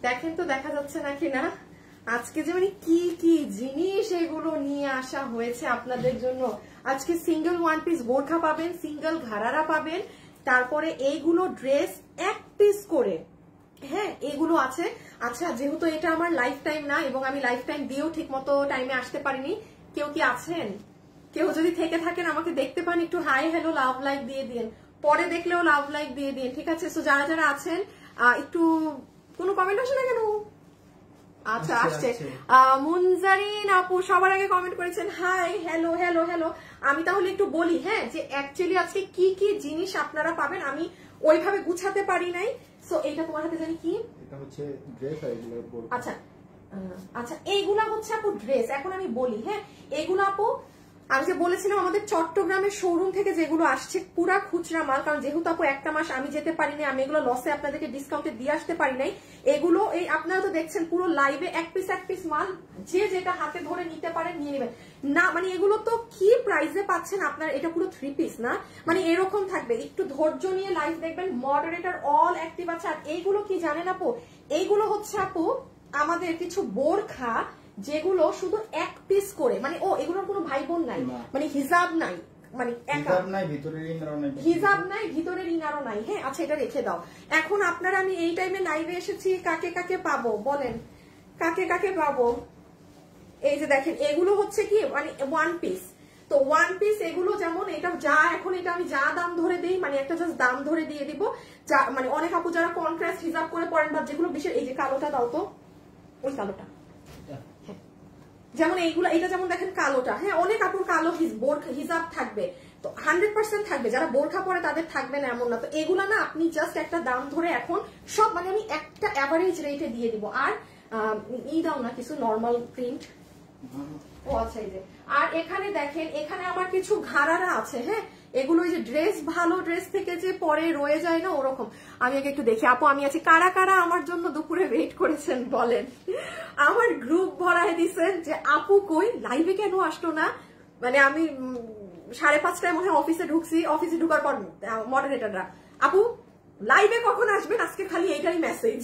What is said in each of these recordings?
দেখেন তো দেখা যাচ্ছে নাকি না আজকে যে মানে কি কি জিনিস এগুলো নিয়ে আসা হয়েছে আপনাদের জন্য। আজকে সিঙ্গেল ওয়ান পিস বোরখা পাবেন, সিঙ্গেল ঘাড়ারা পাবেন, তারপরে এইগুলো ড্রেস এক পিস করে, হ্যাঁ এগুলো আছে। আচ্ছা যেহেতু এটা আমার লাইফ টাইম না এবং আমি লাইফ টাইম দিয়েও ঠিক মতো টাইমে আসতে পারিনি, কেউ কি আছেন? কেউ যদি থেকে থাকেন আমাকে দেখতে পান একটু হাই হ্যালো লাভ লাইক দিয়ে দিন, পরে দেখলেও লাভ লাইক দিয়ে দিন, ঠিক আছে? সো যারা যারা আছেন একটু, কোনো কমেন্ট আসে না কেন? আচ্ছা আসছে। মুনজারিন আপু সবার আগে কমেন্ট করেছেন হাই হ্যালো হ্যালো হ্যালো। আমি তাহলে একটু বলি, হ্যাঁ, যে অ্যাকচুয়ালি আজকে কি কি জিনিস আপনারা পাবেন আমি ওইভাবে গুছাতে পারি নাই। সো এইটা তোমার হাতে জানি কি, এটা হচ্ছে ড্রেস আর এগুলো বোরখা। আচ্ছা আচ্ছা এইগুলা হচ্ছে আপু ড্রেস। এখন আমি বলি, হ্যাঁ এগুলো আপু আমি যে বলেছিলাম আমাদের চট্টগ্রামের শোরুম থেকে যেগুলো আসছে পুরা খুচরা মাল, কারণ যেহেতু আপু একটা মাস আমি যেতে পারিনি, আমি এগুলো লসে আপনাদেরকে ডিসকাউন্টে দিয়ে আসতে পারি নাই। এগুলো এই আপনারা তো দেখছেন পুরো লাইভে এক পিস মাল, যে যেটা হাতে ধরে নিতে পারেন নিয়ে নেবেন না। মানে এগুলো তো কি প্রাইসে পাচ্ছেন আপনারা, এটা পুরো 3 পিস না, মানে এরকম থাকবে। একটু ধৈর্য নিয়ে লাইভ দেখবেন, মডারেটর অল অ্যাক্টিভ আছে। আর এইগুলো কি জানেন আপু, এইগুলো হচ্ছে আপু আমাদের কিছু বোরখা যেগুলো শুধু এক পিস করে, মানে ও এগুলোর কোনো ভাই বোন নাই, মানে হিজাব নাই, মানে হিজাব নাই ভিতরের ইনারও নাই, হিজাব নাই ভিতরের ইনারও নাই। হ্যাঁ আচ্ছা এটা রেখে দাও। এখন আপনারা, আমি এই টাইমে লাইভে এসেছি, কাকে কাকে পাবো বলেন, কাকে কাকে পাবো? এই যে দেখেন এগুলো হচ্ছে কি মানে ওয়ান পিস, তো ওয়ান পিস এগুলো যেমন এটা যা, এখন এটা আমি যা দাম ধরে দিই, মানে একটা জাস্ট দাম ধরে দিয়ে দিব, যা মানে অনেক আপু যারা কন্ট্রাস্ট হিজাব করে পড়েন বা যেগুলো বিশেষ, এই যে কালোটা দাও তো, ওই কালোটা, যেমন এইগুলো, এটা যেমন দেখেন কালোটা, হ্যাঁ অনেক আপুর কালো হিজাব থাকবে, তো 100% থাকবে, যারা বোরখা পরে তাদের থাকবে না এমন না। তো এগুলা না আপনি জাস্ট একটা দাম ধরে এখন সব, মানে আমি একটা অ্যাভারেজ রেটে দিয়ে দিব। আর দাও না কিছু নর্মাল প্রিন্ট, ও আচ্ছা এই যে, আর এখানে দেখেন এখানে আমার কিছু ঘাড়ারা আছে, হ্যাঁ এগুলো ওই যে ড্রেস, ভালো ড্রেস থেকে যে পরে রয়ে যায় না ওরকম। আমি আগে একটু দেখি আপু আমি আছি, কারা কারা আমার জন্য দুপুরে ওয়েট করেছেন বলেন। আমার গ্রুপ ভরায় দিচ্ছেন যে আপু কই, লাইভে কেন আসলো না। মানে আমি 5:30টায় মনে হয় অফিসে ঢুকছি, অফিসে ঢুকার পর মডারেটররা আপু লাইভে কখন আসবেন, আজকে খালি এইটাই মেসেজ।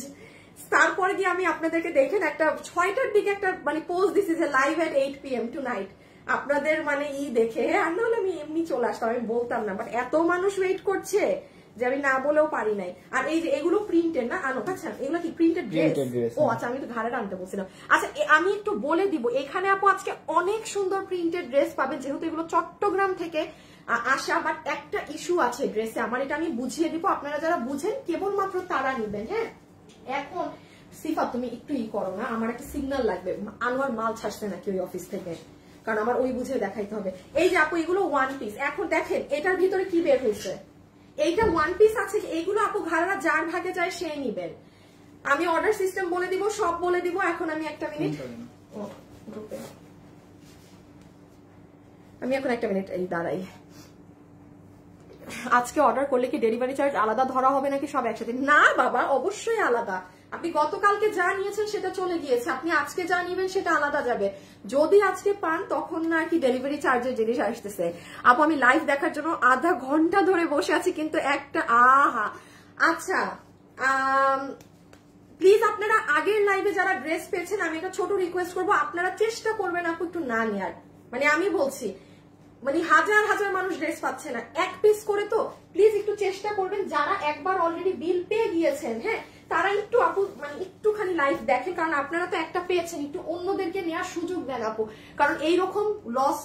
তারপরে গিয়ে আমি আপনাদেরকে দেখেন একটা 6টার দিকে একটা মানে পোস্ট দিছি যে লাইভ এট 8 PM টুনাইট, আপনাদের মানে দেখে, আর নাহলে আমি এমনি চলে আসতাম, আমি বলতাম না, বাট এত মানুষ ওয়েট করছে যে আমি না বলেও পারি নাই। আর এই যে এগুলো প্রিন্টেড না আনো, আচ্ছা এগুলো কি প্রিন্টেড ড্রেস? ও আচ্ছা আমি তো ঘাড়ে আনতে বলছিলাম। আচ্ছা আমি একটু বলে দিব, এখানে আপু আজকে অনেক সুন্দর প্রিন্টেড ড্রেস পাবেন, যেহেতু এগুলো চট্টগ্রাম থেকে আসা। বাট একটা ইস্যু আছে ড্রেসে আমার, এটা আমি বুঝিয়ে দিব, আপনারা যারা বুঝেন কেবলমাত্র তারা নিবেন। হ্যাঁ এখন সিফা তুমি একটু করো না, আমার একটা সিগন্যাল লাগবে, আনোয়ার মাল ছাড়ছে নাকি ওই অফিস থেকে, কারণ আমার ওই বুঝে দেখাইতে হবে। এই যে আপু এগুলো ওয়ান পিস, এখন দেখেন এটার ভিতরে কি বের হয়েছে, এইটা ওয়ান পিস আছে, এইগুলো আপু ঘাড়া যার ভাগে যায় সে নিবেন। আমি অর্ডার সিস্টেম বলে দিব, সব বলে দিব। এখন আমি একটা মিনিট এই দাঁড়াই, আজকে অর্ডার করলে কি ডেলিভারি চার্জ আলাদা ধরা হবে নাকি সব একসাথে? না বাবা অবশ্যই আলাদা, আপনি গতকালকে যা নিয়েছেন সেটা চলে গিয়েছে, আপনি আজকে যা নিবেন সেটা আলাদা যাবে। যদি আজকে পান তখন না কি ডেলিভারি চার্জের জিনিস আসতেছে। আপু আমি লাইভ দেখার জন্য আধা ঘন্টা ধরে বসে আছি, কিন্তু একটা আচ্ছা প্লিজ আপনারা আগের লাইভে যারা ড্রেস পেয়েছেন আমি একটা ছোট রিকোয়েস্ট করবো, আপনারা চেষ্টা করবেন আপু একটু না নেয়ার, মানে আমি বলছি মানে হাজার হাজার মানুষ ড্রেস পাচ্ছে না, এক পিস করে, তো প্লিজ একটু চেষ্টা করবেন যারা একবার অলরেডি বিল পেয়ে গিয়েছেন, হ্যাঁ তারা একটু আপু মানে একটুখানি লাইভ দেখেন, কারণ আপনারা তো একটা পেয়েছেন, একটু অন্যদেরকে নেওয়ার সুযোগ দেন আপু, কারণ এইরকম লস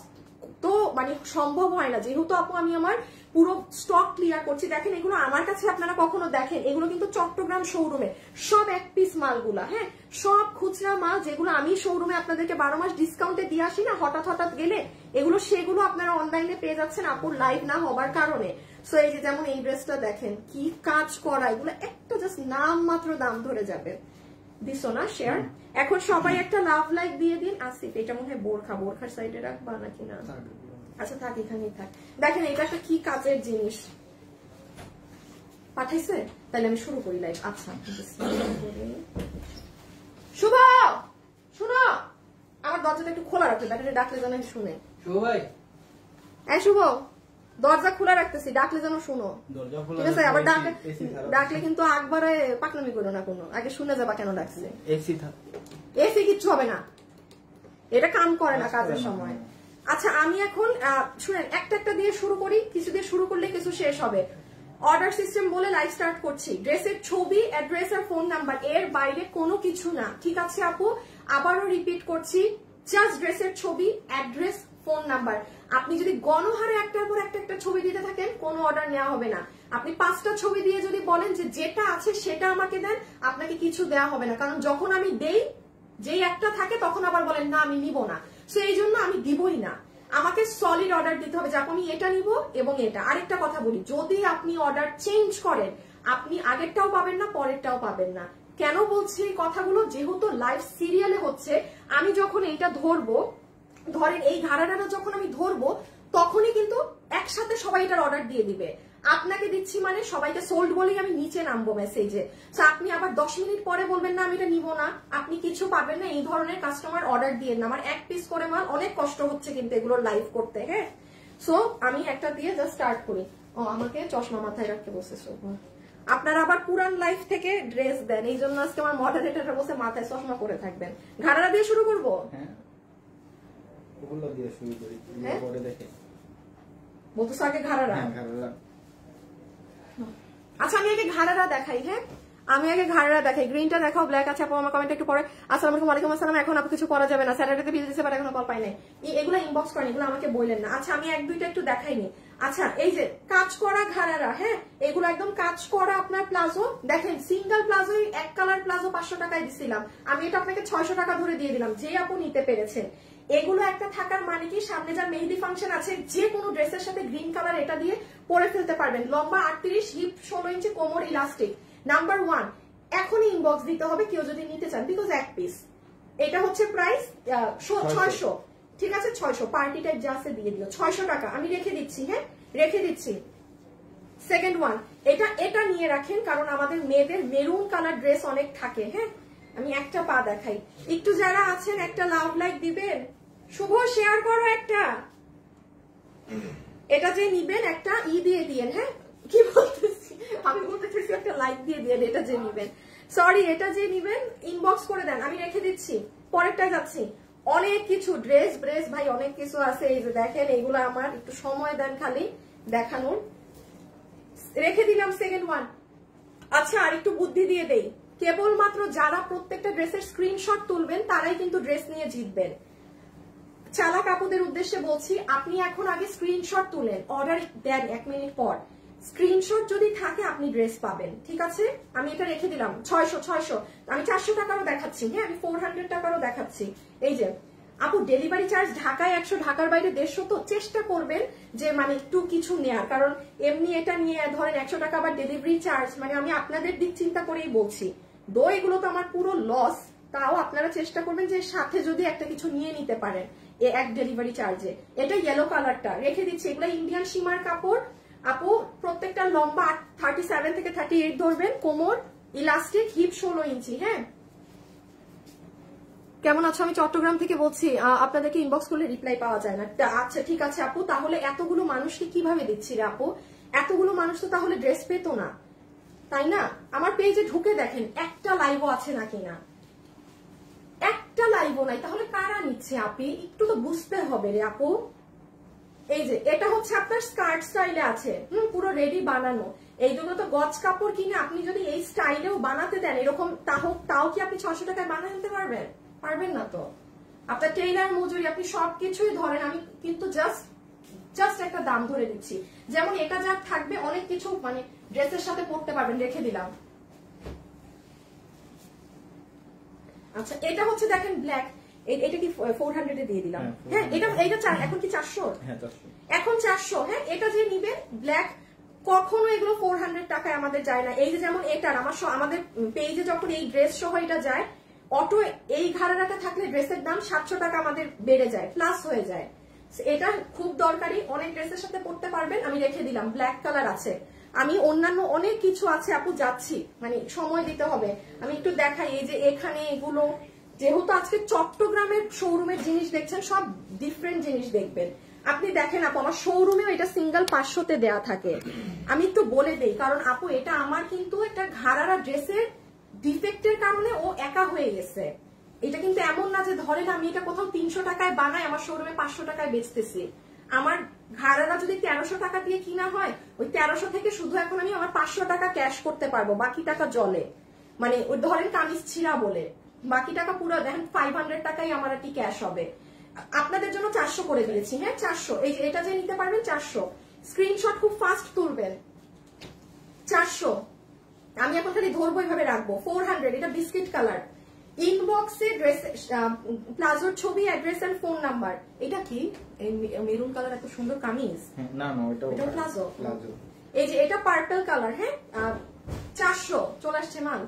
তো মানে সম্ভব হয় না। যেহেতু আপু আমি আমার পুরো স্টক ক্লিয়ার করছি, দেখেন এগুলো আমার কাছে আপনারা কখনো দেখেন, এগুলো কিন্তু চট্টগ্রাম শোরুমে সব এক পিস মালগুলা, হ্যাঁ সব খুচরা মাল, যেগুলো আমি শোরুমে আপনাদেরকে 12 মাস ডিসকাউন্টে দিয়ে আসি না হঠাৎ হঠাৎ গেলে, এগুলো সেগুলো আপনারা অনলাইনে পেয়ে যাচ্ছেন আপুর লাইভ না হবার কারণে। সো এই যে যেমন এই ড্রেসটা দেখেন কি কাজ করা, এগুলো একটা জাস্ট নাম মাত্র দাম ধরে যাবে, দিছো না শেয়ার। এখন সবাই একটা লাভ লাইক দিয়ে দিন। আসিফ এটা মনে হয় বোরখার সাইডে রাখবা নাকি না? আচ্ছা থাক এখানেই থাক। দেখেন এটা একটা কি কাজের জিনিস পাঠাইছে, তাহলে আমি শুরু করি লাইভ। আচ্ছা শুভ শুনো, আমার দরজাটা একটু খোলা রাখতে, ব্যাটারি ডাকলে যেন শুনে। শুভ ভাই, হ্যাঁ শুভ দরজা খোলা রাখতেছি, ডাকলে যেন শুনো, ঠিক আছে? আবার ডাকলে কিন্তু একবারে পাকনামি করো না কোনো, আগে শুনে যাবা কেন ডাকছে। এসি কিচ্ছু হবে না, এটা কাম করে না কাজের সময়। আচ্ছা আমি এখন শুনেন, একটা একটা দিয়ে শুরু করি, কিছু দিয়ে শুরু করলে কিছু শেষ হবে। অর্ডার সিস্টেম বলে লাইভ স্টার্ট করছি। ড্রেসের ছবি, অ্যাড্রেস আর ফোন নাম্বার, এর বাইরে কোনো কিছু না, ঠিক আছে আপু? আবারও রিপিট করছি, জাস্ট ড্রেসের ছবি, অ্যাড্রেস, ফোন নাম্বার। আপনি যদি গণহারে একটার পর একটা ছবি দিতে থাকেন, কোনো অর্ডার নেওয়া হবে না। আপনি 5টা ছবি দিয়ে যদি বলেন যে যেটা আছে সেটা আমাকে দেন, আপনাকে কিছু দেওয়া হবে না। কারণ যখন আমি দেই, যেই একটা থাকে তখন আবার বলেন না আমি নিব না, সো এই জন্য আমি দিবই না। আমাকে সলিড অর্ডার দিতে হবে যে আমি এটা নিব এবং এটা। আরেকটা কথা বলি, যদি আপনি অর্ডার চেঞ্জ করেন, আপনি আগেরটাও পাবেন না, পরেরটাও পাবেন না। কেন বলছি এই কথাগুলো? যেহেতু লাইভ সিরিয়ালে হচ্ছে, আমি যখন এইটা ধরবো, ধরেন এই ঘাড়াটা যখন আমি ধরবো, তখনই কিন্তু একসাথে সবাই এটার অর্ডার দিয়ে দিবে। আপনাকে দিচ্ছি মানে সবাইকে সোল্ড বলেই আমি নিচে নামবো মেসেজে। আপনি আবার 10 মিনিট পরে বলবেন না আমি এটা নিব না, আপনি কিছু পাবেন না। এই ধরনের কাস্টমার অর্ডার দিয়ে না। আমার 1 পিস করে মাল, অনেক কষ্ট হচ্ছে কিন্তু এগুলো লাইভ করতে। হ্যাঁ, সো আমি একটা দিয়ে জাস্ট স্টার্ট করি। আমাকে চশমা মাথায় রাখতে বসেছো। আপনারা আবার পুরান লাইফ থেকে ড্রেস দেন, এই জন্য আজকে আমার মডারেটরটা বসে মাথায় চশমা করে থাকবেন। ঘাড়া দিয়ে শুরু করবো? হ্যাঁ, ওগুলো দিয়ে শুরু করি, পরে দেখে বলতেছো আগে ঘাড়ারা? হ্যাঁ, ঘাড়ারা। আচ্ছা আমি আগে ঘাড়ারা দেখাই। হ্যাঁ, আমি আগে ঘাড়ারা দেখাই। গ্রিনটা দেখাও, ব্ল্যাক আছে আপু, আমার কমেন্ট একটু পরে। আসসালামু আলাইকুম। ওয়ালাইকুম আসসালাম। এখন আপু কিছু করা যাবে না, স্যাটারডেতে বিল দিতে পারে, এখনো কল পাই নাই। এগুলো ইনবক্স করেন, এগুলো আমাকে বললেন না। আচ্ছা আমি 1-2টা একটু দেখাইনি। আচ্ছা এই যে কাজ করা ঘাড়ারা, হ্যাঁ এগুলো একদম কাজ করা আপনার প্লাজো। দেখেন সিঙ্গেল প্লাজো, 1 কালার প্লাজো 500 টাকায় দিছিলাম, আমি এটা আপনাকে 600 টাকা ধরে দিয়ে দিলাম, যে আপু নিতে পেরেছেন। এগুলো একটা থাকার মানে কি, সামনে যার মেহেদি ফাংশন আছে, যে কোনো ড্রেসের সাথে গ্রিন কালার এটা দিয়ে পরে ফেলতে পারবেন। লম্বা 38, হিপ 16 ইঞ্চি, কোমর ইলাস্টিক। নাম্বার 1, এখনই ইনবক্স দিতে হবে কেউ যদি নিতে চান, বিকজ 1 পিস। এটা হচ্ছে প্রাইস 600, ঠিক আছে? 600 পার্টি টাইপ যা আছে দিয়ে দিও, 600 টাকা আমি রেখে দিচ্ছি। হ্যাঁ রেখে দিচ্ছি। সেকেন্ড 1, এটা নিয়ে রাখেন, কারণ আমাদের মেয়েদের মেরুন কালার ড্রেস অনেক থাকে। হ্যাঁ আমি একটা পা দেখাই, একটু যারা আছেন একটা লাভ লাইক দিবেন। শুভ শেয়ার করো একটা, এটা যে নিবেন একটা দিয়ে দিয়েন। হ্যাঁ কি বলতেছি আমি, বলতেছি একটা লাইক দিয়ে দিয়েন এটা যে নিবেন। সরি, এটা যে নিবেন ইনবক্স করে দেন, আমি রেখে দিচ্ছি। পরেরটা যাচ্ছি। অনেক কিছু ড্রেস ভাই অনেক কিছু আছে, এই যে দেখেন এগুলো আমার একটু সময় দেন খালি দেখানোর। রেখে দিলাম সেকেন্ড 1। আচ্ছা আর একটু বুদ্ধি দিয়ে দেই, কেবলমাত্র যারা প্রত্যেকটা ড্রেসের স্ক্রিনশট তুলবেন তারাই কিন্তু ড্রেস নিয়ে জিতবেন। চালাক আপুদের উদ্দেশ্যে বলছি, আপনি এখন আগে স্ক্রিনশট তুলেন, অর্ডার দেন 1 মিনিট পর, স্ক্রিনশট যদি থাকে আপনি ড্রেস পাবেন, ঠিক আছে? আমি এটা রেখে দিলাম 600, আমি 400 টাকারও দেখাচ্ছি। হ্যাঁ আমি 400 টাকারও দেখাচ্ছি। এই যে আপু ডেলিভারি চার্জ ঢাকায় 100, ঢাকার বাইরে 150। তো চেষ্টা করবেন যে মানে একটু কিছু নেয়ার, কারণ এমনি এটা নিয়ে ধরেন 100 টাকা আবার ডেলিভারি চার্জ, মানে আমি আপনাদের দিক চিন্তা করেই বলছি। দো এগুলো তো আমার পুরো লস, তাও আপনারা চেষ্টা করবেন যে সাথে যদি একটা কিছু নিয়ে নিতে পারেন এক ডেলিভারি চার্জে। এটা ইয়েলো কালারটা রেখে দিচ্ছি। এগুলো ইন্ডিয়ান সীমার কাপড় আপু, প্রত্যেকটা লম্বা 37 থেকে 38 ধরবেন, কোমর ইলাস্টিক, হিপ 16 ইঞ্চি। হ্যাঁ কেমন আছো? আমি চট্টগ্রাম থেকে বলছি, আপনাদেরকে ইনবক্স করলে রিপ্লাই পাওয়া যায় না। আচ্ছা ঠিক আছে আপু, তাহলে এতগুলো মানুষকে কিভাবে দিচ্ছি রে আপু? এতগুলো মানুষ তো তাহলে ড্রেস পেতো না, তাই না? আমার পেজে ঢুকে দেখেন একটা লাইভও আছে নাকি না, একটা লাইভও নাই, তাহলে কারা নিচ্ছে আপি? একটু তো বুঝতে হবে রে আপু। এই যে এটা হচ্ছে আপনার স্কার্ট স্টাইলে আছে, পুরো রেডি বানানো। এই জন্য তো গজ কাপড় কিনে আপনি যদি এই স্টাইলেও বানাতে দেন এরকম, তাও কি আপনি 600 টাকায় বানিয়ে নিতে পারবেন? পারবেন না তো। আপনার টেইলার মজুরি আপনি সবকিছুই ধরেন, আমি কিন্তু জাস্ট একটা দাম ধরে দিচ্ছি। যেমন এটা যা থাকবে অনেক কিছু মানে ড্রেসের সাথে পরতে পারবেন, রেখে দিলাম। আচ্ছা এটা হচ্ছে দেখেন ব্ল্যাক, এটা কি 400 এ দিয়ে দিলাম। হ্যাঁ এটা এখন কি 400? হ্যাঁ 400, এখন 400। হ্যাঁ এটা যে নিবেন ব্ল্যাক, কখনো এগুলো 400 টাকায় আমাদের যায় না। এই যে যেমন এটার আমাদের পেজে যখন এই ড্রেস সহ এটা যায়, অটো এই ঘাড়াটা থাকলে ড্রেসের দাম 700 টাকা আমাদের বেড়ে যায়, প্লাস হয়ে যায়। এটা খুব দরকারি, অনেক ড্রেসের সাথে পরতে পারবেন। আমি রেখে দিলাম, ব্ল্যাক কালার আছে। আমি অন্যান্য অনেক কিছু আছে আপু, যাচ্ছি মানে সময় দিতে হবে। আমি একটু দেখাই, এই যে এখানে এগুলো, যেহেতু আজকে চট্টগ্রামের শোরুমের জিনিস দেখছেন, সব ডিফারেন্ট জিনিস দেখবেন। আপনি দেখেন আপু আমার শোরুমেও এটা সিঙ্গেল 500-তে দেয়া থাকে। আমি একটু বলে দেই, কারণ আপু এটা আমার কিন্তু একটা ঘাড়ারা ড্রেসের ডিফেক্টের কারণে ও একা হয়ে গেছে। এটা কিন্তু এমন না যে ধরেন আমি এটা কোথাও 300 টাকায় বানাই আমার শোরুমে 500 টাকায় বেচতেছি। আমার ঘাড়ারা যদি 1300 টাকা দিয়ে কিনা হয়, ওই 1300 থেকে শুধু এখন আমি আমার 500 টাকা ক্যাশ করতে পারবো, বাকি টাকা জলে। মানে ওই ধরেন কামিজ ছিঁড়া বলে বাকি টাকা পুরো দেখেন 500 টাকাই আমার আর কি ক্যাশ হবে। আপনাদের জন্য 400 করে দিয়েছি। হ্যাঁ 400, এই যে এটা যে নিতে পারবেন 400। স্ক্রিনশট খুব ফাস্ট তুলবেন। 400 আমি এখন খালি ধরবো এইভাবে রাখবো। 400 এটা বিস্কিট কালার। ইনবক্সে ড্রেস প্লাজোর ছবি, অ্যাড্রেস এন্ড ফোন নাম্বার। এটা কি মেরুন কালার এত সুন্দর কামিজ? না না এটা প্লাজো। এই যে এটা পার্পল কালার। হ্যাঁ 400 চলে আসছে মাল।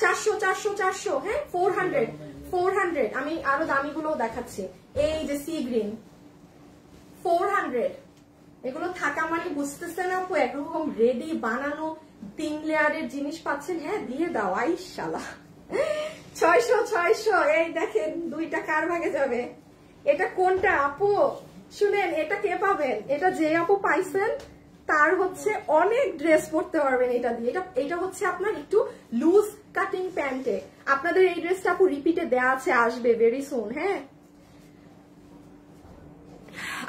400 400 400। হ্যাঁ 400 400। আমি আরো দামিগুলো দেখাচ্ছি। এই যে সি গ্রিন 400। এগুলো থাকা মানে বুঝতেছেন আপু একরকম রেডি বানানো 3 লেয়ারের জিনিস পাচ্ছেন। হ্যাঁ দিয়ে দাও আইশালা। 600 600। এই দেখেন 2টা কার ভাগে যাবে? এটা কোনটা আপু? শুনেন এটা কে পাবেন? এটা যে আপু পাইছেন তার হচ্ছে অনেক ড্রেস পরতে পারবেন এটা দিয়ে। এটা হচ্ছে আপনার একটু লুজ কাটিং প্যান্টে। আপনাদের এই ড্রেসটা আপু রিপিটে দেয়া আছে, আসবে ভেরি সুন। হ্যাঁ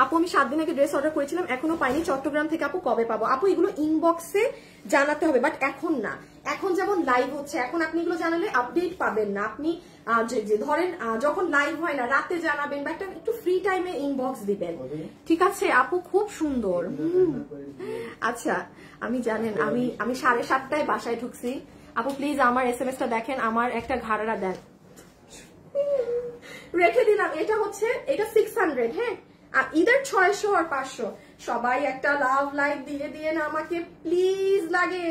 আপু আমি 7 দিন আগে ড্রেস অর্ডার করেছিলাম, এখনো পাইনি। চট্টগ্রাম থেকে আপু কবে পাবো? আপু এগুলো ইনবক্সে জানাতে হবে, বাট এখন না। এখন যেমন লাইভ হচ্ছে, এখন আপনি এগুলো জানালে আপডেট পাবেন না। আপনি যে ধরেন যখন লাইভ হয় না রাতে জানাবেন, বা একটা একটু ফ্রি টাইমে ইনবক্স দিবেন, ঠিক আছে আপু? খুব সুন্দর। আচ্ছা আমি জানেন আমি 7:30টায় বাসায় ঢুকছি। আপু প্লিজ আমার SMS টা দেখেন, আমার একটা ঘাড়া দেন। রেখে দিলাম। এটা হচ্ছে এটা 600। হ্যাঁ ইদার 600 আর 500। সবাই একটা লাভ লাইক দিয়ে দিয়ে না আমাকে প্লিজ লাগে।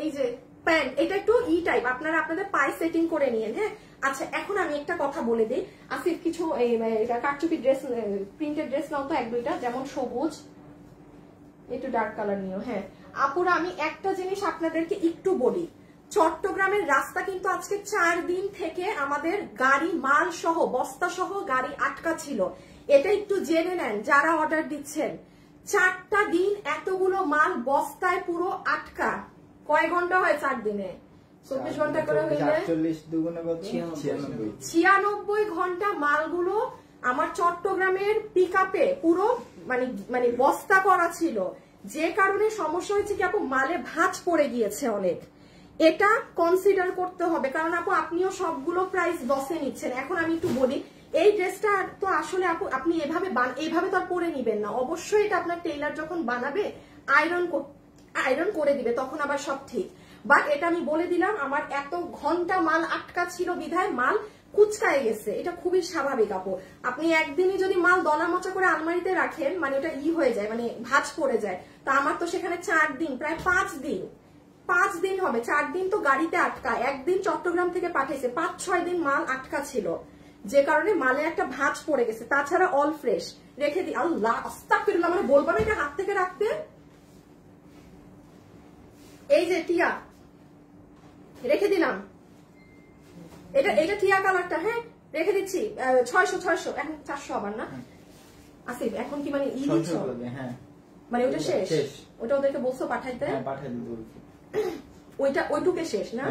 এই যে প্যান্ট, এটা একটু টাইপ, আপনারা আপনাদের পায়ে সেটিং করে নিয়েন। হ্যাঁ আচ্ছা এখন আমি একটা কথা বলে দিই। আসিফ কিছু এটা কারচুপি ড্রেস, প্রিন্টেড ড্রেস নাও তো 1-2টা, যেমন সবুজ, একটু ডার্ক কালার নিও। হ্যাঁ আপুরা আমি একটা জিনিস আপনাদেরকে একটু বলি, চট্টগ্রামের রাস্তা কিন্তু আজকে 4 দিন থেকে আমাদের গাড়ি মাল সহ বস্তা সহ গাড়ি আটকা ছিল। এটা একটু জেনে নেন যারা অর্ডার দিচ্ছেন। 4টা দিন এতগুলো মাল বস্তায় পুরো আটকা। কয় ঘন্টা হয় 4 দিনে? 24 ঘন্টা করে হইলে 96 ঘন্টা মালগুলো আমার চট্টগ্রামের পিকআপে পুরো মানে বস্তা করা ছিল। যে কারণে সমস্যা হয়েছে কি আপু, মালে ভাঁজ পড়ে গিয়েছে অনেক। এটা কনসিডার করতে হবে, কারণ আপু আপনিও সবগুলো প্রাইস 10-এ নিচ্ছেন। এখন আমি একটু বলি, এই ড্রেসটা তো আসলে আপু আপনি এইভাবে তো আর পরে নিবেন না। অবশ্যই এটা আপনার টেইলার যখন বানাবে আয়রন করে দিবে, তখন আবার সব ঠিক। বাট এটা আমি বলে দিলাম, আমার এত ঘন্টা মাল আটকা ছিল বিধায় মাল কুচকায় গেছে। এটা খুবই স্বাভাবিক আপু। আপনি একদিনই যদি মাল দলা মোচা করে আলমারিতে রাখেন, মানে ওটা হয়ে যায়, মানে ভাঁজ পড়ে যায়। তা আমার তো সেখানে 4 দিন, প্রায় 5 দিন হবে। 4 দিন তো গাড়িতে আটকা, একদিন চট্টগ্রাম থেকে পাঠিয়েছে, 5-6 দিন মাল আটকা ছিল, যে কারণে মালে একটা ভাঁজ পড়ে গেছে। তাছাড়া অল ফ্রেশ রেখে দিই। আল্লাহ আস্তাগফিরুল্লাহ, মানে বলবো না এটা হাত থেকে রাখতে। এই যে টিয়া রেখে দিলাম, এটা টিয়া কালারটা। হ্যাঁ রেখে দিচ্ছি। 600 এখন 400 আবার না আসিফ? এখন কি মানে মানে ওটা শেষ? ওটা ওদেরকে বলছো পাঠাইতে? ওইটুকে শেষ না?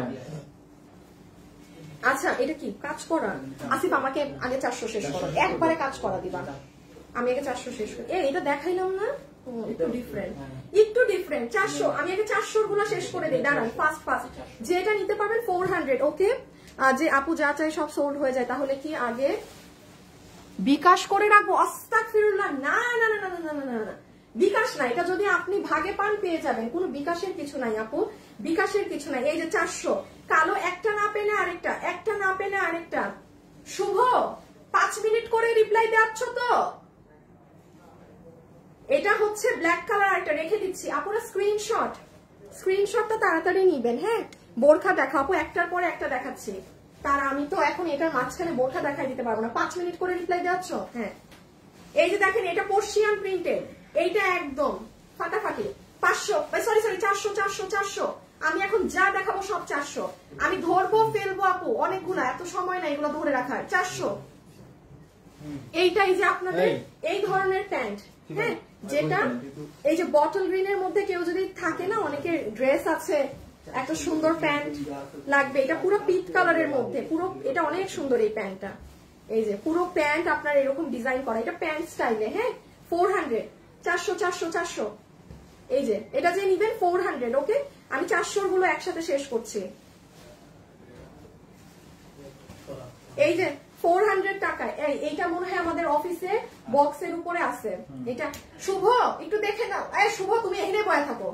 আচ্ছা এটা কি কাজ করা? আসিফ আমাকে আগে 400 শেষ করো, একবারে কাজ করা দিবা। আমি আগে 400 শেষ করি। এটা দেখাইলাম না? একটু ডিফারেন্ট 400। আমি আগে 400 গুলা শেষ করে দিই। দাঁড়ান ফাস্ট যেটা নিতে পারবেন 400। ওকে যে আপু যা চাই সব সোল্ড হয়ে যায়, তাহলে কি আগে বিকাশ করে রাখবো? আস্তাগফিরুল্লাহ, না না না না না না না, বিকাশ না। এটা যদি আপনি ভাগে পান পেয়ে যাবেন, কোনো বিকাশের কিছু নাই আপু, বিকাশের কিছু নাই। এই যে 400 কালো, একটা না পেলে আরেকটা, একটা না পেলে আরেকটা। শুভ 5 মিনিট করে রিপ্লাই দেওয়াচ্ছ তো? এটা হচ্ছে ব্ল্যাক কালার, একটা রেখে দিচ্ছি। আপনারা স্ক্রিনশটটা তাড়াতাড়ি নিবেন। হ্যাঁ বোরখা দেখাবো, একটার পরে একটা দেখাচ্ছি। তার আমি তো এখন এটার মাঝখানে বোরখা দেখাই দিতে পারবো না। 5 মিনিট করে রিপ্লাই দেওয়াচ্ছ। হ্যাঁ এই যে দেখেন, এটা পার্সিয়ান প্রিন্টেড, এইটা একদম ফাটাফাটি। 500 সরি 400। আমি এখন যা দেখাবো সব 400। আমি ধরবো ফেলবো আপু অনেকগুলা, এত সময় নাই এগুলো ধরে রাখার। 400। এইটাই যে আপনাদের এই ধরনের প্যান্ট, হ্যাঁ, যেটা এই যে বটল গ্রিনের মধ্যে কেউ যদি থাকে না, অনেকের ড্রেস আছে একটা সুন্দর প্যান্ট লাগবে, এটা পুরো পিট কালারের মধ্যে, পুরো এটা অনেক সুন্দর এই প্যান্টটা। এই যে পুরো প্যান্ট আপনার এরকম ডিজাইন করা, এটা প্যান্ট স্টাইলে। হ্যাঁ 400, 400 400 400। এই যে এটা যে নিবেন 400। ওকে, আমি 400 গুলো একসাথে শেষ করছি। এই যে 400 টাকায় এইটা মনে হয় আমাদের অফিসে বক্সের উপরে আছে। এটা শুভ একটু দেখে নাও। শুভ তুমি এখানে বসে থাকো।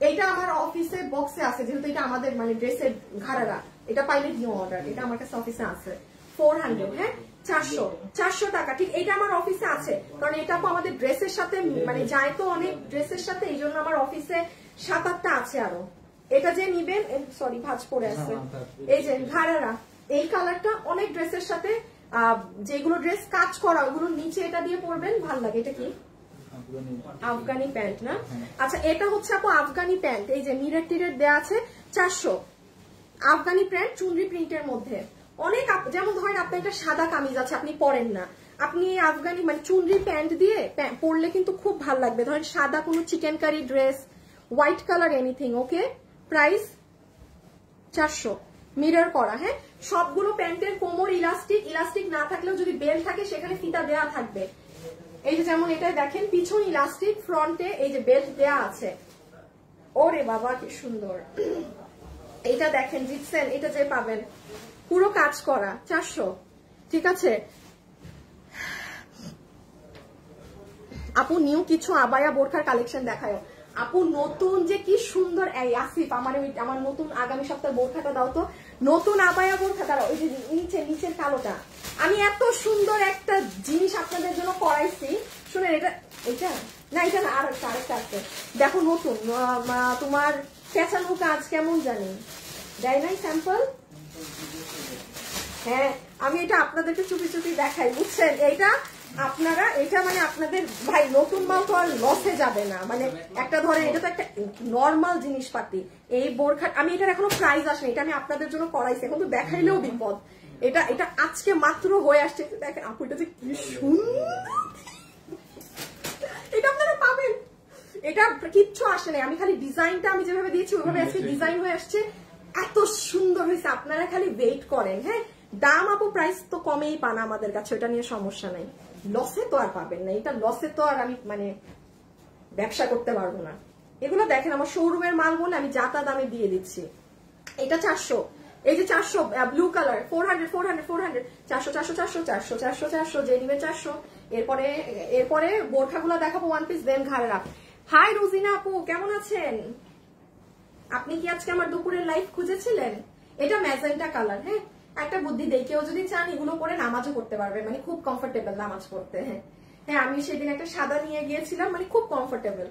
এইটা আমার অফিসে বক্সে আছে, যেহেতু এটা আমাদের মানে ড্রেসের ঘাড়ারা, এটা পাইলে দিও অর্ডার। এটা আমার কাছে অফিসে আছে 400। হ্যাঁ 400 টাকা। ঠিক এটা আমার অফিসে আছে, কারণ এটা আমাদের ড্রেসের সাথে মানে যায় তো অনেক ড্রেসের সাথে, এই জন্য আমার অফিসে 7-8টা আছে আরো। এটা যে নিবেন, সরি ভাঁজ পড়ে আছে, এই যে ঘাড়ারা, এই কালারটা অনেক ড্রেসের সাথে, যেগুলো ড্রেস কাজ করা ওগুলো নিচে এটা দিয়ে পরবেন, ভাল লাগে। এটা কি আফগানি প্যান্ট না? আচ্ছা এটা হচ্ছে আপু আফগানি প্যান্ট, এই যে মিরর টিরের দেয়া আছে 400। আফগানি প্যান্ট চুনরি প্রিন্টের মধ্যে অনেক, যেমন ধরেন আপনার একটা সাদা কামিজ আছে আপনি পরেন না, আপনি আফগানি মানে চুনরি প্যান্ট দিয়ে পরলে কিন্তু খুব ভালো লাগবে। ধরেন সাদা কোনো chikankari dress, white colour anything. Okay, price 400, mirror করা। হ্যাঁ সবগুলো প্যান্টের কোমর ইলাস্টিক না থাকলেও যদি বেল্ট থাকে সেখানে ফিতা দেয়া থাকবে। এই যে যেমন এটা দেখেন পিছন ইলাস্টিক, ফ্রন্টে এই যে বেল্ট দেয়া আছে। ওরে বাবা কি সুন্দর। এটা দেখেন জিতছেন, এটা যে পাবেন পুরো কাজ করা 400। ঠিক আছে আপু, নিউ কিছু আবায়া বোরখার কালেকশন দেখায় আপু। নতুন যে কি সুন্দর, এই আসিফ আমার নতুন আগামী সপ্তাহে বোরখাটা দাও তো, নতুন আবায়া বোরখা দাও। ওই যে নিচের কালোটা, আমি এত সুন্দর একটা জিনিস আপনাদের জন্য করাইছি। শুনেন এটা না, এটা না, আরেকটা আছে দেখো নতুন, তোমার পেঁচানো কাজ কেমন জানি দেয় নাই স্যাম্পল। হ্যাঁ আমি এটা আপনাদেরকে চুপি চুপি দেখাই, বুঝছেন? এইটা আপনারা, এটা মানে আপনাদের ভাই নতুন মাল তো আর লসে যাবে না। মানে একটা ধরেন এটা তো একটা নর্মাল জিনিসপাতি, এই বোরখা আমি এটার এখনো প্রাইস আসেনি, এটা আমি আপনাদের জন্য করাইছি, কিন্তু দেখাইলেও বিপদ। এটা আজকে মাত্র হয়ে আসছে, দেখেন আপু এটা যে কি সুন্দর, এটা আপনারা পাবেন। এটা কিচ্ছু আসে নাই, আমি খালি ডিজাইনটা আমি যেভাবে দিয়েছি ওইভাবে আজকে ডিজাইন হয়ে আসছে, এত সুন্দর হয়েছে। আপনারা খালি ওয়েট করেন। হ্যাঁ দাম আপু প্রাইস তো কমেই পান আমাদের কাছে, ওটা নিয়ে সমস্যা নাই, লসে তো আর পাবেন না। এটা লসে তো আর আমি মানে ব্যবসা করতে পারবো না। এগুলো দেখেন আমার শোরুমের মাল বলে আমি যাতা দামে দিয়ে দিচ্ছি। এটা 400, এই যে 400 ব্লু কালার 400 400 400 400 400 400 400 400 400 যে নিবে 400। এরপরে বোরখাগুলো দেখাবো ওয়ান পিস, দেন ঘাড়েরা। হাই রোজিনা আপু কেমন আছেন? আপনি কি আজকে আমার দুপুরের লাইভ খুঁজেছিলেন? এটা ম্যাজেন্টা কালার। হ্যাঁ একটা বুদ্ধি দেই, কেউ যদি চান এগুলো পরে নামাজও করতে পারবে, মানে খুব কমফোর্টেবল নামাজ পড়তে। হ্যাঁ আমি সেদিন একটা সাদা নিয়ে গিয়েছিলাম, মানে খুব কমফোর্টেবল,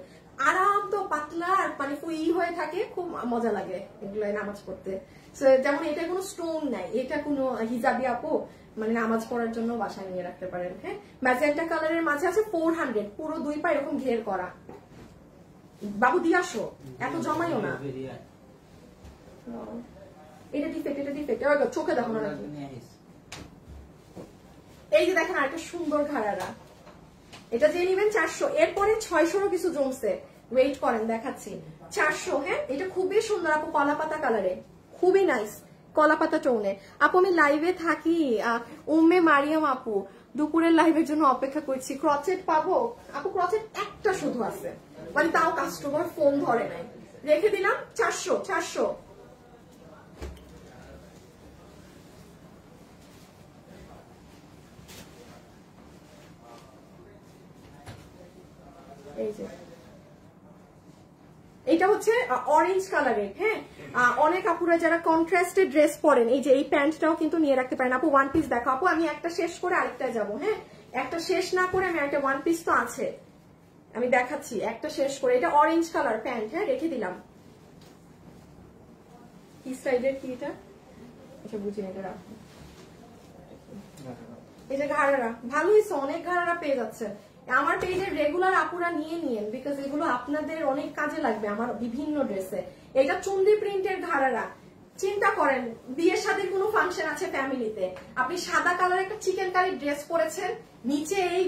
আরাম তো পাতলা আর মানে ই হয়ে থাকে, খুব মজা লাগে এগুলো নামাজ পড়তে। যেমন এটা কোনো স্টোন নাই, এটা কোনো হিজাবি আপু মানে নামাজ পড়ার জন্য বাসায় নিয়ে রাখতে পারেন। হ্যাঁ ম্যাজেন্টা কালারের মাঝে আছে 400, পুরো 2 পা এরকম ঘের করা। বাবু দিয়ে আসো, এত জমাইও না। এটা ডিফেক্ট চোখে দেখো না। এই যে দেখেন আরেকটা সুন্দর ঘাড়ারা, এটা যে নিবেন 400। এরপরে 600 কিছু জমছে, ওয়েট করেন দেখাচ্ছি। 400। হ্যাঁ এটা খুবই সুন্দর আপু, কলা পাতা কালারে, খুবই নাইস, কলা পাতা টোনে। আপু আমি লাইভে থাকি, উম্মে মারিয়াম আপু দুপুরের লাইভের জন্য অপেক্ষা করছি। ক্রচেট পাবো আপু? ক্রচেট একটা শুধু আছে, মানে তাও কাস্টমার ফোন ধরে নাই, রেখে দিলাম 400। এই যে এটা হচ্ছে অরেঞ্জ কালারের। হ্যাঁ অনেক আপুরা যারা কন্ট্রাস্টেড ড্রেস পরেন, এই যে এই প্যান্টটাও কিন্তু নিয়ে রাখতে পারেন। আপু ওয়ান পিস দেখো আপু, আমি একটা শেষ করে আরেকটা যাবো। হ্যাঁ একটা শেষ না করে আমি একটা ওয়ান পিস তো আছে, আমি দেখাচ্ছি একটা শেষ করে। এটা অরেঞ্জ কালার প্যান্ট। হ্যাঁ রেখে দিলাম। কি স্টাইলের কি এটা? আচ্ছা বুঝি না, এটা রাখো। এই যে ঘাড়ারা ভালো হয়েছে, অনেক ঘাড়ারা পেয়ে যাচ্ছে আমার পেজের রেগুলার আপুরা নিয়ে নিয়েন, বিকজ এগুলো আপনাদের অনেক কাজে লাগবে আমার বিভিন্ন ড্রেসে। এটা চুন্দি প্রিন্টের ঘাড়ারা, চিন্তা করেন বিয়ের সাথে কোনো ফাংশন আছে ফ্যামিলিতে, আপনি সাদা কালার একটা চিকেন কারি ড্রেস পরেছেন, নিচে এই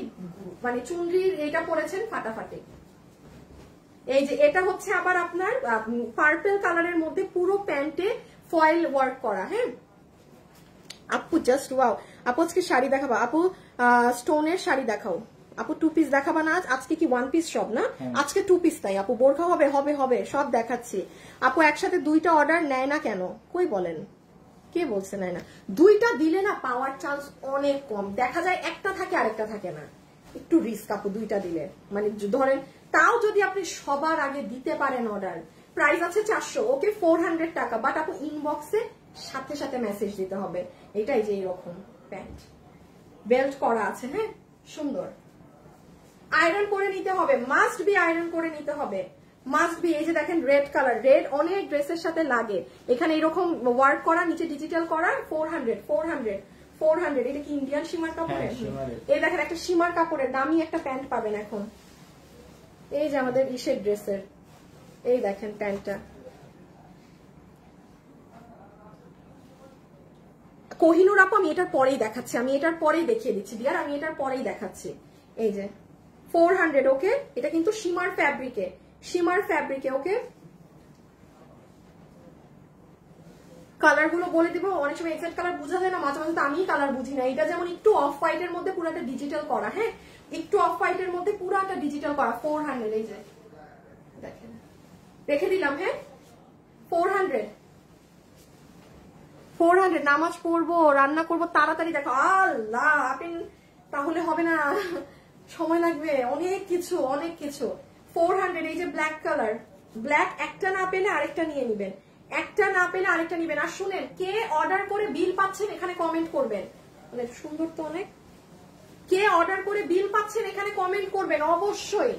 মানে চুনরির এইটা পরেছেন, ফাটাফাটি। এই যে এটা হচ্ছে আবার আপনার পার্পল কালারের মধ্যে পুরো প্যান্টে ফয়েল ওয়ার্ক করা। হ্যাঁ আপু জাস্ট ওয়াও। আপু আজকে শাড়ি দেখাবো, আপু স্টোনের শাড়ি দেখাও। আপু 2 পিস দেখাবা না আজকে? কি 1 পিস সব না আজকে 2 পিস? তাই আপু বোরখা হবে হবে হবে সব দেখাচ্ছি। আপু একসাথে 2টা অর্ডার নেয় না কেন? কই বলেন, কে বলছে নেয় না? 2টা দিলে না পাওয়ার চান্স অনেক কম, দেখা যায় একটা থাকে আরেকটা থাকে না, একটু রিস্ক আপু 2টা দিলে। মানে ধরেন তাও যদি আপনি সবার আগে দিতে পারেন অর্ডার, প্রাইস আছে 400, ওকে 400 টাকা, বাট আপু ইনবক্সে সাথে সাথে মেসেজ দিতে হবে এটাই যে এরকম প্যান্ট বেল্ট করা আছে। হ্যাঁ সুন্দর, আয়রন করে নিতে হবে, মাস্ট বি আয়রন করে নিতে হবে, মাস্ট বি। এই যে দেখেন রেড কালার, রেড অনেক ড্রেসের সাথে লাগে, এখানে এরকম ওয়ার্ক করা, নিচে ডিজিটাল করা, 400 400 400। এটা কি ইন্ডিয়ান সীমার কাপড়ের? এই দেখেন একটা সীমার কাপড়ের দামি একটা প্যান্ট পাবেন এখন। এই যে আমাদের ইসের ড্রেসের, এই দেখেন প্যান্টটা, কোহিনুর আপু আমি এটার পরেই দেখাচ্ছি, আমি এটার পরেই দেখিয়ে দিচ্ছি ডিয়ার, আমি এটার পরেই দেখাচ্ছি। এই যে 400, ওকে এটা কিন্তু শিমার ফ্যাব্রিকে, শিমার ফ্যাব্রিকে, ওকে কালার গুলো বলে দিব, অনেক সময় এক্সাক্ট কালার বোঝা যায় না, মাঝে মাঝে তো আমি কালার বুঝি না। এটা যেমন একটু অফ হোয়াইটের মধ্যে পুরোটা ডিজিটাল করা, হ্যাঁ একটু অফ হোয়াইটের মধ্যে পুরোটা ডিজিটাল করা, 400। এই যে দেখেন রেখে দিলাম, হ্যাঁ 400 400। নামাজ পড়বো, রান্না করবো, তাড়াতাড়ি দেখো, আল্লাহ আপনি তাহলে হবে না, সময় লাগবে, অনেক কিছু অনেক কিছু। 400। এই যে ব্ল্যাক কালার, ব্ল্যাক একটা না পেলে আরেকটা নিয়ে নিবেন, একটা না পেলে আরেকটা নিবেন। আর শুনেন, কে অর্ডার করে বিল পাচ্ছেন এখানে কমেন্ট করবেন, মানে সুন্দর তো অনেক। কে অর্ডার করে বিল পাচ্ছেন এখানে কমেন্ট করবেন অবশ্যই।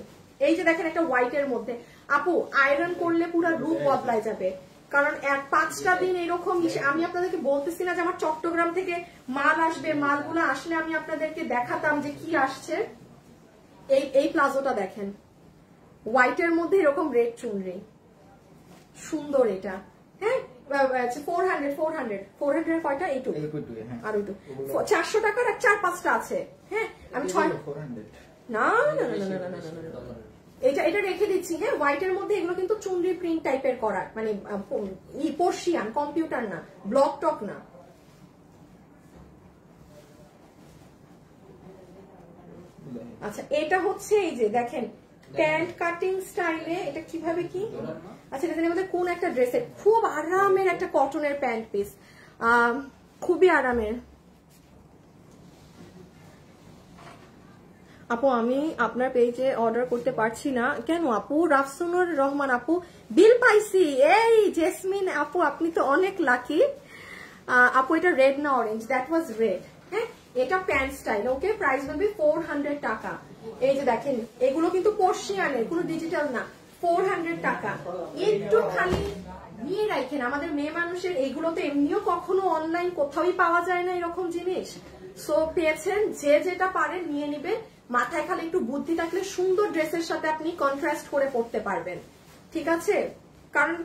এই যে দেখেন একটা হোয়াইটের মধ্যে, আপু আয়রন করলে পুরো রূপ বদলায় যাবে, কারণ 5টা দিন এরকম। আমি আপনাদেরকে বলতেছি না যে আমার চট্টগ্রাম থেকে মাল আসবে, মালগুলো আসলে আমি আপনাদেরকে দেখাতাম যে কি আসছে। এই প্লাজোটা দেখেন হোয়াইটের মধ্যে এরকম রেড চুনরি, সুন্দর এটা। হ্যাঁ 400 400 400 এর কয়টা? এইটু আর ওইটু 400 টাকার আর 4-5টা আছে। হ্যাঁ আমি 6 না না না না না না এটা রেখে দিচ্ছি। হ্যাঁ হোয়াইটের মধ্যে এগুলো কিন্তু চুনরি প্রিন্ট টাইপের করা, মানে পর্শিয়ান, কম্পিউটার না, ব্লক টক না। আচ্ছা এটা হচ্ছে এই যে দেখেন প্যান্ট কাটিং স্টাইলে, এটা কিভাবে কি? আচ্ছা এটার মধ্যে কোন একটা ড্রেসের খুব আরামের একটা কটনের প্যান্ট পিস, খুবই আরামের। আপু আমি আপনার পেজে অর্ডার করতে পারছি না কেন? আপু রাফসানুর রহমান আপু বিল পাইছি। এই জেসমিন আপু আপনি তো অনেক লাকি। আপু এটা রেড না অরেঞ্জ? That was red. হ্যাঁ এটা প্যান্ট স্টাইল, ওকে প্রাইস বলবে 400 টাকা। এই যে দেখেন এগুলো কিন্তু পর্শিয়ানের, কোনো ডিজিটাল না, 400 টাকা। একটু খালি নিয়ে রাখেন, আমাদের মেয়ে মানুষের এইগুলো তো এমনিও কখনো অনলাইন কোথাওই পাওয়া যায় না এরকম জিনিস। সো পেয়েছেন, যে যেটা পারেন নিয়ে নিবেন, মাথায় খালি একটু বুদ্ধি থাকলে সুন্দর ড্রেসের সাথে আপনি কন্ট্রাস্ট করে পড়তে পারবেন, ঠিক আছে? কারণ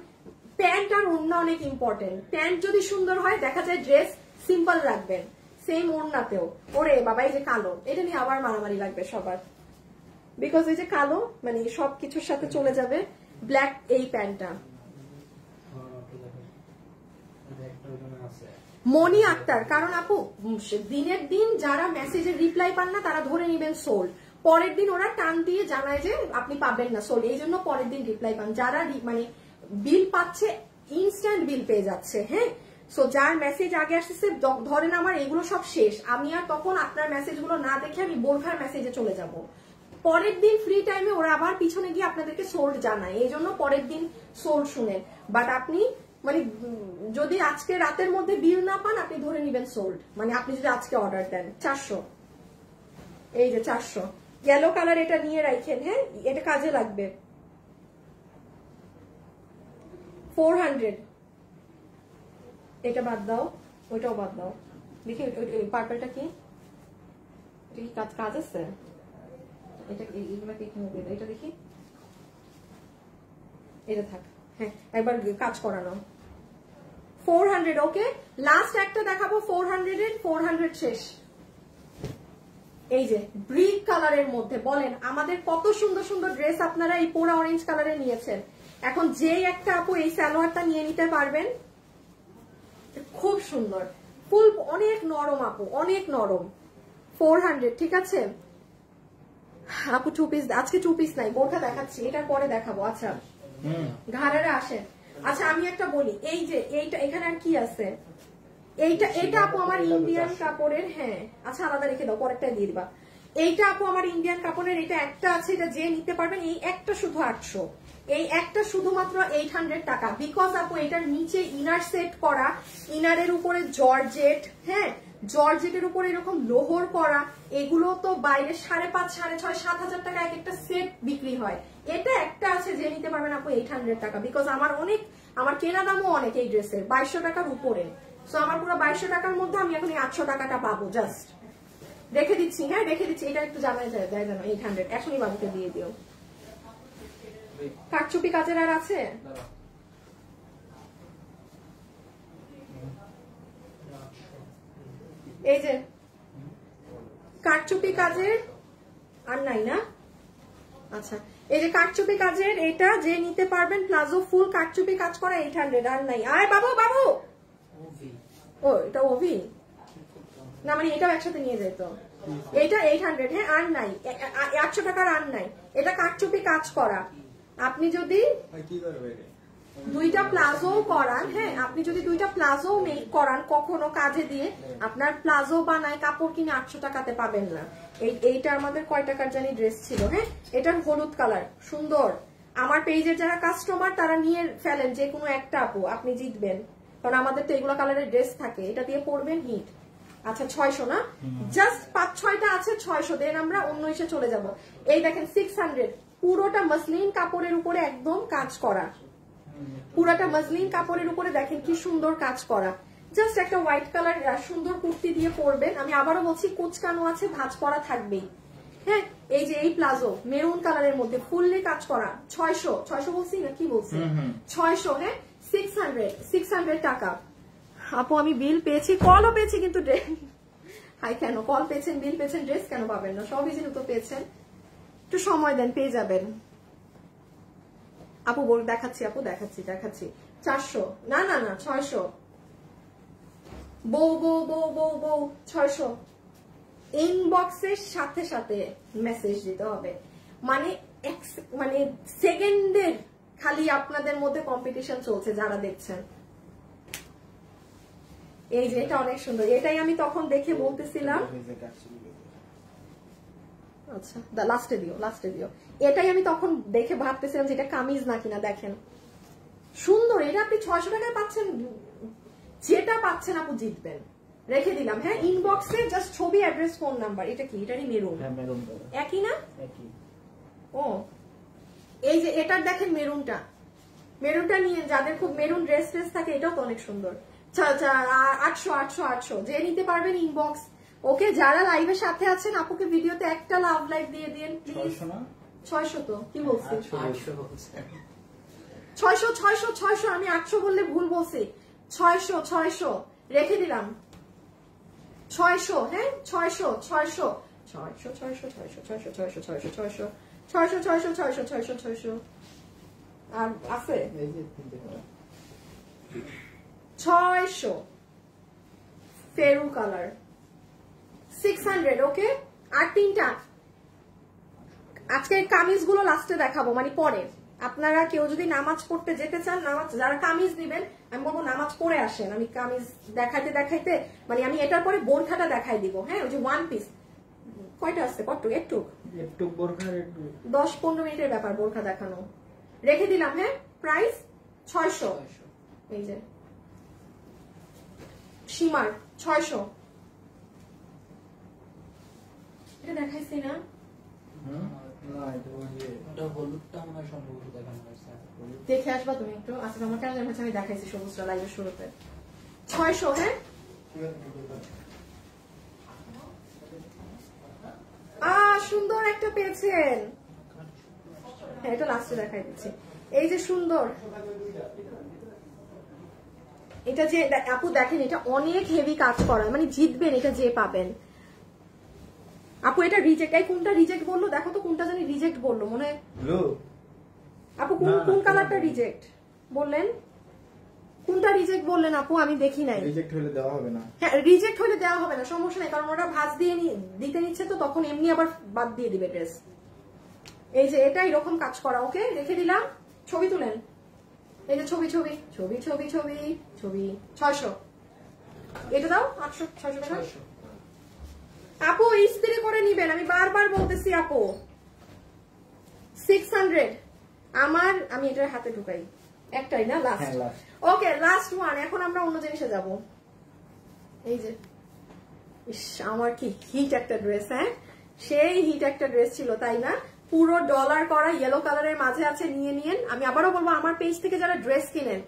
প্যান্ট আর ওড়না অনেক ইম্পর্টেন্ট। প্যান্ট যদি সুন্দর হয় দেখা যায় ড্রেস সিম্পল রাখবেন, সেম ওড়নাতেও। ওরে বাবা এই যে কালো, এটা নিয়ে আবার মারামারি লাগবে সবার, বিকজ এই যে কালো মানে সবকিছুর সাথে চলে যাবে। ব্ল্যাক এই প্যান্টটা মনি আক্তার, কারণ আপু দিনের দিন যারা মেসেজের রিপ্লাই পান না তারা ধরে নিবেন সোল্ড, পরের দিন ওরা টান দিয়ে জানায় যে আপনি পাবেন না সোল্ড, এই জন্য পরের দিন রিপ্লাই পান। যারা মানে বিল পাচ্ছে ইনস্ট্যান্ট বিল পেয়ে যাচ্ছে। হ্যাঁ সো যার মেসেজ আগে আসতেছে, ধরেন আমার এগুলো সব শেষ, আমি আর তখন আপনার মেসেজগুলো না দেখে আমি বোরখার মেসেজে চলে যাব, পরের দিন ফ্রি টাইমে ওরা আবার পিছনে গিয়ে আপনাদেরকে সোল্ড জানায়, এই জন্য পরের দিন সোল্ড শুনেন। বাট আপনি মানে যদি আজকে রাতের মধ্যে বিল না পান আপনি ধরে নিবেন সোল্ড, মানে আপনি যদি আজকে অর্ডার দেন 400। এই যে 400 ইয়েলো কালার, এটা নিয়ে রাখেন। হ্যাঁ এটা কাজে লাগবে। 400 এটা বাদ দাও, ওইটাও বাদ দাও। দেখি পার্পলটা কি, এটা কি কাজ আছে? এটা এইগুলাকে এখানে দিয়ে দাও, এটা দেখি, এটা থাক। হ্যাঁ একবার কাজ করানো 400 ওকে। লাস্ট একটা দেখাবো 400 এর, 400 শেষ। এই যে ব্রিক কালারের মধ্যে বলেন আমাদের কত সুন্দর সুন্দর ড্রেস আপনারা এই পুরা অরেঞ্জ কালারে নিয়েছেন। এখন যেই একটা আপু এই সালোয়ারটা নিয়ে নিতে পারবেন, খুব সুন্দর ফুল, অনেক নরম আপু, অনেক নরম। 400 ঠিক আছে আপু। 2 পিস আজকে 2 পিস নাই, বোরখা দেখাচ্ছি, এটার পরে দেখাবো। আচ্ছা ঘাড়েরা আসেন। আচ্ছা আমি একটা বলি, এই যে এইটা এখানে আর কি আছে, এইটা আপু আমার ইন্ডিয়ান কাপড়ের। হ্যাঁ আচ্ছা আলাদা রেখে দাও, পরেরটা দিয়ে দিবা। এইটা আপু আমার ইন্ডিয়ান কাপড়ের, এটা একটা আছে, এটা যে নিতে পারবেন। এই একটা শুধু 800, এই একটা শুধুমাত্র 800 টাকা। বিকজ আপু এটার নিচে ইনার সেট করা, ইনারের উপরে জর্জেট, হ্যাঁ জর্জেটের উপরে এরকম লোহর করা, এগুলো তো বাইরে 5,500, 6,500, 7,000 টাকা এক একটা সেট বিক্রি হয়। এটা একটা আছে যে নিতে পারবেন আপু 800 টাকা। বিকজ আমার কেনা দামও অনেক এই ড্রেসের, 2200 টাকার উপরে। সো আমার পুরো 2200 টাকার মধ্যে আমি এখন 800 টাকাটা পাবো। জাস্ট রেখে দিচ্ছি, হ্যাঁ রেখে দিচ্ছি। এটা একটু জানাই যায় জানো 800, এখনই বাবুকে দিয়ে দিও। কাটচুপি কাজের আর আছে? এই যে কাটচুপি কাজের আর নাই না? আচ্ছা এই যে কাটচুপি কাজের, এটা যে নিতে পারবেন প্লাজো ফুল কাটচুপি কাজ করা 800, আর নাই। আয় বাবু বাবু, ও এটা ওভি না, মানে এটাও একসাথে নিয়ে যেত। এটা 800, হ্যাঁ আর নাই, 800 টাকার আর নাই। এটা কাটচুপি কাজ করা। আপনি যদি দুইটা প্লাজো করান, হ্যাঁ আপনি যদি দুইটা প্লাজো মেক করান কখনো কাজে দিয়ে, আপনার প্লাজো বানায় কাপড় কিনে 800 টাকাতে পাবেন না। এইটা আমাদের কয় টাকার জানি ড্রেস ছিল, হ্যাঁ এটার হলুদ কালার সুন্দর। আমার পেজের যারা কাস্টমার তারা নিয়ে ফেলেন যে কোনো একটা আপু, আপনি জিতবেন, কারণ আমাদের তো এগুলো কালারের ড্রেস থাকে। এটা দিয়ে পরবেন হিট। আচ্ছা 600 না, জাস্ট 5-6টা আছে 600, দেন আমরা অন্য এসে চলে যাব। এই দেখেন 600, পুরোটা মসলিন কাপড়ের উপরে একদম কাজ করা, পুরাটা মসলিন কাপড়ের উপরে দেখেন কি সুন্দর কাজ করা। জাস্ট একটা হোয়াইট কালার সুন্দর কুর্তি দিয়ে পরবেন। আমি আবারও বলছি কুচকানো আছে, ভাঁজ করা থাকবেই। হ্যাঁ এই যে এই প্লাজো মেরুন কালারের মধ্যে ফুললি কাজ করা, 600 বলছি না কি বলছি, 600, হ্যাঁ 600 টাকা। আপু আমি বিল পেয়েছি, কলও পেয়েছি, কিন্তু হাই কেন কল পেয়েছেন, বিল পেয়েছেন, ড্রেস কেন পাবেন না? সবই যেহেতু পেয়েছেন, একটু সময় দেন, পেয়ে যাবেন। আপু বল দেখাচ্ছি, আপু দেখাচ্ছি 400, না 600। বউ 600। ইনবক্সের সাথে সাথে মেসেজ দিতে হবে, মানে সেকেন্ডের খালি আপনাদের মধ্যে কম্পিটিশন চলছে যারা দেখছেন। এই যে এটা অনেক সুন্দর, এটাই আমি তখন দেখে বলতেছিলাম। আচ্ছা লাস্টে দিও। এটাই আমি তখন দেখে ভাবতেছিলাম যে এটা কামিজ না কিনা। দেখেন সুন্দর, এটা আপনি 600 টাকায় পাচ্ছেন, যেটা পাচ্ছেন আপু জিতবেন। রেখে দিলাম, হ্যাঁ ইনবক্সে জাস্ট ছবি, অ্যাড্রেস, ফোন নাম্বার। এটা কি, এটারই মেরুন, একই না? ও এই যে এটার দেখেন মেরুনটা নিয়ে যাদের খুব মেরুন ড্রেস থাকে, এটাও তো অনেক সুন্দর। 800 যে নিতে পারবেন ইনবক্স। ওকে যারা লাইভের সাথে আছেন আপুকে ভিডিওতে একটা লাভ লাইক দিয়ে দিন প্লিজ। 600 তো কি বলছি, 600 আমি 800 বললে ভুল বলছি। 600 রেখে দিলাম। 600, হ্যাঁ 600 আর আছে 600 ফেরু কালার 600, ওকে। আর 3টা আজকে কামিজ গুলো লাস্টে দেখাবো, মানে পরে। আপনারা কেউ যদি নামাজ পড়তে যেতে চান, যারা কামিজ দিবেন আমি বলবো নামাজ পড়ে আসেন। আমি কামিজ দেখাইতে মানে আমি এটার পরে বোরখাটা দেখাই দিব, হ্যাঁ ওই যে 1 পিস। কয়টা আছে, একটু বোরখা 10-15 মিনিটের ব্যাপার বোরখা দেখানো। রেখে দিলাম, হ্যাঁ প্রাইস 600। এই যে সীমার 600, এটা দেখাইছি না? দেখে আসবা তুমি একটু। আচ্ছা আমার কেন জানি আমি দেখাইছি সবুজটা লাইভের শুরুতে। 600, হ্যাঁ সুন্দর একটা পেয়েছেন, হ্যাঁ এটা লাস্টে দেখাই দিচ্ছি। এই যে সুন্দর এটা যে আপু দেখেন এটা অনেক হেভি কাজ করা, মানে জিতবেন এটা যে পাবেন। আপু এটা রিজেক্ট, এই কোনটা রিজেক্ট বললো দেখো তো, কোনটা জানি রিজেক্ট বললো মনে হয়। আপু কোন কালারটা রিজেক্ট বললেন, কোনটা রিজেক্ট বললেন আপু? আমি দেখি নাই। রিজেক্ট হলে দেওয়া হবে না। হ্যাঁ রিজেক্ট হলে দেওয়া হবে না, সমস্যা নেই, কারণ ওরা ভাঁজ দিয়ে দিতে নিচ্ছে তো তখন এমনি আবার বাদ দিয়ে দিবে ড্রেস। এই যে এটা এরকম কাজ করা, ওকে রেখে দিলাম। ছবি তুলেন, এই যে ছবি ছবি ছবি ছবি ছবি ছবি 600, এটা দাও 800 600 টাকা। আপু ইস্ত্রি করে নিবেন, আমি বারবার বলতেছি আপু। 600 আমার, আমি এটার হাতে ঢুকাই একটাই না, লাস্ট। Okay last one. এখন আমরা অন্য জিনিসে যাব। এই যে ইস আমার কি হিট একটা ড্রেস, হ্যাঁ সেই হিট একটা ড্রেস ছিল তাই না, পুরো ডলার করা ইয়েলো কালারের মাঝে আছে, নিয়ে নিয়েন। আমি আবারও বলবো আমার পেজ থেকে যারা ড্রেস কিনেন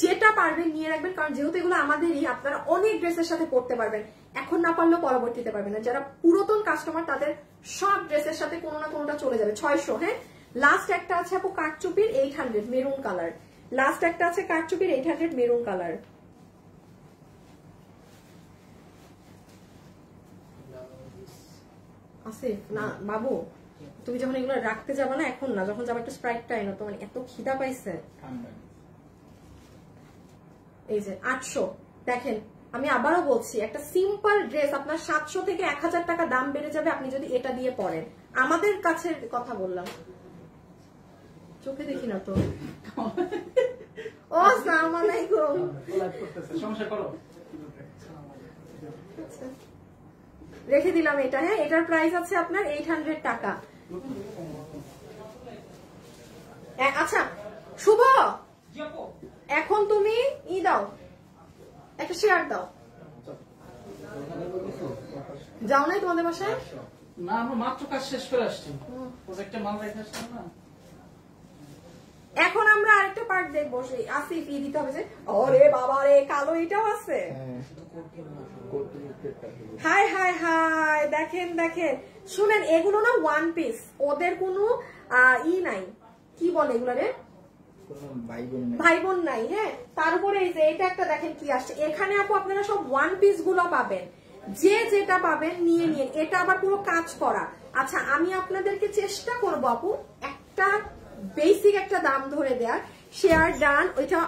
যেটা পারবেন নিয়ে রাখবেন, কারণ যেহেতু এগুলো আমাদেরই, আপনারা অনেক ড্রেসের সাথে পড়তে পারবেন, এখন না পারলেও পরবর্তীতে পারবেন। আর যারা পুরাতন কাস্টমার তাদের সব ড্রেসের সাথে কোনো না কোনোটা চলে যাবে। 600। হ্যাঁ লাস্ট একটা আছে আপু কাঠচুপির 800 মেরুন কালার, লাস্ট একটা আছে কাঠচুপির 800 মেরুন কালার। আছে না বাবু, তুমি যখন এগুলো রাখতে যাবে না, এখন না, যখন যাবে একটা স্প্রাইট টাইম তো, মানে এত খিদা পাইছে। এই যে 800 দেখেন, আমি আবারও বলছি একটা সিম্পল ড্রেস আপনার 700 থেকে 1000 টাকা দাম বেড়ে যাবে আপনি যদি এটা দিয়ে পরেন। আমাদের কাছে কথা বললাম, চোখে দেখি না তো। ও আসসালামু আলাইকুম, সমস্যা করো। রেখে দিলাম এটা। হ্যাঁ এটার প্রাইস আছে আপনার 800 টাকা। আচ্ছা শুভ, এখন তুমি ই দাও, একটা শেয়ার দাও। যাও নাই তোমাদের বাসায়? না আমরা মাত্র কাজ শেষ করে আসছি, প্রজেক্টে মাল রেখে আসলাম না। এখন আমরা আরেকটা পার্ট দেখবো, সেই আসিফ ই দিতে হবে যে, ওরে বাবা রে কালো এটাও আছে। হাই হাই হাই, দেখেন দেখেন শুনেন, এগুলো না ওয়ান পিস, ওদের কোনো ই নাই, কি বলে এগুলো রে, ভাই বোন নাই। হ্যাঁ তার উপরে এই যে এটা একটা দেখেন কি আসছে এখানে আপু, আপনারা সব ওয়ান পিস গুলো পাবেন, যে যেটা পাবেন নিয়ে নিন। এটা আবার পুরো কাজ করা। আচ্ছা আমি আপনাদেরকে চেষ্টা করবো আপু একটা বেসিক একটা দাম ধরে দেয়ার। শেয়ার ডান, ওইটা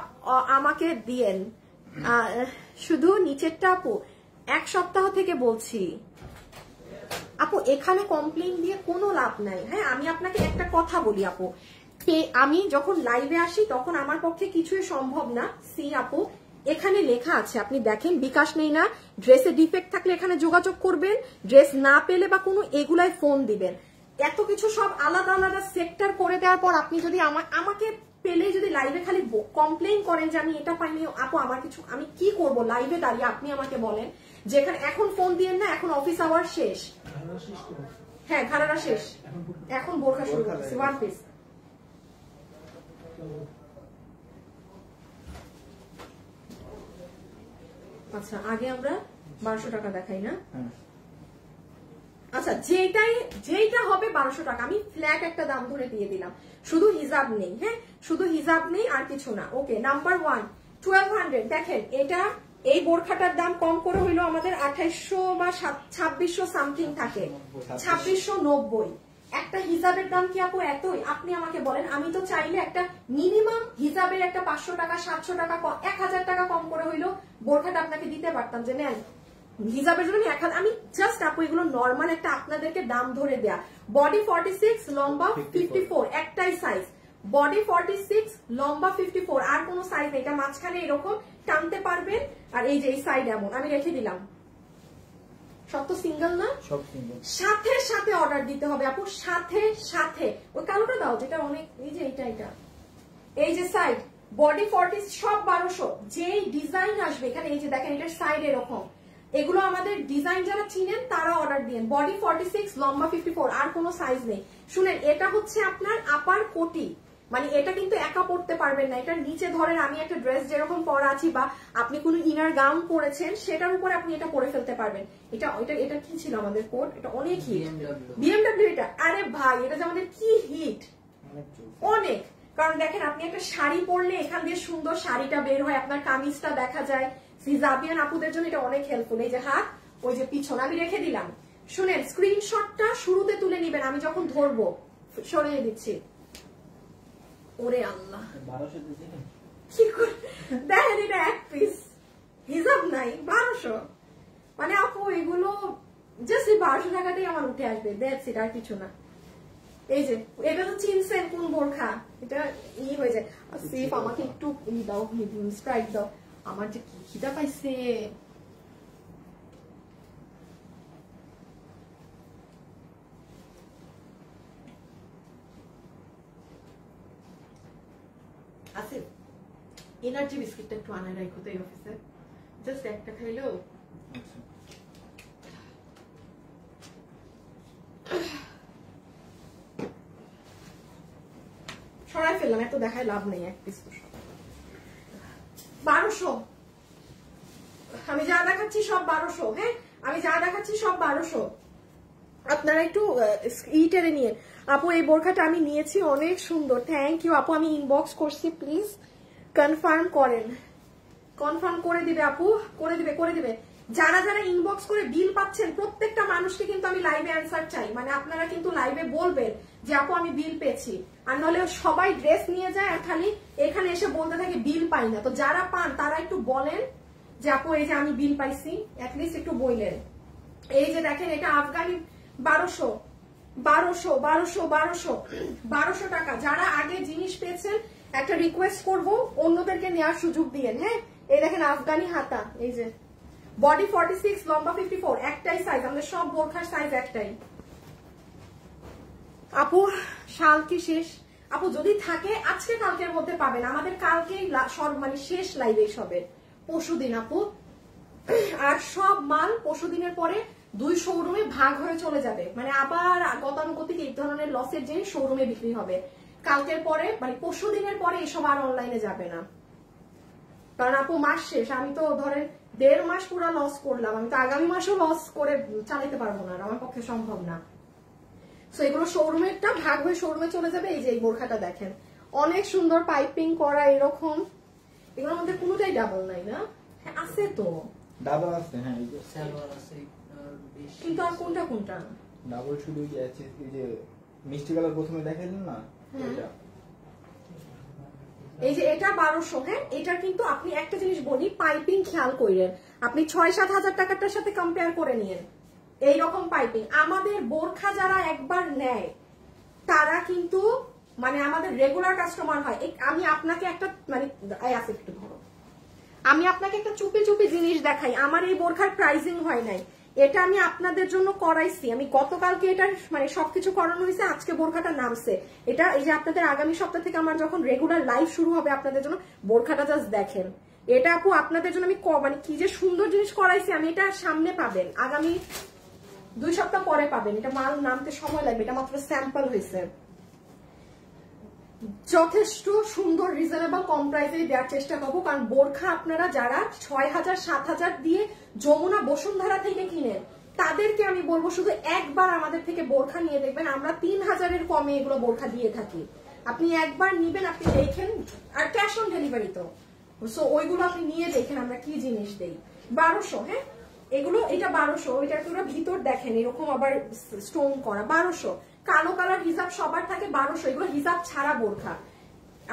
আমাকে দিয়েন। শুধু নিচেরটা আপু 1 সপ্তাহ থেকে বলছি আপু, এখানে কমপ্লেইন দিয়ে কোনো লাভ নাই। হ্যাঁ আমি আপনাকে একটা কথা বলি আপু, আমি যখন লাইভে আসি তখন আমার পক্ষে কিছুই সম্ভব না। সি আপু এখানে লেখা আছে, আপনি দেখেন বিকাশ নেই না, ড্রেসে ডিফেক্ট থাকলে এখানে যোগাযোগ করবেন, ড্রেস না পেলে বা কোনো এগুলাই ফোন দিবেন। এত কিছু সব আলাদা আলাদা সেক্টর করে দেওয়ার পর আপনি যদি আমাকে পেলে যদি লাইভে খালি কমপ্লেইন করেন যে আমি এটা পাইনি আপু, আমার কিছু, আমি কি করব লাইভে দাঁড়িয়ে, আপনি আমাকে বলেন। যেখানে এখন ফোন দিয়েন না, এখন অফিস আওয়ার শেষ। হ্যাঁ ঘাড়ারা শেষ, এখন বোরখা শুরু করতেছি ওয়ান পিস। আচ্ছা আগে আমরা 1200 টাকা দেখাই না? আচ্ছা যেইটা হবে 1200 টাকা, আমি ফ্ল্যাট একটা দাম ধরে দিয়ে দিলাম, শুধু হিজাব নেই। হ্যাঁ শুধু হিজাব নেই আর কিছু না। Okay number 1 1200। দেখেন এটা, এই বোরখাটার দাম কম করে হইলো আমাদের 2800 বা 2600 সামথিং থাকে, 2690। একটা হিজাবের দাম কি আপু এতই? আপনি আমাকে বলেন। আমি তো চাইলে একটা মিনিমাম হিজাবের একটা 500 টাকা 700 টাকা 1000 টাকা কম করে হইলো বোরখাটা আপনাকে দিতে পারতাম যে নেন হিজাবের জন্য 1000। আমি জাস্ট আপু এগুলো নর্মাল একটা আপনাদেরকে দাম ধরে দেয়া। বডি 46, লম্বা 54, একটাই সাইজ। বডি 46, লম্বা 54, আর কোনো সাইজ নেই। এটা মাঝখানে এরকম টানতে পারবেন, আর এই যে এই সাইড এমন আমি রেখে দিলাম। সব তো সিঙ্গেল না, সব সিঙ্গেল। সাথে সাথে অর্ডার দিতে হবে আপু, সাথে সাথে। ওই কালোটা দাও যেটা অনেক, এই যে এটা এই যে সাইড বডি 40 সব 1200। যেই ডিজাইন আসবে এখানে, এই যে দেখেন এটার সাইড এরকম, এগুলো আমাদের ডিজাইন যারা চিনেন তারা অর্ডার দিন। বডি 46, লম্বা 54, আর কোনো সাইজ নেই। শুনেন এটা হচ্ছে আপনার আপার কোটি, মানে এটা কিন্তু একা পড়তে পারবেন না। এটার নিচে ধরেন আমি একটা ড্রেস যেরকম পরা আছি বা আপনি কোনো ইনার গাউন পরেছেন সেটার উপরে আপনি এটা পরে ফেলতে পারবেন। এটা কি ছিল আমাদের কোড? এটা অনেক হিট, বিএমডব্লিউ। এটা আরে ভাই এটা যে আমাদের কি হিট, অনেক। কারণ দেখেন আপনি একটা শাড়ি পরলে এখান দিয়ে সুন্দর শাড়িটা বের হয়, আপনার কামিজটা দেখা যায়। হিজাবিয়ান আপুদের জন্য এটা অনেক হেল্পফুল। এই যে হাত, ওই যে পিছন আমি রেখে দিলাম। শুনেন, স্ক্রিনশটটা শুরুতে তুলে নিবেন, আমি যখন ধরবো সরিয়ে দিচ্ছি। ওরে আল্লাহ, 1200 কি করে দেখেন, এটা এক পিস হিজাব নাই 1200। মানে আপু এগুলো জাস্ট 1200 টাকাতেই আমার উঠে আসবে, দ্যাটস ইট, আর কিছু না। এই যে এটা তো চিনছেন কোন বোরখা, এটা হয়ে যায়। সিফ আমাকে একটু দাও, স্প্রাইট দাও, আমার যে কি খিদা পাইছে। আছে এনার্জি বিস্কিটটা একটু আনায় রাখো তো এই অফিসে, জাস্ট একটা খাইলেও। সরাই ফেললাম, এত দেখায় লাভ নেই, এক পিস 1200। আমি যা দেখাচ্ছি সব 1200। হ্যাঁ, আমি যা দেখাচ্ছি সব 1200। আপনারা একটু টেনে নিয়ে। আপু এই বোরখাটা আমি নিয়েছি, অনেক সুন্দর, থ্যাংক ইউ আপু। আমি ইনবক্স করছি, প্লিজ কনফার্ম করেন। কনফার্ম করে দিবে আপু, করে দিবে। যারা যারা ইনবক্স করে বিল পাচ্ছেন প্রত্যেকটা মানুষকে কিন্তু আমি লাইভে অ্যান্সার চাই। মানে আপনারা কিন্তু লাইভে বলবেন যে আপু আমি বিল পেয়েছি, আর নাহলে সবাই ড্রেস নিয়ে যায় আর খালি এখানে এসে বলতে থাকে বিল পাই না। তো যারা পান তারা একটু বলেন যে আপু এই যে আমি বিল পাইছি, অ্যাটলিস্ট একটু বললেন। এই যে দেখেন, এটা আফগানি 1200 টাকা। যারা আগে জিনিস পেয়েছেন একটা রিকোয়েস্ট করব, অন্যদেরকে নেওয়ার সুযোগ দিয়েন। হ্যাঁ, এই দেখেন আফগানি হাতা, এই যে বডি 46, লম্বা 54, একটাই সাইজ, আমাদের সব বোরখার সাইজ একটাই। আপু শাল কি শেষ? আপু যদি থাকে আজকে কালকের মধ্যে পাবেন, আমাদের কালকেই মানে শেষ লাইভ এই সবের, পরশুদিন আপু। আর সব মাল পরশুদিনের পরে 2 শোরুমে ভাগ হয়ে চলে যাবে। মানে আবার গতানুগতিক এই ধরনের লসের জিনিস শোরুমে বিক্রি হবে কালকের পরে, মানে পরশুদিনের পরে এসব আর অনলাইনে যাবে না। কারণ আপু মাস শেষ, আমি তো ধরেন 1.5 মাস পুরো লস করলাম, আমি তো আগামী মাসও লস করে চালাইতে পারবো না, আমার পক্ষে সম্ভব না। সো এগুলো শোরুমেরটা ভাগ হয়ে শোরুমে চলে যাবে। এই যে এই বোরখাটা দেখেন, অনেক সুন্দর পাইপিং করা, এরকম। এগুলোর মধ্যে কোনোটাই ডাবল নাই না? হ্যাঁ আছে তো, ডাবল আছে। হ্যাঁ, এই যে সালোয়ার আছে, কিন্তু আর কোনটা ডাবল শুধু এই যে মিষ্টি কালার প্রথমে দেখাইলেন না, এটা এই যে এটা 1200। হ্যাঁ, এটা কিন্তু আপনি একটা জিনিস বলি, পাইপিং খেয়াল করেন, আপনি 6-7 হাজার টাকাটার সাথে কম্পেয়ার করে নিয়েন। এইরকম পাইপিং আমাদের বোরখা যারা একবার নেয় তারা কিন্তু মানে আমাদের রেগুলার কাস্টমার হয়। আমি আপনাকে একটা মানে একটু ধরো, আমি আপনাকে একটা চুপি চুপি জিনিস দেখাই। আমার এই বোরখার প্রাইসিং হয় নাই, এটা আমি আপনাদের জন্য করাইছি। আমি গতকালকে এটা মানে সবকিছু করানো হয়েছে, আজকে বোরখাটা নামছে। এটা এই যে আপনাদের আগামী সপ্তাহ থেকে আমার যখন রেগুলার লাইভ শুরু হবে আপনাদের জন্য, বোরখাটা জাস্ট দেখেন। এটা আপু আপনাদের জন্য আমি মানে কি যে সুন্দর জিনিস করাইছি। আমি এটা সামনে পাবেন, আগামী 2 সপ্তাহ পরে পাবেন। এটা মাল নামতে সময় লাগবে, এটা মাত্র স্যাম্পল হয়েছে। যথেষ্ট সুন্দর রিজনেবল কম প্রাইসে দেওয়ার চেষ্টা করবো, কারণ বোরখা আপনারা যারা 6000-7000 দিয়ে যমুনা বসুন্ধরা থেকে কিনেন তাদেরকে আমি বলবো শুধু একবার আমাদের থেকে বোরখা নিয়ে দেখবেন। আমরা 3000-এর কমে এগুলো বোরখা দিয়ে থাকি। আপনি একবার নিবেন, আপনি দেখেন, আর ক্যাশ অন ডেলিভারি তো। সো ওইগুলো আপনি নিয়ে দেখেন আমরা কি জিনিস দেই। 1200। হ্যাঁ, এগুলো এটা 1200। ওইটা পুরো ভিতর দেখেন এরকম আবার স্টোন করা, 1200। কালো কালার হিজাব সবার থাকে 1200। এগুলো হিজাব ছাড়া বোরখা।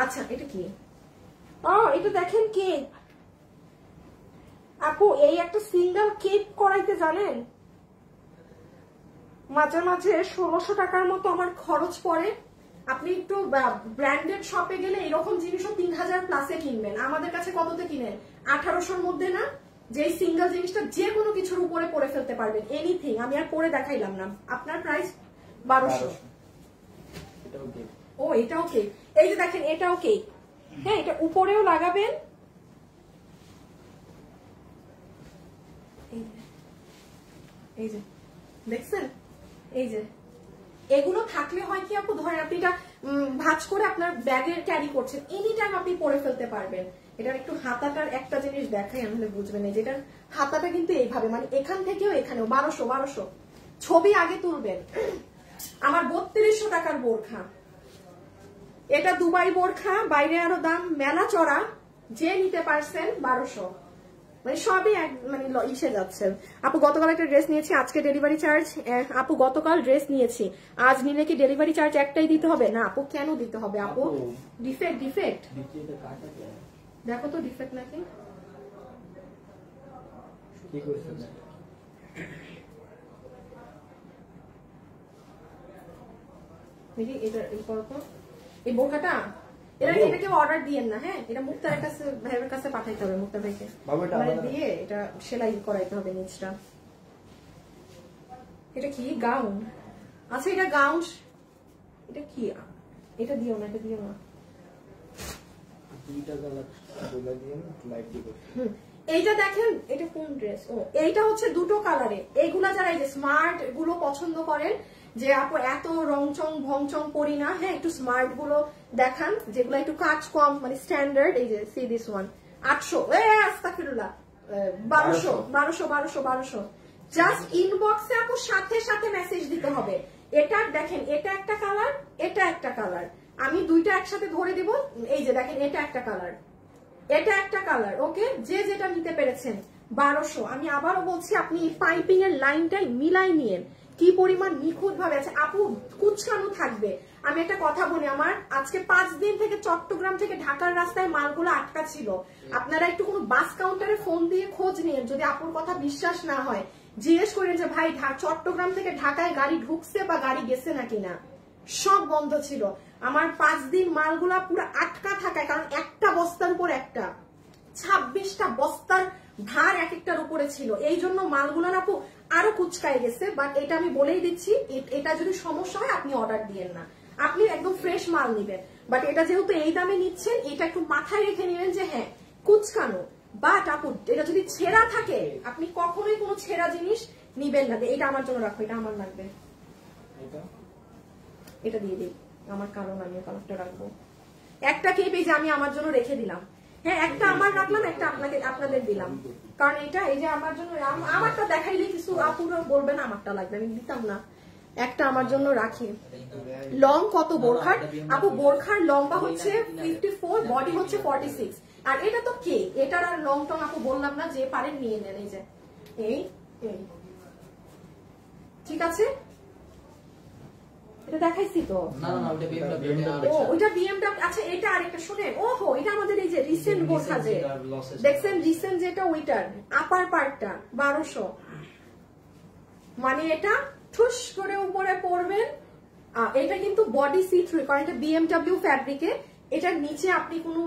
আচ্ছা এটা কি? এটা দেখেন কেক। আপু এই একটা সিঙ্গেল কেক করাইতে জানেন মাঝে মাঝে 1600 টাকার মতো আমার খরচ পড়ে। আপনি একটু ব্র্যান্ডেড শপে গেলে এরকম জিনিসও 3000 প্লাসে কিনবেন। আমাদের কাছে কততে কিনেন? 1800-র মধ্যে না? যে সিঙ্গেল জিনিসটা যে কোনো কিছুর উপরে পরে ফেলতে পারবেন, এনিথিং। আমি আর পরে দেখাইলাম না। আপনার প্রাইস 1200। ও এটাও কেক, এই যে দেখেন এটাও কেক। হ্যাঁ, এটা উপরেও লাগাবেন। এই যে দেখছেন, এই যে এগুলো থাকলে হয় কি আপু, ধরেন আপনি এটা ভাঁজ করে আপনার ব্যাগে ক্যারি করছেন, এনি টাইম আপনি পরে ফেলতে পারবেন। এটার একটু হাতাটার একটা জিনিস দেখাই, আমি বুঝবেন। এই যেটার হাতাটা কিন্তু এইভাবে, মানে এখান থেকেও এখানেও 1200। ছবি আগে তুলবেন। আমার 3200 টাকার বোরখা, এটা দুবাই বোরখা, বাইরে আরো দাম মেলা চড়া, যে নিতে পারছেন 1200, মানে সবই মানে ইসে যাচ্ছে। আপু গতকাল একটা ড্রেস নিয়েছি, আজকে ডেলিভারি চার্জ। আপু গতকাল ড্রেস নিয়েছি, আজ নিলে কি ডেলিভারি চার্জ একটাই দিতে হবে? না আপু, কেন দিতে হবে আপু? ডিফেক্ট দেখো তো ডিফেক্ট নাকি। দেখি এটা এই করো তো, এই বোরখাটা এটা কেউ অর্ডার দিয়েন না, হ্যাঁ এটা মুক্তার কাছে, ভাইয়ের কাছে পাঠাইতে হবে, মুক্তার ভাইকে দিয়ে এটা সেলাই করাইতে হবে নিচটা। এটা কি গাউন? আচ্ছা এটা গাউন, এটা কি? এটা দিও না, এটা দিও না। এইটা দেখেন, এটা কোন ড্রেস? ও এইটা হচ্ছে দুটো কালারে। এইগুলা যারা এই যে স্মার্ট গুলো পছন্দ করেন, যে আপু এত রংচং ভংচং করি না, হ্যাঁ একটু স্মার্ট গুলো দেখান, যেগুলো একটু কাজ কম, মানে স্ট্যান্ডার্ড। এই যে সি দিস ওয়ান 800, আস্তাগফিরুল্লাহ, 1200 জাস্ট ইনবক্সে আপু সাথে সাথে মেসেজ দিতে হবে। এটা দেখেন, এটা একটা কালার, এটা একটা কালার, আমি দুইটা একসাথে ধরে দিব। এই যে দেখেন, এটা একটা কালার, এটা একটা কালার। ওকে, যে যেটা নিতে পেরেছেন 1200। আমি আবারও বলছি, আপনি এই পাইপিং এর লাইনটাই মিলাই নিয়েন, কি পরিমাণ নিখুঁত ভাবে আছে। আপু কুচকানো থাকবে। আমি একটা কথা বলি, আমার আজকে 5 দিন থেকে চট্টগ্রাম থেকে ঢাকার রাস্তায় মালগুলো আটকা ছিল। আপনারা একটু কোনো বাস কাউন্টারে ফোন দিয়ে খোঁজ নিন, যদি আপুর কথা বিশ্বাস না হয় জিজ্ঞেস করেন যে ভাই চট্টগ্রাম থেকে ঢাকায় গাড়ি ঢুকছে বা গাড়ি গেছে নাকি না। সব বন্ধ ছিল। আমার 5 দিন মালগুলা পুরো আটকা থাকায়, কারণ একটা বস্তার উপর একটা 26টা বস্তার ভার এক একটার উপরে ছিল, এই জন্য মালগুলা আপু আরো কুচকায় গেছে। বাট এটা আমি বলেই দিচ্ছি, এটা যদি সমস্যা হয় আপনি অর্ডার দিয়েন না, আপনি একদম ফ্রেশ মাল নিবেন। বাট এটা যেহেতু এই দামে নিচ্ছেন, এটা একটু মাথায় রেখে নেবেন যে হ্যাঁ কুচকানো। বাট আপু এটা যদি ছেঁড়া থাকে, আপনি কখনোই কোনো ছেঁড়া জিনিস নিবেন না। এটা আমার জন্য রাখো, এটা আমার লাগবে, এটা দিয়ে দিই, আমার কালো না, আমি কালারটা রাখবো। একটা কে পেজে আমি আমার জন্য রেখে দিলাম, হ্যাঁ একটা আমার রাখলাম, একটা আপনাদের দিলাম, কারণ এটা এই যে আমার জন্য, আমারটা দেখাইলে কিছু আপুরা বলবেন আমারটা লাগবে, আমি দিতাম না। একটা আমার জন্য রাখি। লং কত বোরখার? আপু বোরখার লম্বা হচ্ছে 54, বডি হচ্ছে 46। আর এটা তো কে, এটার আর লং টং আপু বললাম না, যে পারেন নিয়ে নেন। এই যে এই ঠিক আছে, এটা দেখাইছি তো। ওইটা বিএমডব্লিউ। আচ্ছা এটা আরেকটা শুনে, ওহো এটা আমাদের এই যে রিসেন্ট বোরখা, যে দেখছেন রিসেন্ট যেটা, ওইটার আপার পার্টটা 1200, মানে এটা ঠুস করে উপরে পড়বেন। এটা কিন্তু বডি সি থ্রু, কারণ এটা বিএমডব্লিউ ফ্যাব্রিকে। এটার নিচে আপনি কোনো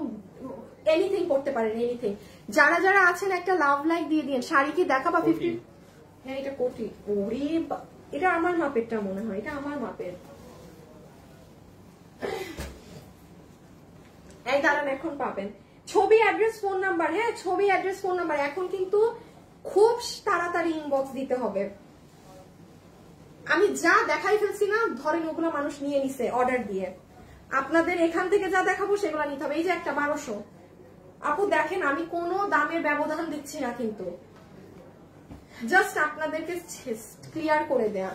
এনিথিং করতে পারেন, এনিথিং। যারা যারা আছেন একটা লাভ লাইক দিয়ে দিন। শাড়ি কি দেখাবা 50? হ্যাঁ এটা কোটি। ওরে এটা আমার মাপেরটা মনে হয়, এটা আমার মাপের। এই দাঁড়ান, এখন পাবেন ছবি, অ্যাড্রেস, ফোন নাম্বার। হ্যাঁ ছবি, অ্যাড্রেস, ফোন নাম্বার। এখন কিন্তু খুব তাড়াতাড়ি ইনবক্স দিতে হবে। আমি যা দেখাই ফেলছি না, ধরেন ওগুলো মানুষ নিয়ে নিছে অর্ডার দিয়ে। আপনাদের এখান থেকে যা দেখাবো সেগুলো নিতে হবে। এই যে একটা 1200। আপু দেখেন, আমি কোনো দামের ব্যবধান দিচ্ছি না, কিন্তু জাস্ট আপনাদেরকে ক্লিয়ার করে দেয়া।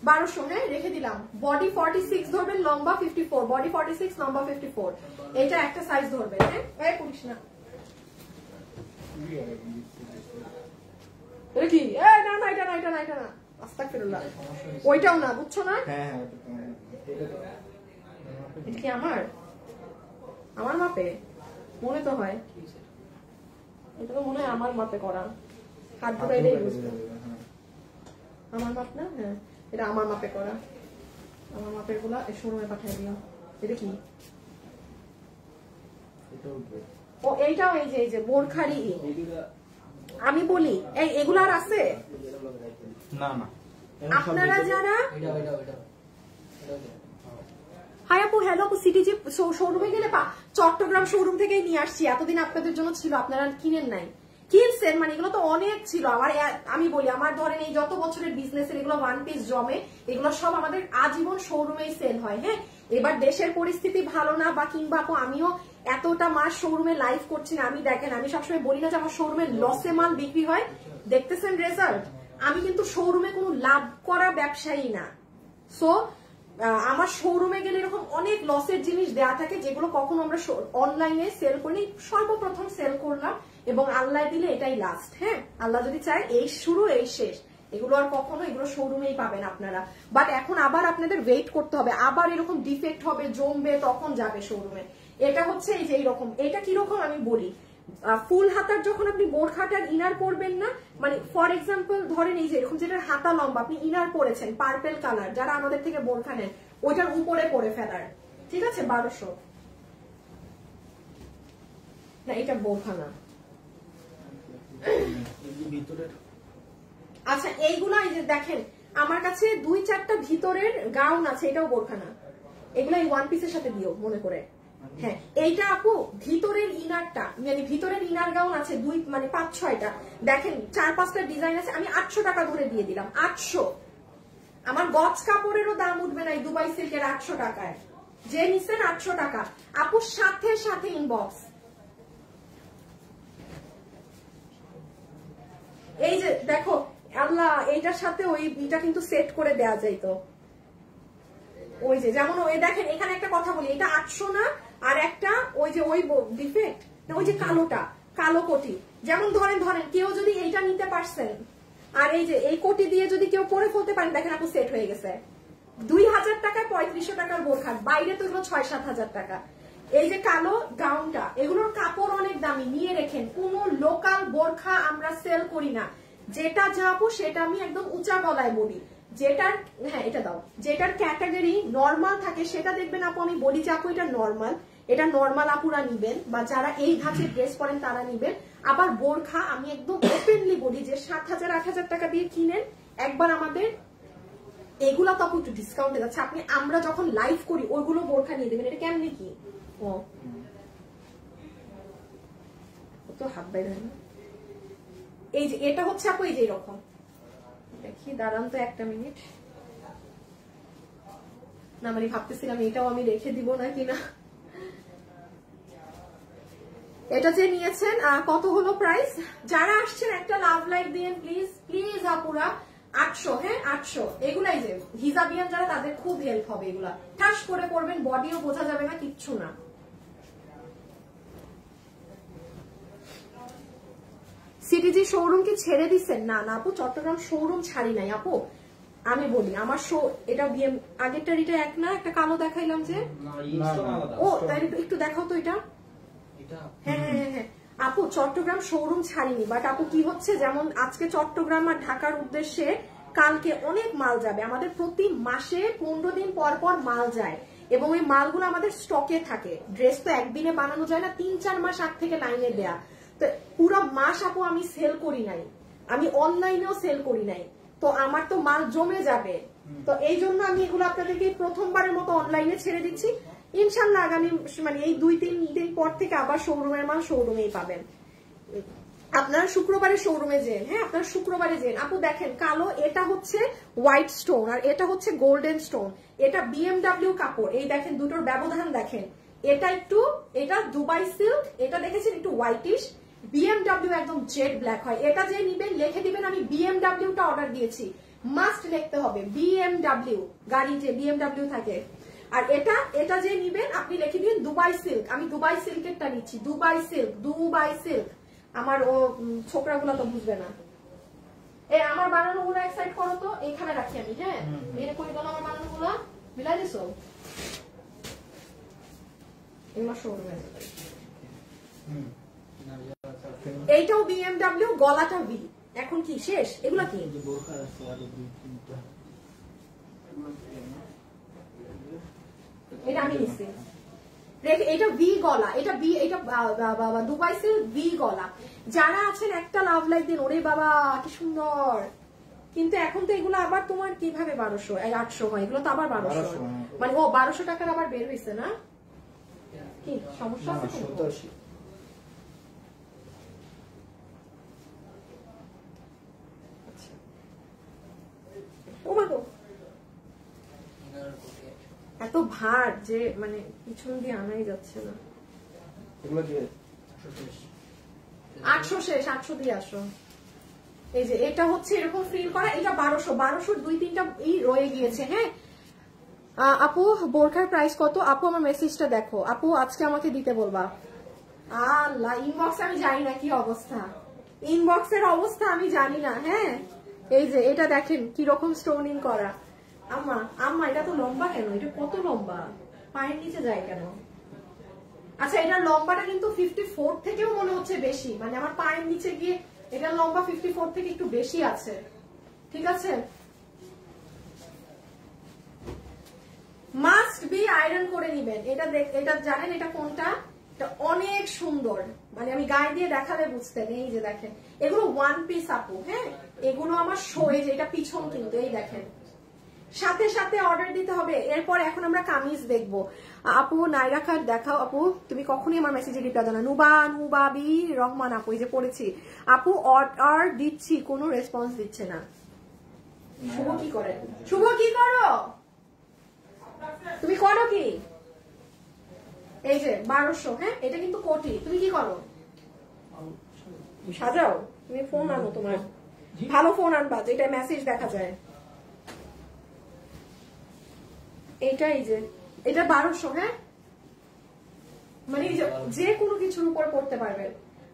1200, হ্যাঁ রেখে দিলাম। বডি 46 ধরবেন, লম্বা 54। বডি 46, লম্বা 54। এটা একটা সাইজ ধরবেন। হ্যাঁ করিস না, কি না না, এটা না, এটা না, এটা না, আস্তাগফিরুল্লাহ, ওইটাও না, বুঝছো না? এটা কি আমার মাপে মনে তো হয়, এটা তো মনে হয় আমার মাপে করা। হাত ধরাইলেই বুঝবো আমার মাপ না। হ্যাঁ এটা আমার মাপে করা, আমার মাপের গুলা শোরুমে পাঠিয়ে দিও। এটা কি? ও এইটাও এই যে বোরখারি। আমি বলি এই এগুলো আর আছে না না, আপনারা যারা হাই আপু, হ্যালো আপু, সিটিজি শোরুমে গেলে চট্টগ্রাম শোরুম থেকেই নিয়ে আসছি। এতদিন আপনাদের জন্য ছিল, আপনারা কিনেন নাই, কিনছেন, মানে এগুলো তো অনেক ছিল আমার। আমি বলি আমার ধরেন এই যত বছরের বিজনেসের এগুলো ওয়ান পিস জমে, এগুলো সব আমাদের আজীবন শোরুমেই সেল হয়। হ্যাঁ এবার দেশের পরিস্থিতি ভালো না, বা কিংবা আপু আমিও এতটা মাস শোরুমে লাইভ করছি না। আমি দেখেন, আমি সবসময় বলি না যে আমার শোরুমে লসে মাল বিক্রি হয়, দেখতেছেন রেজাল্ট। আমি কিন্তু শোরুমে কোনো লাভ করা ব্যবসায়ী না। সো আমার শোরুমে গেলে এরকম অনেক লসের জিনিস দেয়া থাকে যেগুলো কখনো আমরা অনলাইনে সেল করি, সর্বপ্রথম সেল করলাম এবং আল্লাহ দিলে এটাই লাস্ট। হ্যাঁ, আল্লাহ যদি চায় এই শুরু এই শেষ, এগুলো আর কখনো এগুলো শোরুমেই পাবেন আপনারা। বাট এখন আবার আপনাদের ওয়েট করতে হবে, আবার এরকম ডিফেক্ট হবে, জমবে, তখন যাবে শোরুমে। এটা হচ্ছে এই যে এইরকম, এটা কিরকম আমি বলি, ফুল হাতার যখন আপনি বোরখাটার ইনার পরবেন না, মানে ফর এক্সাম্পল ধরেন এই যে এরকম যেটার হাতা লম্বা আপনি ইনার পরেছেন পার্পেল কালার, যারা আমাদের থেকে বোরখা নেন ওইটার উপরে পরে ফেলার, ঠিক আছে 1200 না, এটা বোরখা না। আচ্ছা এইগুলা এই যে দেখেন আমার কাছে 2-4টা ভিতরের গাউন আছে, এটাও বোরখা না, এগুলা এই ওয়ান পিসের সাথে দিও মনে করে। হ্যাঁ এইটা আপু ভিতরের ইনারটা, মানে ভিতরের ইনার গাউন আছে 5-6টা, দেখেন 4-5টা ডিজাইন আছে, আমি 800 টাকা ধরে দিয়ে দিলাম। 800, আমার গজ কাপড়েরও দাম উঠবে না এই দুবাই সিল্কের 800 টাকায়, যে নিচ্ছেন 800 টাকা। আপু সাথে সাথে ইনবক্স, এই যে দেখো আল্লাহ এইটার সাথে ওইটা কিন্তু সেট করে দেয়া যায়। তো ওই যে যেমন ওই দেখেন এখানে একটা কথা বলি, এটা 800 না, আর একটা ওই যে ওই ডিফেক্ট না, ওই যে কালোটা, কালো কোটি, যেমন ধরেন কেউ যদি এইটা নিতে পারছেন আর এই যে এই কোটি দিয়ে যদি কেউ পরে ফেলতে পারেন, দেখেন আপু সেট হয়ে গেছে 2000 টাকায় 3500 টাকার বোরখা, বাইরে তো এগুলো 6-7 হাজার টাকা। এই যে কালো গাউনটা, এগুলোর কাপড় অনেক দামি, নিয়ে রেখেন, কোন লোকাল বোরখা আমরা সেল করি না, যেটা যাবো সেটা আমি একদম উঁচা গলায় বলি, যেটার হ্যাঁ এটা দাও, যেটার ক্যাটাগরি নরমাল থাকে সেটা দেখবেন আপু আমি বলি যে আপু এটা নরমাল, এটা নরমাল আপুরা নিবেন, বা যারা এই ধাঁচের ড্রেস পরেন তারা নিবেন। আবার বোরখা আমি একদম ওপেনলি বলি যে 7,000-8,000 টাকা দিয়ে কিনেন একবার আমাদের এগুলা তো আপু একটু ডিসকাউন্টে যাচ্ছে, আপনি আমরা যখন লাইভ করি ওইগুলো বোরখা নিয়ে দেবেন। এটা কেমনি কি তো হাত বাইরে, এই যে এটা হচ্ছে আপু এই যে এরকম, দেখি দাঁড়ান তো একটা মিনিট, না মানে ভাবতেছিলাম এটাও আমি রেখে দিব না কিনা। এটা যে নিয়েছেন কত হলো প্রাইস, যারা আসছেন একটা লাভ লাইক দিয়েন প্লিজ প্লিজ আপুরা। 800, হ্যাঁ 800, এগুলাই যে হিজাবিয়ান যারা তাদের খুব হেল্প হবে, এগুলা ঠাস করে পড়বেন, বডিও বোঝা যাবে না, কিচ্ছু না। সিটিজি শোরুম কি ছেড়ে দিচ্ছেন? না না আপু, চট্টগ্রাম শোরুম ছাড়ি নাই আপু, আমি বলি আমার এটা বিএম আগেরটার এটা এক না, একটা কালো দেখাইলাম যে, ও তাই একটু দেখাও তো এটা। হ্যাঁ হ্যাঁ হ্যাঁ আপু, চট্টগ্রাম শোরুম ছাড়িনি, বাট আপু কি হচ্ছে, যেমন আজকে চট্টগ্রাম আর ঢাকার উদ্দেশ্যে কালকে অনেক মাল যাবে, আমাদের প্রতি মাসে 15 দিন পর পর মাল যায়, এবং এই মালগুলো আমাদের স্টকে থাকে। ড্রেস তো একদিনে বানানো যায় না, 3-4 মাস আগ থেকে লাইনে দেয়া, তো পুরো মাস আপু আমি সেল করি নাই, আমি অনলাইনেও সেল করি নাই, তো আমার তো মাল জমে যাবে। তো এই জন্য আমি এগুলো আপনাদেরকে প্রথমবারের মতো অনলাইনে ছেড়ে দিচ্ছি, ইনশাল্লাহ আগামী মানে এই 2-3 দিন পর থেকে আবার শোরুমের মাল শোরুমেই পাবেন। আপনারা শুক্রবারে শোরুমে যেন, হ্যাঁ আপনারা শুক্রবারে যেন। আপু দেখেন কালো, এটা হচ্ছে হোয়াইট স্টোন আর এটা হচ্ছে গোল্ডেন স্টোন, এটা বিএমডব্লিউ কাপড়, এই দেখেন দুটোর ব্যবধান দেখেন, এটা দুবাই সিল্ক, এটা দেখেছেন একটু হোয়াইটিশ, বিএমডব্লিউ একদম জেড ব্ল্যাক হয়। এটা যে নিবেন লিখে দিবেন আমি বিএমডব্লিউটা অর্ডার দিয়েছি, মাস্ট লিখতে হবে বিএমডব্লিউ, গাড়ি যে বিএমডব্লিউ থাকে। আর এটা যে নিবেন আপনি লিখে দিন দুবাই সিল্ক, আমি দুবাই সিল্কেরটা নিচ্ছি, দুবাই সিল্ক। আমার ও ছোকরাগুলো তো বুঝবে না, আমার বানানো গুলো এক সাইড করো তো, এখানে রাখি আমি, হ্যাঁ এনে করে দাও আমার বানানো গুলো, মিলাই দিছো এগুলো শোরুমে। এইটাও বিএমডব্লিউ, গলাটা ভি। এখন কি শেষ? এগুলা কি এটা আমি নিচ্ছি, এটা ভি গলা, এটা দুবাই সিল্ক ভি গলা। যারা আছেন একটা লাভ লাইক দিন, ওরে বাবা কি সুন্দর। কিন্তু এখন তো এগুলো আবার তোমার কিভাবে 1200-800 হয়, এগুলো তো আবার 1200, মানে ও 1200 টাকার আবার বের হয়েছে না, কি সমস্যা আছে? ও মা গো, এত ভার যে মানে পিছন দিয়ে আনাই যাচ্ছে না। 800 শেষ, 800 দিয়ে আসো। এই যে এটা হচ্ছে এরকম ফিল করা, এটা 1200 2-3টা রয়ে গিয়েছে। হ্যাঁ আপু বোরখার প্রাইস কত? আপু আমার মেসেজটা দেখো আপু, আজকে আমাকে দিতে বলবা। আল্লাহ, ইনবক্স আমি জানি না কি অবস্থা, ইনবক্সের অবস্থা আমি জানি না। হ্যাঁ এই যে এটা দেখেন কিরকম স্টোনিং করা। আম্মা আম্মা এটা তো লম্বা কেন, এটা কত লম্বা, পায়ের নিচে যায় কেন? আচ্ছা এটার লম্বাটা কিন্তু 54 থেকেও মনে হচ্ছে বেশি, মানে আমার পায়ের নিচে গিয়ে এটার লম্বা 54 থেকে একটু বেশি আছে। ঠিক আছে, মাস্ট বি আয়রন করে নিবেন। এটা জানেন এটা কোনটা? এটা অনেক সুন্দর, মানে আমি গায়ে দিয়ে দেখালে বুঝতেন। এই যে দেখেন এগুলো ওয়ান পিস আপু। হ্যাঁ এগুলো আমার শো, এই যে এটা পিছন কিন্তু, এই দেখেন সাথে সাথে অর্ডার দিতে হবে। এরপর এখন আমরা কামিজ দেখবো। আপু নাইরা খান দেখাও। আপু তুমি কখনই আমার মেসেজে রিপ্লাই দাও না। নুবাবি রহমান আপু, এই যে পড়েছি আপু, অর্ডার দিচ্ছি কোনো রেসপন্স দিচ্ছে না। শুভ কি করে? শুভ কি করো তুমি? করো কি? এই যে 1200। হ্যাঁ এটা কিন্তু কোটি। তুমি কি করো? সাজাও। তুমি ফোন আনো, তোমার ভালো ফোন আনবা যেটা মেসেজ দেখা যায়। এইটা এই যে এটা 1200। হ্যাঁ মানে যে কোনো কিছুর উপর করতে পারবেন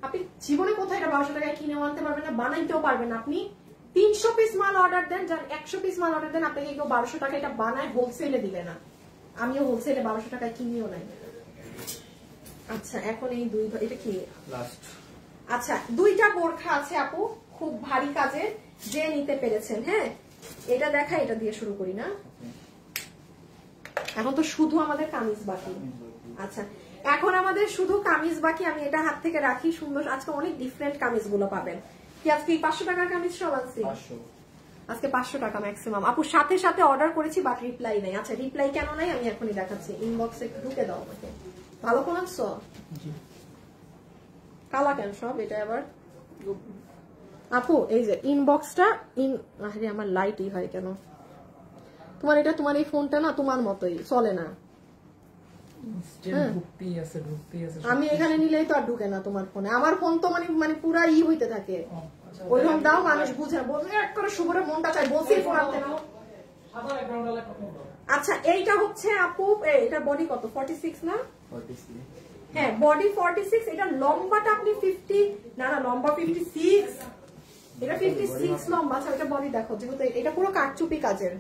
আপনি। জীবনে কোথায় এটা 1200 টাকায় কিনেও আনতে পারবেন না, বানাইতেও পারবেন। আপনি 300 পিস মাল অর্ডার দেন, যান 100 পিস মাল অর্ডার দেন, আপনাকে কেউ 1200 টাকা এটা বানায় হোলসেলে দিবে না। আমিও হোলসেলে 1200 টাকায় কিনিও নাই। আচ্ছা এখন এই দুই, এটা কি লাস্ট? আচ্ছা দুইটা বোরখা আছে আপু, খুব ভারী কাজের, যে নিতে পেরেছেন। হ্যাঁ এটা দেখা, এটা দিয়ে শুরু করি না, এখন তো শুধু আমাদের কামিজ বাকি। আচ্ছা এখন আমাদের শুধু কামিজ বাকি। আমি এটা হাত থেকে রাখি, সুন্দর। আজকে অনেক ডিফারেন্ট কামিজ গুলো পাবেন। কি আজকে 500 টাকার কামিজ সব আনছি? আজকে 500 টাকা ম্যাক্সিমাম। আপু সাথে সাথে অর্ডার করেছি বাট রিপ্লাই নাই। আচ্ছা রিপ্লাই কেন নাই আমি এখনই দেখাচ্ছি। ইনবক্সে ঢুকে দাও আমাকে। ভালো কোন আনছো? কালা কেন সব? এটা আবার আপু এই যে ইনবক্সটা আরে আমার লাইটই হয় কেন? তোমার এটা, তোমার এই ফোনটা না তোমার মতোই চলে না। আমি এখানে নিলেই তো আর ঢুকে না তোমার ফোনে। আমার ফোন তো মানে পুরা হইতে থাকে। ওইরকম দাও মানুষ বুঝে বলবে এক করে শুভরে মনটা চাই বলছি ফোন আনতে না। আচ্ছা এইটা হচ্ছে আপু, এটা বডি কত? 46 না? 46। হ্যাঁ বডি 46। এটা লম্বাটা আপনি 50 না লম্বা 56। এটা 56 লম্বা। আচ্ছা এটা বডি দেখো, যেহেতু এটা পুরো কাটচুপি কাজের।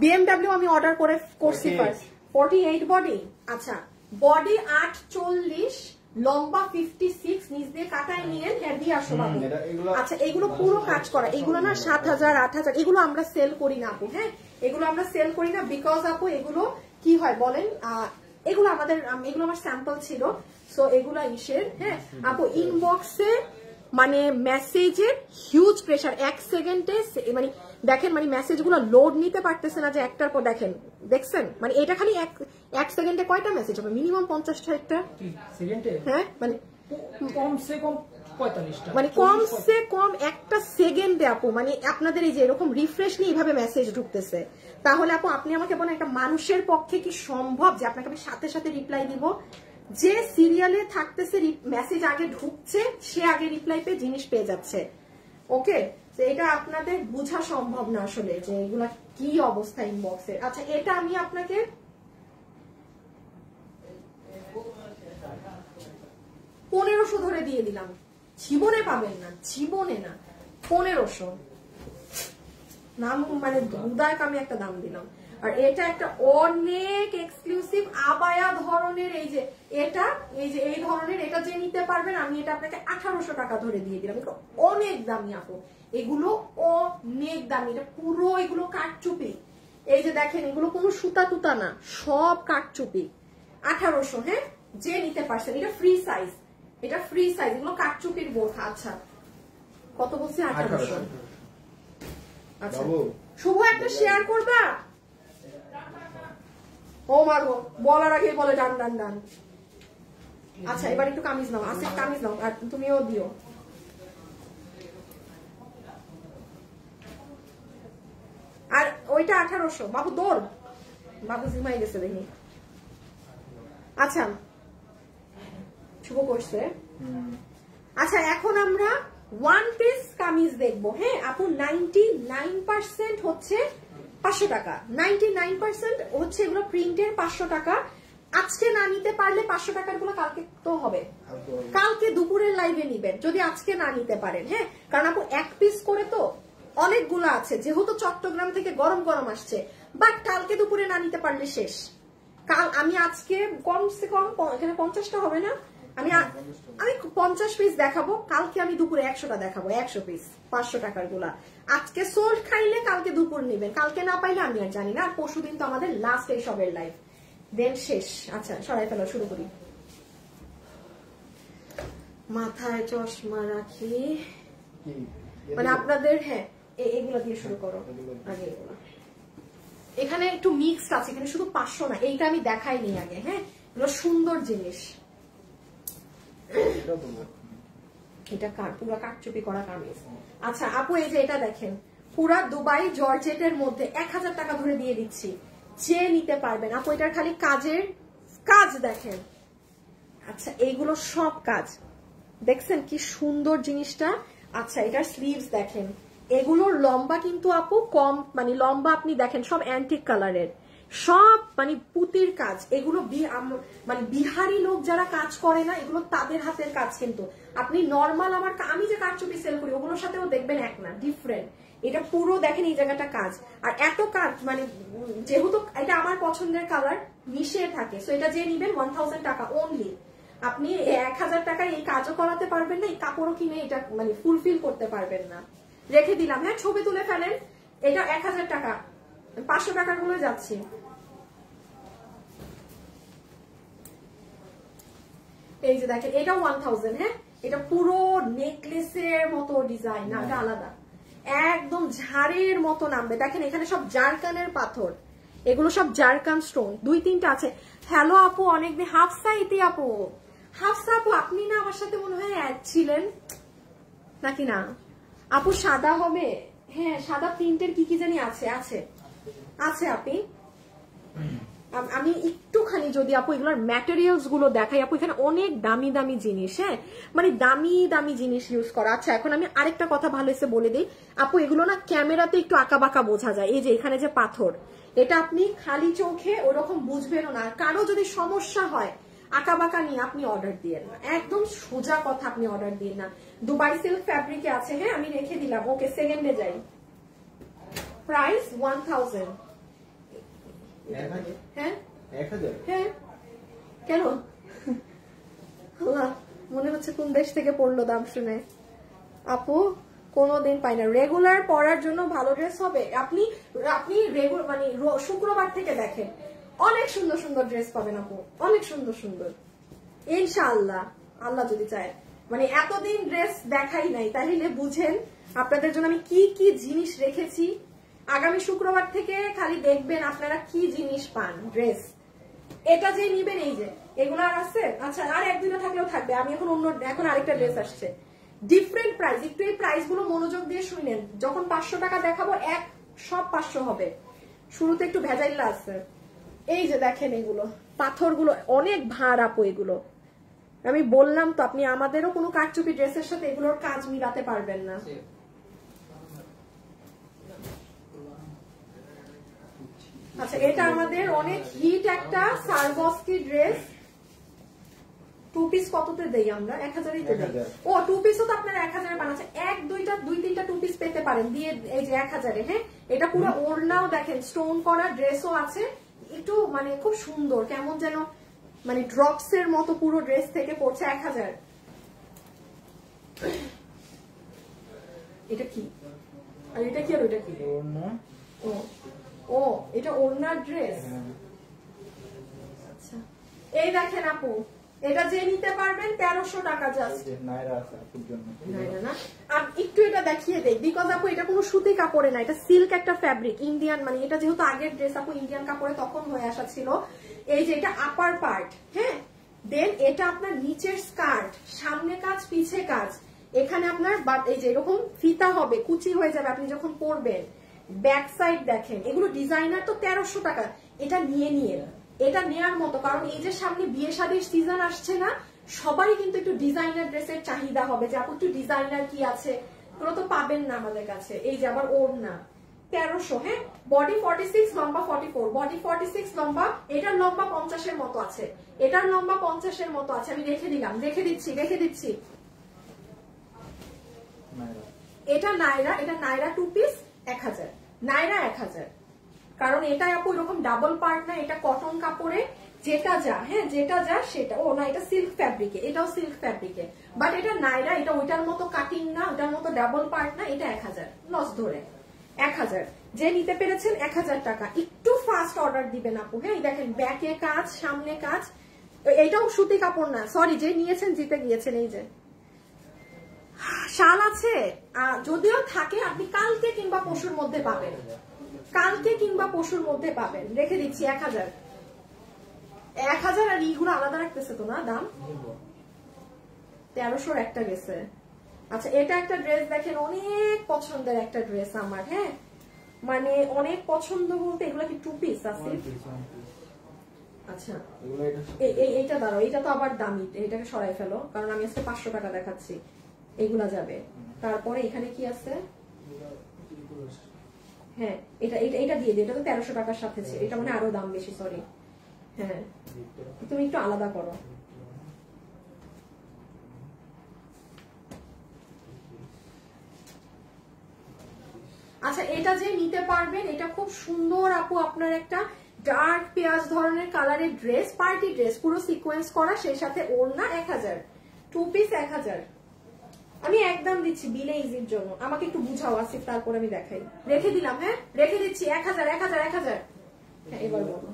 BMW আমি অর্ডার করছি ফার্স্ট। 48 বডি। আচ্ছা বডি 840, লম্বা 56, নিচ দিয়ে কাটায় নিয়ে হেভি আসো বাবু। আচ্ছা এগুলো পুরো কাজ করা, এগুলো না 7000 8000, এগুলো আমরা সেল করি না আপু। হ্যাঁ এগুলো আমরা সেল করি না, বিকজ আপু এগুলো কি হয় বলেন, এগুলো আমার স্যাম্পল ছিল, সো এগুলো ইসের। হ্যাঁ আপু ইনবক্সে মানে মেসেজের হিউজ প্রেসার, 1 সেকেন্ডে মানে দেখেন, মানে মেসেজ গুলো লোড নিতে পারতেছে না যে একটার পর দেখছেন, মানে এটা খালি 1 সেকেন্ডে কয়টা মেসেজ হবে? মিনিমাম 50-60টা সেকেন্ডে। হ্যাঁ মানে কমসে কম 45টা, মানে কমসে কম একটা সেকেন্ডে আপু। মানে আপনাদের এই যে এরকম রিফ্রেশ নিয়ে এইভাবে মেসেজ ঢুকতেছে, তাহলে আপু আপনি আমাকে বলেন একটা মানুষের পক্ষে কি সম্ভব যে আপনাকে আমি সাথে সাথে রিপ্লাই দিব? যে সিরিয়ালে থাকতেছে মেসেজ আগে ঢুকছে, সে আগে রিপ্লাই পেয়ে জিনিস পেয়ে যাচ্ছে। ওকে এটা আপনাদের বোঝা সম্ভব না আসলে যে এগুলা কি অবস্থা ইনবক্সের। আচ্ছা এটা আমি আপনাকে 1500 ধরে দিয়ে দিলাম, জীবনে পাবেন না, জীবনে না। 1500 নাম মানে দুদায়ক আমি একটা দাম দিলাম। আর এটা একটা অনেক এক্সক্লুসিভ আবায়া ধরনের, এই যে এটা এই ধরনের, এটা যে নিতে পারবেন আমি এটা আপনাকে 1800 টাকা ধরে দিয়ে দিলাম। এটা অনেক দামি আপু, এগুলো অনেক দামি। এটা পুরো এগুলো কাঠচুপি, এই যে দেখেন এগুলো কোনো সুতা টুতা না, সব কাঠচুপি। 1800। হ্যাঁ যে নিতে পারছেন, এটা ফ্রি সাইজ, এটা ফ্রি সাইজ, এগুলো কাঠচুপির বোরখা। আচ্ছা কত বলছি? 1800। আচ্ছা শুভ একটা শেয়ার করবা? ও মাগো বলার আগে বলে ডান ডান ডান। আচ্ছা এবার একটু কামিজ নাও, আসিফ কামিজ নাও, আর তুমিও দিও। আর ওইটা 1800। বাবু দৌড়, বাবু জিমাই গেছে দেখি। আচ্ছা শুভ করছে। আচ্ছা এখন আমরা ওয়ান পিস কামিজ দেখবো। হ্যাঁ আপু 99% হচ্ছে 500 টাকা। 99% হচ্ছে এগুলো প্রিন্টের 500 টাকা। আজকে না নিতে পারলে 500 টাকার গুলো কালকে তো হবে, কালকে দুপুরের লাইভে নিবেন যদি আজকে না নিতে পারেন। হ্যাঁ, কারণ আপু এক পিস করে তো অনেকগুলো আছে, যেহেতু চট্টগ্রাম থেকে গরম গরম আসছে, বাট কালকে দুপুরে না নিতে পারলে শেষ। কাল আমি আজকে কমসে কম এখানে 50টা হবে না, আমি 50 পিস দেখাবো, কালকে আমি দুপুরে 100টা দেখাবো, 100 পিস 500 টাকার গুলা। আজকে সোল্ড খাইলে কালকে দুপুর নিবেন, কালকে না পাইলে আমি আর জানি না। আর পরশুদিন তো আমাদের লাস্ট এই সবের লাইভ, দেন শেষ। আচ্ছা সরাই ফেলা শুরু করি। মাথায় চশমা রাখি, মানে আপনাদের হ্যাঁ এগুলো দিয়ে শুরু করো আগে। এগুলো এখানে একটু মিক্সড আছে, এখানে শুধু 500 না, এইটা আমি দেখাইনি আগে। হ্যাঁ, এগুলো সুন্দর জিনিস। এটা পুরো কাটচুপি করা কামিজ। আচ্ছা আপু এই যে এটা দেখেন, পুরা দুবাই জর্জেটের মধ্যে 1000 টাকা ধরে দিয়ে দিচ্ছি, যে নিতে পারবেন। আপু এটার খালি কাজের কাজ দেখেন। আচ্ছা এইগুলো সব কাজ দেখছেন কি সুন্দর জিনিসটা। আচ্ছা এটার স্লিভস দেখেন, এগুলোর লম্বা কিন্তু আপু কম, মানে লম্বা আপনি দেখেন সব অ্যান্টিক কালারের, সব মানে পুতির কাজ। এগুলো মানে বিহারি লোক যারা কাজ করে না, এগুলো তাদের হাতের কাজ। কিন্তু আপনি নর্মাল আমি যে কারচুপি সেল করি ওগুলোর সাথেও দেখবেন এক না, ডিফারেন্ট। এটা পুরো দেখেন এই জায়গাটা কাজ, আর এত কাজ, মানে যেহেতু এটা আমার পছন্দের কালার মিশে থাকে, সো এটা যে নিবেন 1000 টাকা অনলি। আপনি 1000 টাকায় এই কাজও করাতে পারবেন না, এই কাপড়ও কিনে এটা মানে ফুলফিল করতে পারবেন না। রেখে দিলাম, হ্যাঁ ছবি তুলে ফেলেন। এটা 1000 টাকা, 500 টাকার গুলো যাচ্ছি। এই যে দেখেন এটাও 1000। হ্যাঁ, এটা পুরো নেকলেসের মতো ডিজাইন, না এটা আলাদা, একদম ঝাড়ের মতো নামবে। দেখেন এখানে সব জারকানের পাথর, এগুলো সব জারকান স্টোন, 2-3টা আছে। হ্যালো আপু, অনেকদিন। হাফসা ইতি আপু, হাফসা আপু আপনি না আমার সাথে মনে হয় অ্যাড ছিলেন নাকি না আপু? সাদা হবে, হ্যাঁ সাদা প্রিন্টের কি কি জানি আছে, আছে আছে আপনি। আমি একটুখানি যদি আপু এগুলোর ম্যাটেরিয়ালস গুলো দেখাই, আপু এখানে অনেক দামি দামি জিনিস, হ্যাঁ মানে দামি দামি জিনিস ইউজ করা। আচ্ছা এখন আমি আরেকটা কথা ভালো এসে বলে দিই আপু, এগুলো না ক্যামেরাতে একটু আঁকা বাঁকা বোঝা যায়। এই যে এখানে যে পাথর, এটা আপনি খালি চোখে ওরকম বুঝবেনও না। কারো যদি সমস্যা হয় আঁকা বাঁকা নিয়ে আপনি অর্ডার দিয়েন না, একদম সোজা কথা, আপনি অর্ডার দিন না। দুবাই সিল্ক ফ্যাব্রিকে আছে, হ্যাঁ আমি রেখে দিলাম। ওকে সেকেন্ডে যাই। প্রাইস 1000। হ্যাঁ 1000? হ্যাঁ কেন? মনে হচ্ছে কোন দেশ থেকে পড়লো দাম শুনে। আপু কোনোদিন পাই না, রেগুলার পরার জন্য ভালো ড্রেস হবে। আপনি রেগুলার মানে শুক্রবার থেকে দেখেন, অনেক সুন্দর সুন্দর ড্রেস পাবেন আপু, অনেক সুন্দর সুন্দর ইনশাআল্লাহ, আল্লাহ যদি চায়। মানে এতদিন ড্রেস দেখাই নাই, তাহলে বুঝেন আপনাদের জন্য আমি কি কি জিনিস রেখেছি। আগামী শুক্রবার থেকে খালি দেখবেন আপনারা কি জিনিস পান ড্রেস। এটা যে নিবেন, এই যে এগুলো আর আছে। আচ্ছা আর একদিনে থাকলেও থাকবে। আমি এখন আরেকটা ড্রেস আসছে, ডিফারেন্ট প্রাইস। একটু এই প্রাইস গুলো মনোযোগ দিয়ে শুনেন। যখন 500 টাকা দেখাবো সব 500 হবে। শুরুতে একটু ভেজাইলা আছে। এই যে দেখেন এগুলো পাথরগুলো অনেক ভার আপু, এগুলো আমি বললাম তো, আপনি আমাদেরও কোনো কারচুপি ড্রেসের সাথে এগুলোর কাজ মিলাতে পারবেন না। আচ্ছা এটা আমাদের অনেক হিট একটা সারবস্কি ড্রেস। 2 পিস কততে দেই আমরা? 1000-ই তো দেই। ও 2 পিসও তো আপনারা 1000-এ বানাচ্ছে। 2-3টা 2 পিস পেতে পারেন দিয়ে, এই যে 1000-এ। হ্যাঁ এটা পুরো ওড়নাও দেখেন স্টোন করা, ড্রেসও আছে, একটু মানে খুব সুন্দর, কেমন যেন মানে ড্রপস এর মতো পুরো ড্রেস থেকে পড়ছে 1000। এটা কি আর এটা কি আর ওইটা কি? ও এটা ওড়নার ড্রেস। আচ্ছা এই দেখেন আপু, এটা যে নিতে পারবেন 1300 টাকা জাস্ট। নাইরা আছে আপুর জন্য। নাইরা না, আর একটু এটা দেখিয়ে দেই বিকজ আপু এটা কোনো সুতি কাপড়ে না, এটা সিল্ক একটা ফ্যাব্রিক, ইন্ডিয়ান। মানে এটা যেহেতু আগের ড্রেস আপু ইন্ডিয়ান কাপড়ে তখন হয়ে আসা ছিল। এই যে এটা আপার পার্ট, হ্যাঁ দেন এটা আপনার নিচের স্কার্ট, সামনে কাজ পিছে কাজ। এখানে আপনার এই যে এরকম ফিতা হবে, কুচি হয়ে যাবে আপনি যখন পরবেন। ব্যাক সাইড দেখেন, এগুলো ডিজাইনার তো 1300 টাকা। এটা নিয়ে এটা নেওয়ার মতো, কারণ এই যে সামনে বিয়ে শাদীর সিজন আসছে না, সবারই কিন্তু একটু ডিজাইনার ড্রেসের চাহিদা হবে যে আপু একটু ডিজাইনার কি আছে, এগুলো তো পাবেন না আমাদের কাছে। এই যে আবার ওড়না, 1300, হ্যাঁ। বডি 46, লম্বা 44, বডি 46 লম্বা, এটার লম্বা 50 এর মতো আছে, এটার লম্বা 50 এর মতো আছে। আমি রেখে দিলাম, রেখে দিচ্ছি। এটা নাইরা, এটা নাইরা 2 পিস 1000, নাইরা 1000। কারণ এটা আপু এরকম ডাবল পার্ট না, এটা কটন কাপড়ে, যেটা যা, হ্যাঁ যেটা যা সেটা। ও না, এটা সিল্ক ফ্যাব্রিকে, এটাও সিল্ক ফ্যাব্রিকে, বাট এটা নাইরা, এটা ওইটার মতো কাটিং না, ওটার মতো ডাবল পার্ট না, এটা 1000 লস ধরে 1000। যে নিতে পেরেছেন 1000 টাকা। একটু ফাস্ট অর্ডার দিবেন আপু, হ্যাঁ। দেখেন ব্যাকে কাজ, সামনে কাজ, এটাও সুতি কাপড় না, সরি, যে নিয়েছেন জিতে গিয়েছেন। এই যে শাল আছে, যদিও থাকে আপনি কালকে কিংবা পরশুর মধ্যে পাবেন, কালকে কিংবা পরশুর মধ্যে পাবেন। রেখে দিচ্ছি 1000। আর ইগুলো আলাদা রাখতেছে তো না দাম? 1300 একটা গেছে। আচ্ছা, এটা একটা ড্রেস দেখেন, অনেক পছন্দের একটা ড্রেস আমার, হ্যাঁ। মানে অনেক পছন্দ বলতে, এগুলো কি 2 পিস আছে? আচ্ছা, এইটা দাঁড়াও, এটা তো আবার দামি, এটাকে সরাই ফেলো, কারণ আমি আজকে 500 টাকা দেখাচ্ছি। এগুলা যাবে। তারপরে এখানে কি আছে? হ্যাঁ, এটা দিয়ে দিই, এটা তো 1300 টাকার সাথে ছিল, এটা মানে আরো দাম বেশি, সরি। হ্যাঁ, তুমি একটু আলাদা করো। আচ্ছা, এটা যে নিতে পারবেন, এটা খুব সুন্দর আপু, আপনার একটা ডার্ক পেঁয়াজ ধরনের কালারের ড্রেস, পার্টি ড্রেস, পুরো সিকোয়েন্স করা, সেই সাথে ওড়না 1000, 2 পিস 1000। আমি একদম দিচ্ছি বিলে ইজির জন্য, আমাকে একটু বুঝাও আসিফ, তারপর আমি দেখাই। রেখে দিলাম, হ্যাঁ রেখে দিচ্ছি 1000। হ্যাঁ, এবার বলো।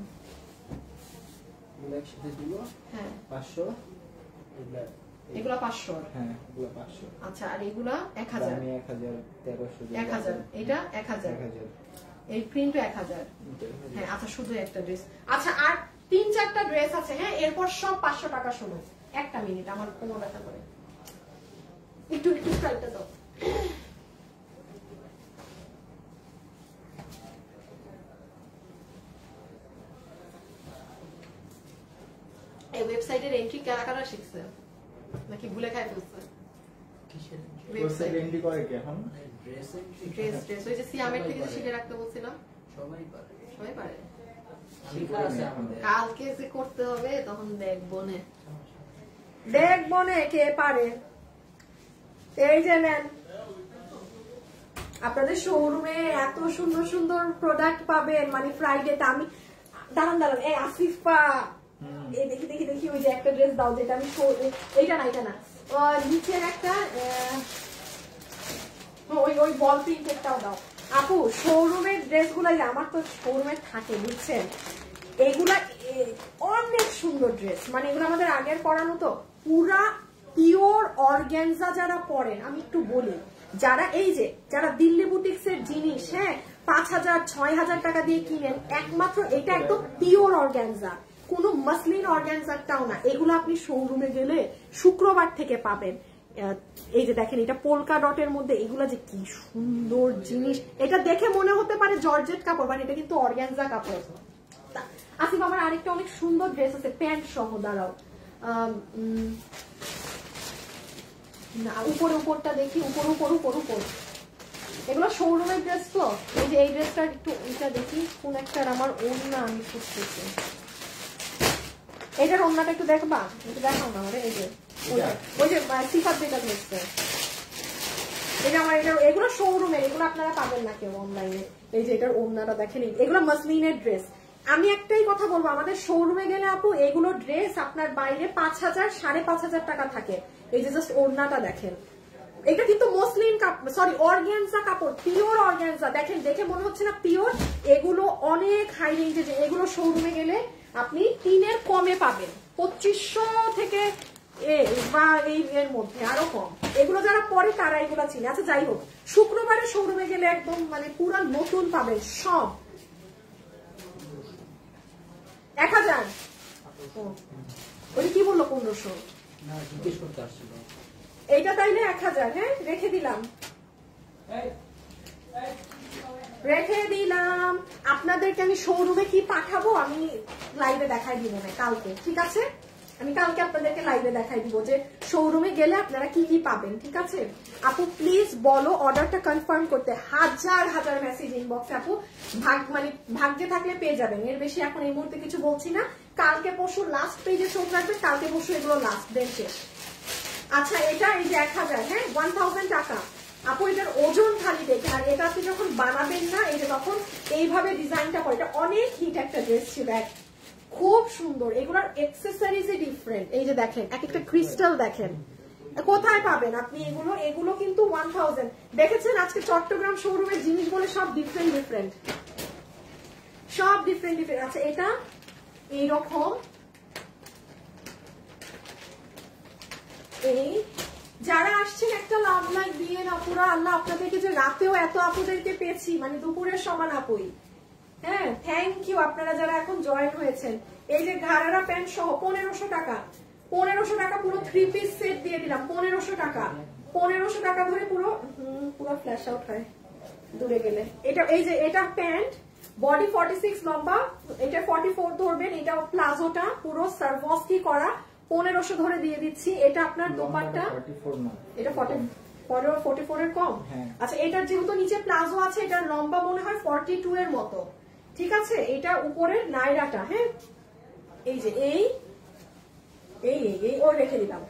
হ্যাঁ, 500, এগুলা 500, হ্যাঁ এগুলো 500। আচ্ছা, আর এগুলা 1000, আমি 1000, 1300, 1000, এটা 1000, এই প্রিন্টও 1000। হ্যাঁ, আচ্ছা, শুধু একটা ড্রেস। আচ্ছা, আর 3-4টা ড্রেস আছে, হ্যাঁ, এরপর সব 500 টাকা সময়। একটা মিনিট, আমার কোনো ব্যথা করে, একটু স্টাইলটা দাও। এই ওয়েবসাইটের এন্ট্রি কারা শিখছে নাকি ভুলে খাই ফেলছে? ওয়েবসাইট এন্ট্রি করে কি এখন? ড্রেস ওই যে সিয়ামের থেকে শিখে রাখতে বলছিলাম, সবাই পারে। কালকে যে করতে হবে, তখন দেখবো নে কে পারে। এই যে নেন, আপনাদের শোরুমে এত সুন্দর সুন্দর প্রোডাক্ট পাবেন, মানে ফ্রাইডেতে। আমি দাঁড়ান, এই আসিফা, এই দেখি ওই যে একটা ড্রেস দাও, যেটা আমি, এইটা না, নিচের একটা, ওই বল প্রিন্টেরটাও দাও আপু। শোরুমের ড্রেস গুলাই, আমার তো শোরুমে থাকে, বুঝছেন। এগুলা অনেক সুন্দর ড্রেস, মানে এগুলো আমাদের আগের পরানো, তো পুরা পিওর অর্গানজা। যারা পরেন, আমি একটু বলি, যারা এই যে যারা দিল্লি বুটিক্স এর জিনিস, হ্যাঁ 5000-6000 টাকা দিয়ে কিনেন, একমাত্র এটা একদম পিওর অর্গানজা, কোনো মাসলিন অর্গানজাটাও না। এগুলো আপনি শোরুমে গেলে শুক্রবার থেকে পাবেন। এই যে দেখেন, এটা পোলকা ডটের মধ্যে, এগুলা যে কি সুন্দর জিনিস। এটা দেখে মনে হতে পারে জর্জেট কাপড়, মানে এটা কিন্তু অর্গানজা কাপড়। আসিফ, আমার আরেকটা অনেক সুন্দর ড্রেস আছে, প্যান্ট সহ, দাঁড়াও, না উপরটা দেখি, উপর। এগুলো শোরুমের ড্রেস তো। এই যে এই ড্রেসটা একটু, এটা দেখি কোন একটা, আমার ওড়না আমি খুঁজতেছি, এটার ওড়নাটা একটু দেখবা, একটু দেখাও না আমাদের। এই যে ওই যে সিফাত যেটা দেখছে, এটা আমার, এগুলো শোরুমের, এগুলো আপনারা পাবেন না কেউ অনলাইনে। এই যে এটার ওড়নাটা দেখেন, এগুলো মাসলিনের ড্রেস। আমি একটাই কথা বলবো, আমাদের শোরুমে গেলে আপু এগুলো ড্রেস আপনার বাইরে 5000-5500 টাকা থাকে। এই যে জাস্ট ওড়নাটা দেখেন, এটা কিন্তু মসলিন কাপড়, সরি অর্গানজা কাপড়, পিওর অর্গানজা। দেখেন, দেখে মনে হচ্ছে না পিওর? এগুলো অনেক হাই রেঞ্জে, এগুলো শোরুমে গেলে আপনি 3-এর কমে পাবেন, 2500 থেকে বা এই এর মধ্যে, আরো কম। এগুলো যারা পরে তারা এগুলো চিনে। আচ্ছা, যাই হোক, শুক্রবারে শোরুমে গেলে একদম মানে পুরা নতুন পাবেন সব। 1000, ওই কি বললো 1500? এইটা তাইলে 1000, হ্যাঁ রেখে দিলাম। আপনাদেরকে আমি শোরুমে কি পাঠাবো, আমি লাইভে দেখাই দিব না কালকে, ঠিক আছে? আমি কালকে আপনাদেরকে লাইভে দেখাই দিব যে শোরুমে গেলে আপনারা কি কি পাবেন, ঠিক আছে? আপু প্লিজ বলো অর্ডারটা কনফার্ম করতে। হাজার হাজার মেসেজ ইনবক্সে আপু, ভাগ্যে থাকলে পেয়ে যাবেন, এর বেশি এখন এই মুহূর্তে কিছু বলছি না। কালকে পরশু লাস্ট পেজে শো রাখবে, কালকে পরশু এগুলো লাস্ট দেন শেষ। আচ্ছা এটা এই যে 1000, হ্যাঁ 1000 টাকা আপু, এটার ওজন খালি দেখে। আর এটা আপনি যখন বানাবেন না, এটা তখন এইভাবে ডিজাইনটা করে, এটা অনেক হিট একটা ড্রেস ছিল, খুব সুন্দর। এগুলোর এক্সেসরিজ ডিফারেন্ট, এই যে দেখেন এক একটা ক্রিস্টাল দেখেন। কোথায় পাবেন আপনি এগুলো? এগুলো কিন্তু 1000 দেখেছেন। আজকে চট্টগ্রাম শোরুমের জিনিসগুলো সব ডিফারেন্ট ডিফারেন্ট, সব ডিফারেন্ট ডিফারেন্ট। আচ্ছা এটা এইরকম, এই যারা আসছেন একটা লাভ লাইক দিয়ে না পুরা। আল্লাহ আপনাদেরকে যে রাতেও এত আপুদেরকে পেয়েছি, মানে দুপুরের সমান আপুই। হ্যাঁ থ্যাংক ইউ আপনারা যারা এখন জয়েন হয়েছেন। এই যে ঘাড়ারা প্যান্ট সহ 1500 টাকা, 1500 টাকা পুরো 3 পিস সেট দিয়ে দিলাম। 1500 টাকা, 1500 টাকা ধরে পুরো ফ্ল্যাশ আউট হয় দূরে গেলে। এটা এই যে এটা প্যান্ট, বডি 46, লম্বা এটা 44 ধরবেন। এটা প্লাজোটা পুরো সার্ভসকি করা, 1500 ধরে দিয়ে দিচ্ছি। এটা আপনার দোপাট্টা, এটা 44 এর কম। আচ্ছা এটার যেহেতু নিচে প্লাজো আছে, এটার লম্বা মনে হয় 42 এর মতো, ঠিক আছে? এটা উপরের নাইরাটা, হ্যাঁ এই যে এই এই এই ও রেখে দিলাম।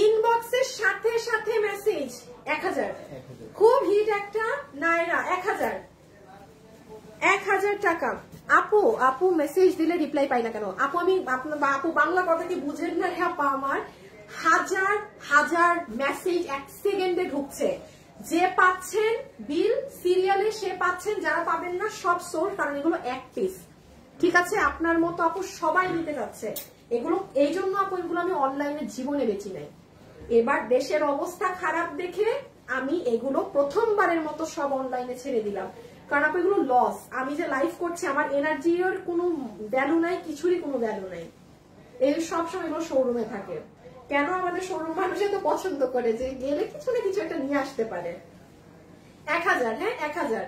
ইনবক্সের সাথে সাথে মেসেজ 1000, খুব হিট একটা নাইরা 1000, 1000 টাকা। আপু আপু মেসেজ দিলে রিপ্লাই পাই না কেন? আপু আমি আপু বাংলা কথা কি বুঝেন না? হ্যাঁ আমার হাজার হাজার মেসেজ এক সেকেন্ডে ঢুকছে। যে পাচ্ছেন বিল সিরিয়ালে সে পাচ্ছেন, যারা পাবেন না সব সোল্ড, কারণ এগুলো এক পিস, ঠিক আছে? আপনার মতো আপু সবাই নিতে যাচ্ছে এগুলো, এই জন্য আপু এগুলো আমি অনলাইনে জীবনে বেচি নাই। এবার দেশের অবস্থা খারাপ দেখে আমি এগুলো প্রথমবারের মতো সব অনলাইনে ছেড়ে দিলাম, কারণ আপু এগুলো লস। আমি যে লাইভ করছি আমার এনার্জির কোনো ভ্যালু নাই, কিছুরই কোনো ভ্যালু নাই। এই সবসময় এগুলো শোরুমে থাকে। কেন আমাদের শোরুম মানুষ এত পছন্দ করে যে গেলে কিছু না কিছু একটা নিয়ে আসতে পারে। 1000, হ্যাঁ 1000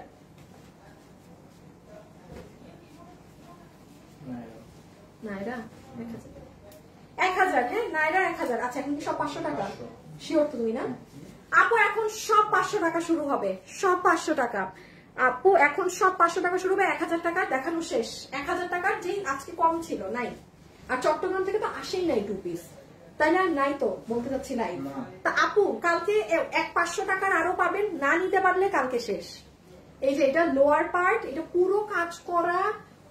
নাইরা, 1000 হ্যাঁ নাইরা 1000। আচ্ছা এখন কি সব 500 টাকা? শিওর তুমি না আপু? এখন সব 500 টাকা শুরু হবে, সব 500 টাকা আপু, এখন সব 500 টাকা শুরু হবে। 1000 টাকা দেখানো শেষ। 1000 টাকার যে আজকে কম ছিল নাই, আর চট্টগ্রাম থেকে তো আসেই নাই 2 পিস, তাই না? নাই তো বলতে চাচ্ছি নাই। তা আপু কালকে 500 টাকার আরো পাবেন, না নিতে পারলে কালকে শেষ। এই যে এটা লোয়ার পার্ট, এটা পুরো কাজ করা,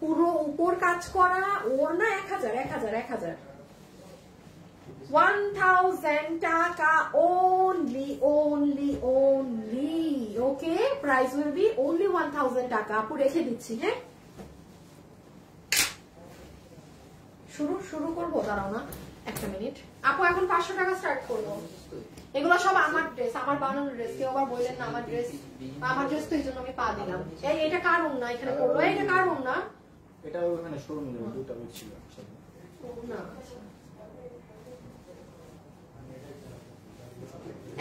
পুরো উপর কাজ করা, ওর না 1000 1000 1000 1000 টাকা only, okay? Price will be only 1000 টাকা। আপু রেখে দিচ্ছি, হ্যাঁ শুরু করবো, দাঁড়াও না একটা মিনিট আপু। এখন 500 টাকা স্টার্ট করবো। এগুলো সব আমার ড্রেস, আমার বানানো ড্রেস। কেউ আবার বললেন না আমার ড্রেস, আমার ড্রেস তো এই জন্য আমি পা দিলাম। এটা কার না এখানে করবো, এটা কার না, এটা ওখানে শোরুমে দুটো ছিল না।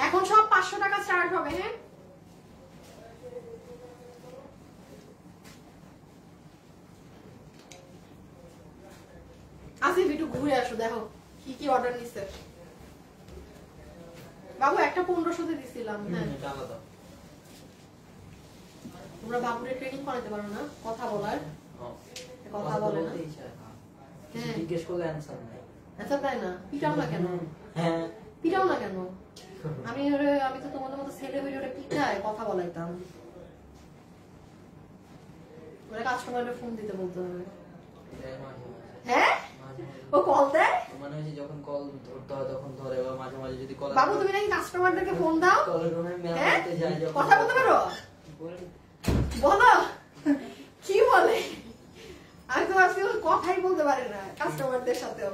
এখন সব 500 টাকা স্টার্ট হবে, হ্যাঁ আসি একটু ঘুরে আসো, দেখো কি কি অর্ডার নিচ্ছে বাবু। একটা 1500 দিছিলাম, হ্যাঁ তোমরা বাবুরে ট্রেনিং করাতে পারো না কথা বলার? কথা বলে না, জিজ্ঞেস করলে অ্যানসার নাই। অ্যানসার দেয় না? পিটাও না কেন? হ্যাঁ পিটাও না কেন? আমি তো তোমাদের মতো ছেলে হয়ে ওটা পিটায় কথা বলাইতাম। ওরা কাস্টমারকে ফোন দিতে বলতে হবে। হ্যাঁ ও কল দেয়, মানে হচ্ছে যখন কল ধরতে হয় তখন ধরে, বা মাঝে মাঝে যদি কল। বাবু তুমি নাকি কাস্টমারদেরকে ফোন দাও? কলের রুমে মেরামতে যায় যখন। কথা বলতে পারো? বলো কি বলে? আমি তো আজকে কথাই বলতে পারি না কাস্টমারদের সাথেও।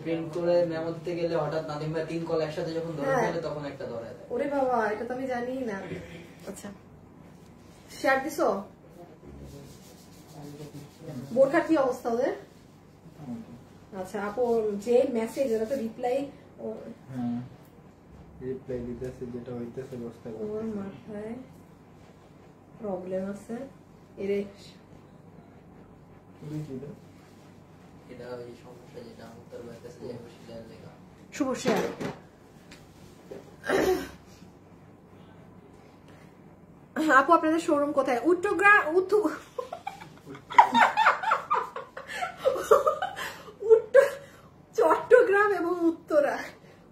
প্রিন্ট করে মেমো দিতে গেলে হঠাৎ নাদিম ভাই 3 কল একসাথে যখন ধরে ফেলে তখন একটা ধরে দেয়। ওরে বাবা, এটা তো আমি জানি না। আচ্ছা শেয়ার দিছো? বোরখার কি অবস্থা ওদের? আচ্ছা আপু যে মেসেজ ওরা তো রিপ্লাই, হ্যাঁ রিপ্লাই দিতেছে, যেটা হইতেছে বুঝতে পারছি। ওর মাথায় প্রবলেম আছে। এরে এটা ওই সমস্যা যেটা উত্তর ভাইয়ের কাছে যাই বসে লেখা শুভ শেয়ার। আপু আপনাদের শোরুম কোথায়? চট্টগ্রাম এবং উত্তরা,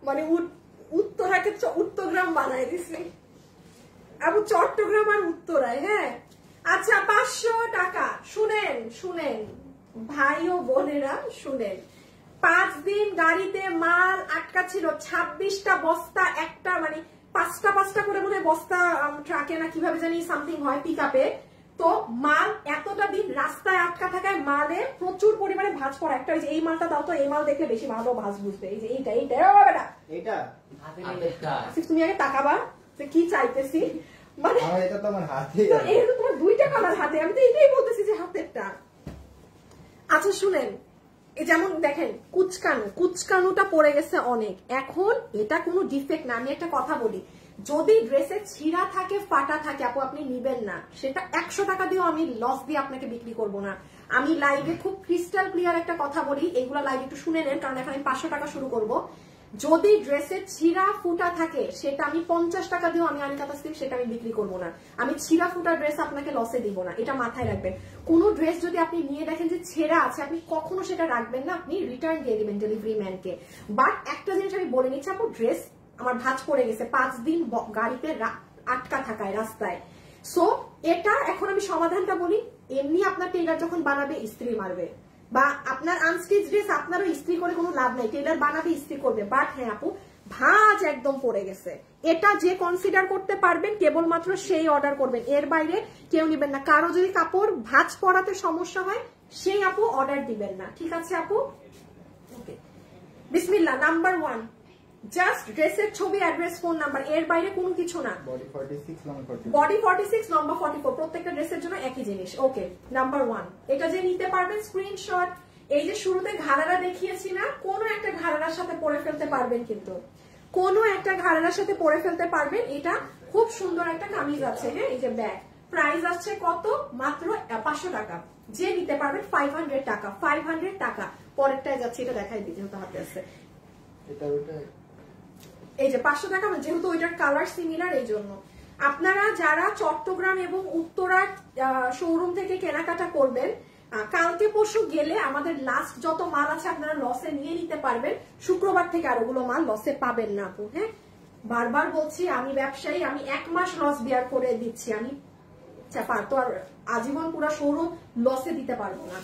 মানে উত্তরাকে উত্তরগ্রাম বানাই দিছে আপু, চট্টগ্রাম আর উত্তরায়। হ্যাঁ আচ্ছা 500 টাকা। শুনেন শুনেন ভাই ও বোনেরা শুনেন, 5 দিন গাড়িতে মাল আটকা ছিল, 26টা বস্তা, একটা মানে 5টা করে মনে হয় বস্তা ট্রাকে না কিভাবে জানি সামথিং হয় পিক আপে। তো মাল এতটা দিন রাস্তায় আটকা থাকায় মালে প্রচুর পরিমাণে ভাঁজ পড়া। একটা ওই যে এই মালটা দাও তো, এই মাল দেখলে বেশি ভালো ভাঁজ বুঝবে। এই যে এইটা এইটা এটা তুমি আগে তাকাবা যে কি চাইতেছি, মানে এটা তো আমার হাতে, এই তো তোমার 2টা কালার হাতে, আমি তো এইটাই বলতেছি যে হাতেরটা। আচ্ছা শুনেন, যেমন দেখেন কুচকানুটা পড়ে গেছে অনেক। এখন এটা কোনো ডিফেক্ট না। আমি একটা কথা বলি, যদি ড্রেসে ছিঁড়া থাকে ফাটা থাকে আপু আপনি নিবেন না, সেটা 100 টাকা দিয়েও আমি লস দিয়ে আপনাকে বিক্রি করব না। আমি লাইভে খুব ক্রিস্টাল ক্লিয়ার একটা কথা বলি, এইগুলা লাইভ একটু শুনে নেন, কারণ এখন আমি 500 টাকা শুরু করব। যদি ড্রেসে ছিঁড়া ফুটা থাকে সেটা আমি 50 টাকা দিয়েও আমি আনিকাতা সিল্ক সেটা আমি বিক্রি করবো না। আমি ছিঁড়া ফুটা ড্রেস আপনাকে লসে দিব না, এটা মাথায় রাখবেন। কোন ড্রেস যদি আপনি নিয়ে দেখেন যে ছেঁড়া আছে, আপনি কখনো সেটা রাখবেন না, আপনি রিটার্ন দিয়ে দিবেন ডেলিভারি ম্যানকে। বাট একটা জিনিস আমি বলে নিচ্ছি আপু, ড্রেস আমার ভাঁজ পড়ে গেছে 5 দিন গাড়িতে আটকা থাকায় রাস্তায়। সো এটা এখন আমি সমাধানটা বলি, এমনি আপনার টেইলার যখন বানাবে ইস্ত্রি মারবে, বা আপনার আনস্টিচ ড্রেস আপনারও ইস্ত্রি করে কোনো লাভ নাই, টেইলার বানাবে ইস্ত্রি করবে। বাট হ্যাঁ আপু ভাঁজ একদম পড়ে গেছে, এটা যে কনসিডার করতে পারবেন কেবলমাত্র সেই অর্ডার করবেন, এর বাইরে কেউ নিবেন না। কারো যদি কাপড় ভাঁজ পড়াতে সমস্যা হয় সেই আপু অর্ডার দিবেন না, ঠিক আছে আপু? ওকে বিসমিল্লাহ। নাম্বার 1 জাস্ট ড্রেসের ছবি, অ্যাড্রেস, ফোন নাম্বার, এর বাইরে কোনো কিছু না। বডি 46 লম্বা 44, বডি 46 লম্বা 44, প্রত্যেকটা ড্রেসের জন্য একই জিনিস। ওকে নাম্বার 1 এটা যে নিতে পারবেন স্ক্রিনশট। এই যে শুরুতে ঘাড়ারা দেখিয়েছি না, কোনো একটা ঘাড়ার সাথে পরে ফেলতে পারবেন, কিন্তু কোনো একটা ঘাড়ার সাথে পরে ফেলতে পারবেন। এটা খুব সুন্দর একটা কামিজ আছে। হ্যাঁ এই যে ব্যাগ, প্রাইস আসছে কত? মাত্র 500 টাকা। যে নিতে পারবেন 500 টাকা, 500 টাকা। পরেরটায় যাচ্ছে, এটা দেখাই দিই যেহেতু হাতে আছে। এটা ওটা এই যে 500 টাকা, যেহেতু ওইটার কালার সিমিলার এই জন্য। আপনারা যারা চট্টগ্রাম এবং উত্তরা শোরুম থেকে কেনাকাটা করবেন, কালকে পরশু গেলে আমাদের লাস্ট যত মাল আছে আপনারা লসে নিয়ে নিতে পারবেন। শুক্রবার থেকে আর ওগুলো মাল লসে পাবেন না আপু। হ্যাঁ বারবার বলছি, আমি ব্যবসায়ী, আমি 1 মাস লস বিয়ার করে দিচ্ছি। আমি তো আর আজীবন পুরো শোরুম লসে দিতে পারবো না।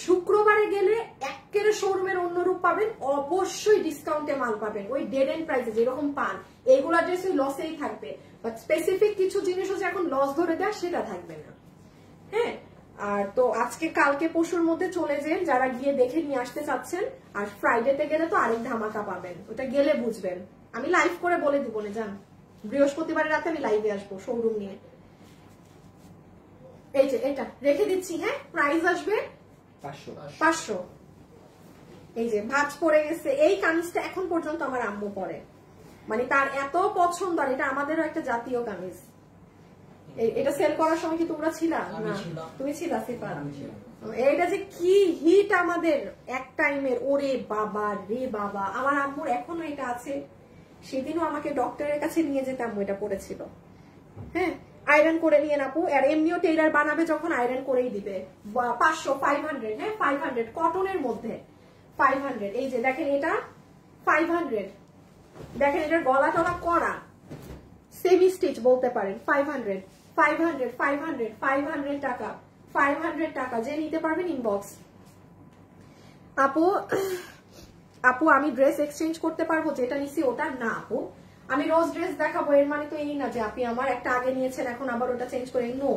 শুক্রবারে গেলে একেবারে শোরুমের অন্য রূপ পাবেন, অবশ্যই ডিসকাউন্টে মাল পাবেন, ওই ডেড এন্ড প্রাইসে যেরকম পান এইগুলা ড্রেস ওই লসেই থাকবে। বাট স্পেসিফিক কিছু জিনিসও যে এখন লস ধরে দেয় সেটা থাকবে না। হ্যাঁ আর তো আজকে কালকে পরশুর মধ্যে চলে যান যারা গিয়ে দেখে নিয়ে আসতে চাচ্ছেন। আর ফ্রাইডেতে গেলে তো আরেক ধামাকা পাবেন, ওটা গেলে বুঝবেন। আমি লাইভ করে বলে দিব না, যান বৃহস্পতিবারের রাতে আমি লাইভে আসবো শোরুম নিয়ে। এই যে এটা রেখে দিচ্ছি। হ্যাঁ প্রাইস আসবে 500। এই যে ভাঁজ পড়ে গেছে, এই কামিজটা এখন পর্যন্ত আমার আম্মু পরে, মানে তার এত পছন্দ। আর এটা আমাদেরও একটা জাতীয় কামিজ। এটা সেল করার সময় কি তোমরা ছিলা? না তুমি ছিলা সিফাত। এটা যে কি হিট আমাদের এক টাইমের, ওরে বাবা রে বাবা। আমার আম্মুর এখনো এটা আছে, সেদিনও আমাকে ডক্টরের কাছে নিয়ে যেতে আম্মু এটা পড়েছিল। হ্যাঁ আয়রন করে নিয়ে আপু, আর এমনিও টেইলার বানাবে যখন আয়রন করেই দিবে। 500 500। হ্যাঁ 500 কটনের মধ্যে 500। এই যে দেখেন এটা 500, দেখেন এটার গলা টলা করা, সেমি স্টিচ বলতে পারেন। 500 500 500 500 টাকা, 500 টাকা। যে নিতে পারবেন ইনবক্স। আপু আমি ড্রেস এক্সচেঞ্জ করতে পারবো যেটা নিছি ওটা? না আপু, আমি রোজ ড্রেস দেখাবো এর মানে তো এই না যে আপনি আমার একটা আগে নিয়েছেন এখন আবার ওটা চেঞ্জ করে। নো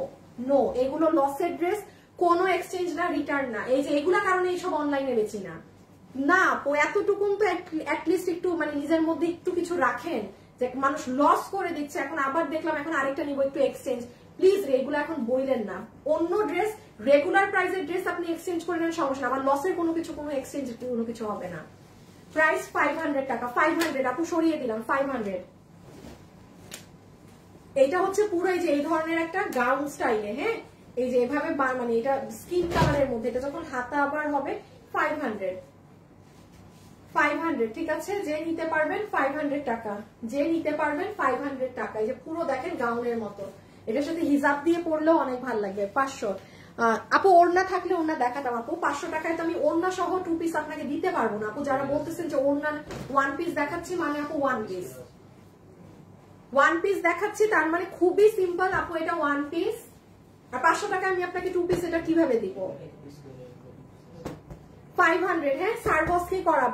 নো, এগুলো লসের ড্রেস, কোনো এক্সচেঞ্জ না, রিটার্ন না। এই যে এগুলা কারণে এইসব অনলাইনে বেচি না। না আপু এতটুকুন তো অ্যাটলিস্ট একটু মানে নিজের মধ্যে একটু কিছু রাখেন, যে মানুষ লস করে দিচ্ছে এখন আবার দেখলাম এখন আরেকটা নিবো একটু এক্সচেঞ্জ। প্লিজ এগুলো এখন বইলেন না। অন্য ড্রেস রেগুলার প্রাইসের ড্রেস আপনি এক্সচেঞ্জ করে নেন, সমস্যা না। আমার লসের কোনো কিছু, কোনো এক্সচেঞ্জ কোনো কিছু হবে না। প্রাইস 500 টাকা, 500 আপু সরিয়ে দিলাম 500। এইটা হচ্ছে পুরো এই যে এই ধরনের একটা গাউন স্টাইলে। হ্যাঁ এই যে এভাবে মানে এটা স্কিন কালারের মধ্যে, এটা যখন হাতা আবার হবে 500 500, ঠিক আছে? যে নিতে পারবেন 500 টাকা, যে নিতে পারবেন 500 টাকা। এই যে পুরো দেখেন গাউনের মতো, এটার সাথে হিজাব দিয়ে পরলেও অনেক ভালো লাগবে। 500। আপু ওড়না থাকলে ওড়না দেখাতাম আপু। 500 টাকায় তো আমি ওড়না সহ 2 পিস আপনাকে দিতে পারবো না আপু। যারা বলতেছেন যে ওড়না 1 পিস দেখাচ্ছি, মানে আপু 1 পিস 1 পিস দেখাচ্ছি, তার মানে খুবই সিম্পল আপু, এটা 1 পিস। আর 500 টাকায় আমি আপনাকে 2 পিস এটা কিভাবে দিব? 500। হ্যাঁ, সার্ভসকি করা,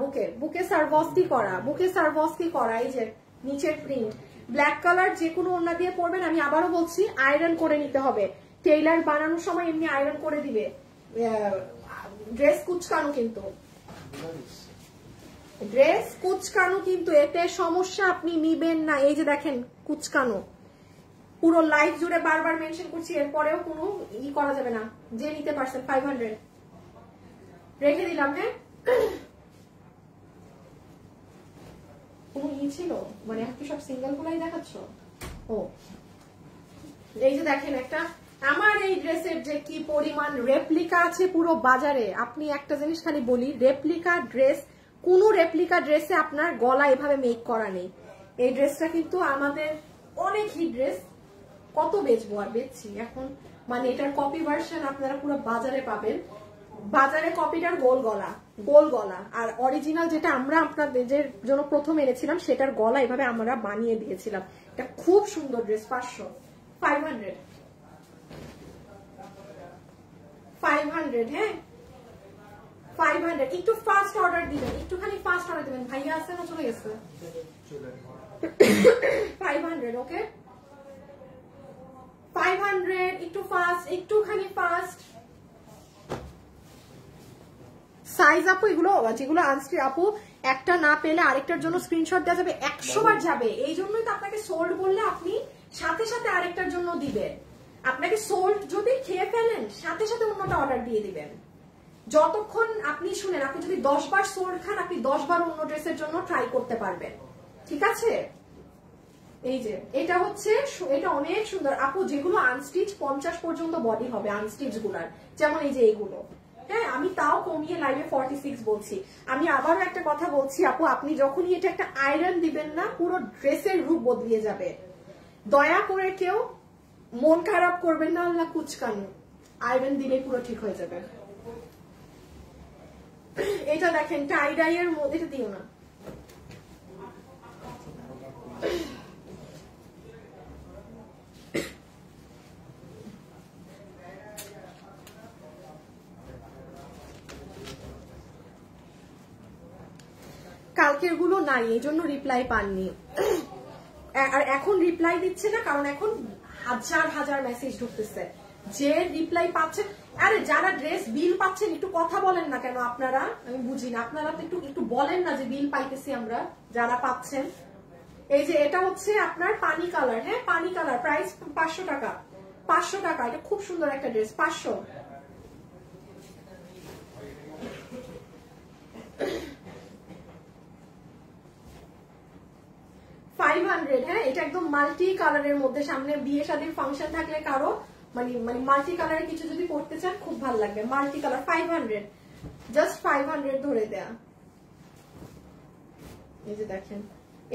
বুকে সার্ভসকি করা, বুকে সার্ভসকি করা। এই যে নিচের প্রিন্ট ব্ল্যাক কালার, যে কোনো ওড়না দিয়ে পরবেন। আমি আবারও বলছি, আয়রন করে নিতে হবে। টেইলার বানানোর সময় এমনি আয়রন করে দিবে। ড্রেস কুচকানো কিন্তু, ড্রেস কুচকানো কিন্তু, এতে সমস্যা আপনি নিবেন না। এই যে দেখেন কুচকানো, পুরো লাইফ জুড়ে বারবার মেনশন করছি, এরপরেও কোনো ই করা যাবে না। যে নিতে পারছেন 500 রেখে দিলাম। হ্যাঁ, কোনো ই ছিল মানে আপনি সব সিঙ্গেল গুলাই দেখাচ্ছ? ও এই যে দেখেন একটা, আমার এই ড্রেসের যে কি পরিমাণ রেপ্লিকা আছে পুরো বাজারে। আপনি একটা জিনিস খালি বলি, রেপ্লিকা ড্রেস, কোন রেপ্লিকা ড্রেসে আপনার গলা এভাবে মেক করা নেই। এই ড্রেসটা কিন্তু আমাদের অনেক হিট ড্রেস। কত বেচবো, আর বেচছি এখন, মানে এটার কপি ভার্সন আপনারা পুরো বাজারে পাবেন। বাজারে কপিটার গোল গলা, আর অরিজিনাল যেটা আমরা আপনাদের জন্য প্রথম এনেছিলাম সেটার গলা এভাবে আমরা বানিয়ে দিয়েছিলাম। এটা খুব সুন্দর ড্রেস। 500 500। হ্যাঁ 500। একটু ফাস্ট অর্ডার দিবেন, একটুখানি ফাস্ট অর্ডার দিবেন। ভাইয়া আছে না চলে গেছে? 500। ওকে 500, একটু ফাস্ট, একটুখানি ফাস্ট। সাইজ আপু এগুলো যেগুলো আনছি আপু, একটা না পেলে আরেকটার জন্য স্ক্রিনশট দেওয়া যাবে, 100 বার যাবে। এই জন্যই তো আপনাকে সোল্ড বললে আপনি সাথে সাথে আরেকটার জন্য দিবেন। আপনাকে সোল্ড যদি খেয়ে ফেলেন, সাথে সাথে অন্যটা অর্ডার দিয়ে দিবেন। যতক্ষণ আপনি শুনেন, আপনি যদি 10 বার সোল্ড খান, আপনি 10 বার অন্য ড্রেসের জন্য ট্রাই করতে পারবেন। ঠিক আছে? এই যে এটা হচ্ছে, এটা অনেক সুন্দর আপু। যেগুলো আনস্টিচ 50 পর্যন্ত বডি হবে আনস্টিচ গুলার, যেমন এই যে এইগুলো। হ্যাঁ, আমি তাও কমিয়ে লাইভে 46 বলছি। আমি আবারও একটা কথা বলছি আপু, আপনি যখনই এটা একটা আয়রন দিবেন না, পুরো ড্রেসের রূপ বদলিয়ে যাবে। দয়া করে কেউ মন খারাপ করবেন না, আল্লাহ কুচকানো, আয়রন দিলে পুরো ঠিক হয়ে যাবে। এটা দেখেন টাই ডাই এর মধ্যে, এটা দিও না। কালকের গুলো নাই, এই জন্য রিপ্লাই পাননি। আর এখন রিপ্লাই দিচ্ছে না, কারণ এখন হাজার হাজার মেসেজ ঢুকতেছে। যে রিপ্লাই পাচ্ছেন, আরে যারা ড্রেস বিল পাচ্ছেন একটু কথা বলেন না কেন আপনারা? আমি বুঝি না, আপনারা তো একটু বলেন না যে বিল পাইতেছি আমরা, যারা পাচ্ছেন। এই যে এটা হচ্ছে আপনার পানি কালার। হ্যাঁ, পানি কালার, প্রাইস 500 টাকা। 500 টাকা, এটা খুব সুন্দর একটা ড্রেস। 500। হ্যাঁ, এটা একদম মাল্টি কালারের মধ্যে, সামনে বিয়ে শাদীর ফাংশন থাকলে কারো মানে মাল্টি কালারের কিছু যদি পড়তে চান খুব ভালো লাগবে। মাল্টি কালার 500, জাস্ট 500 ধরে দেয়া। এই যে দেখেন,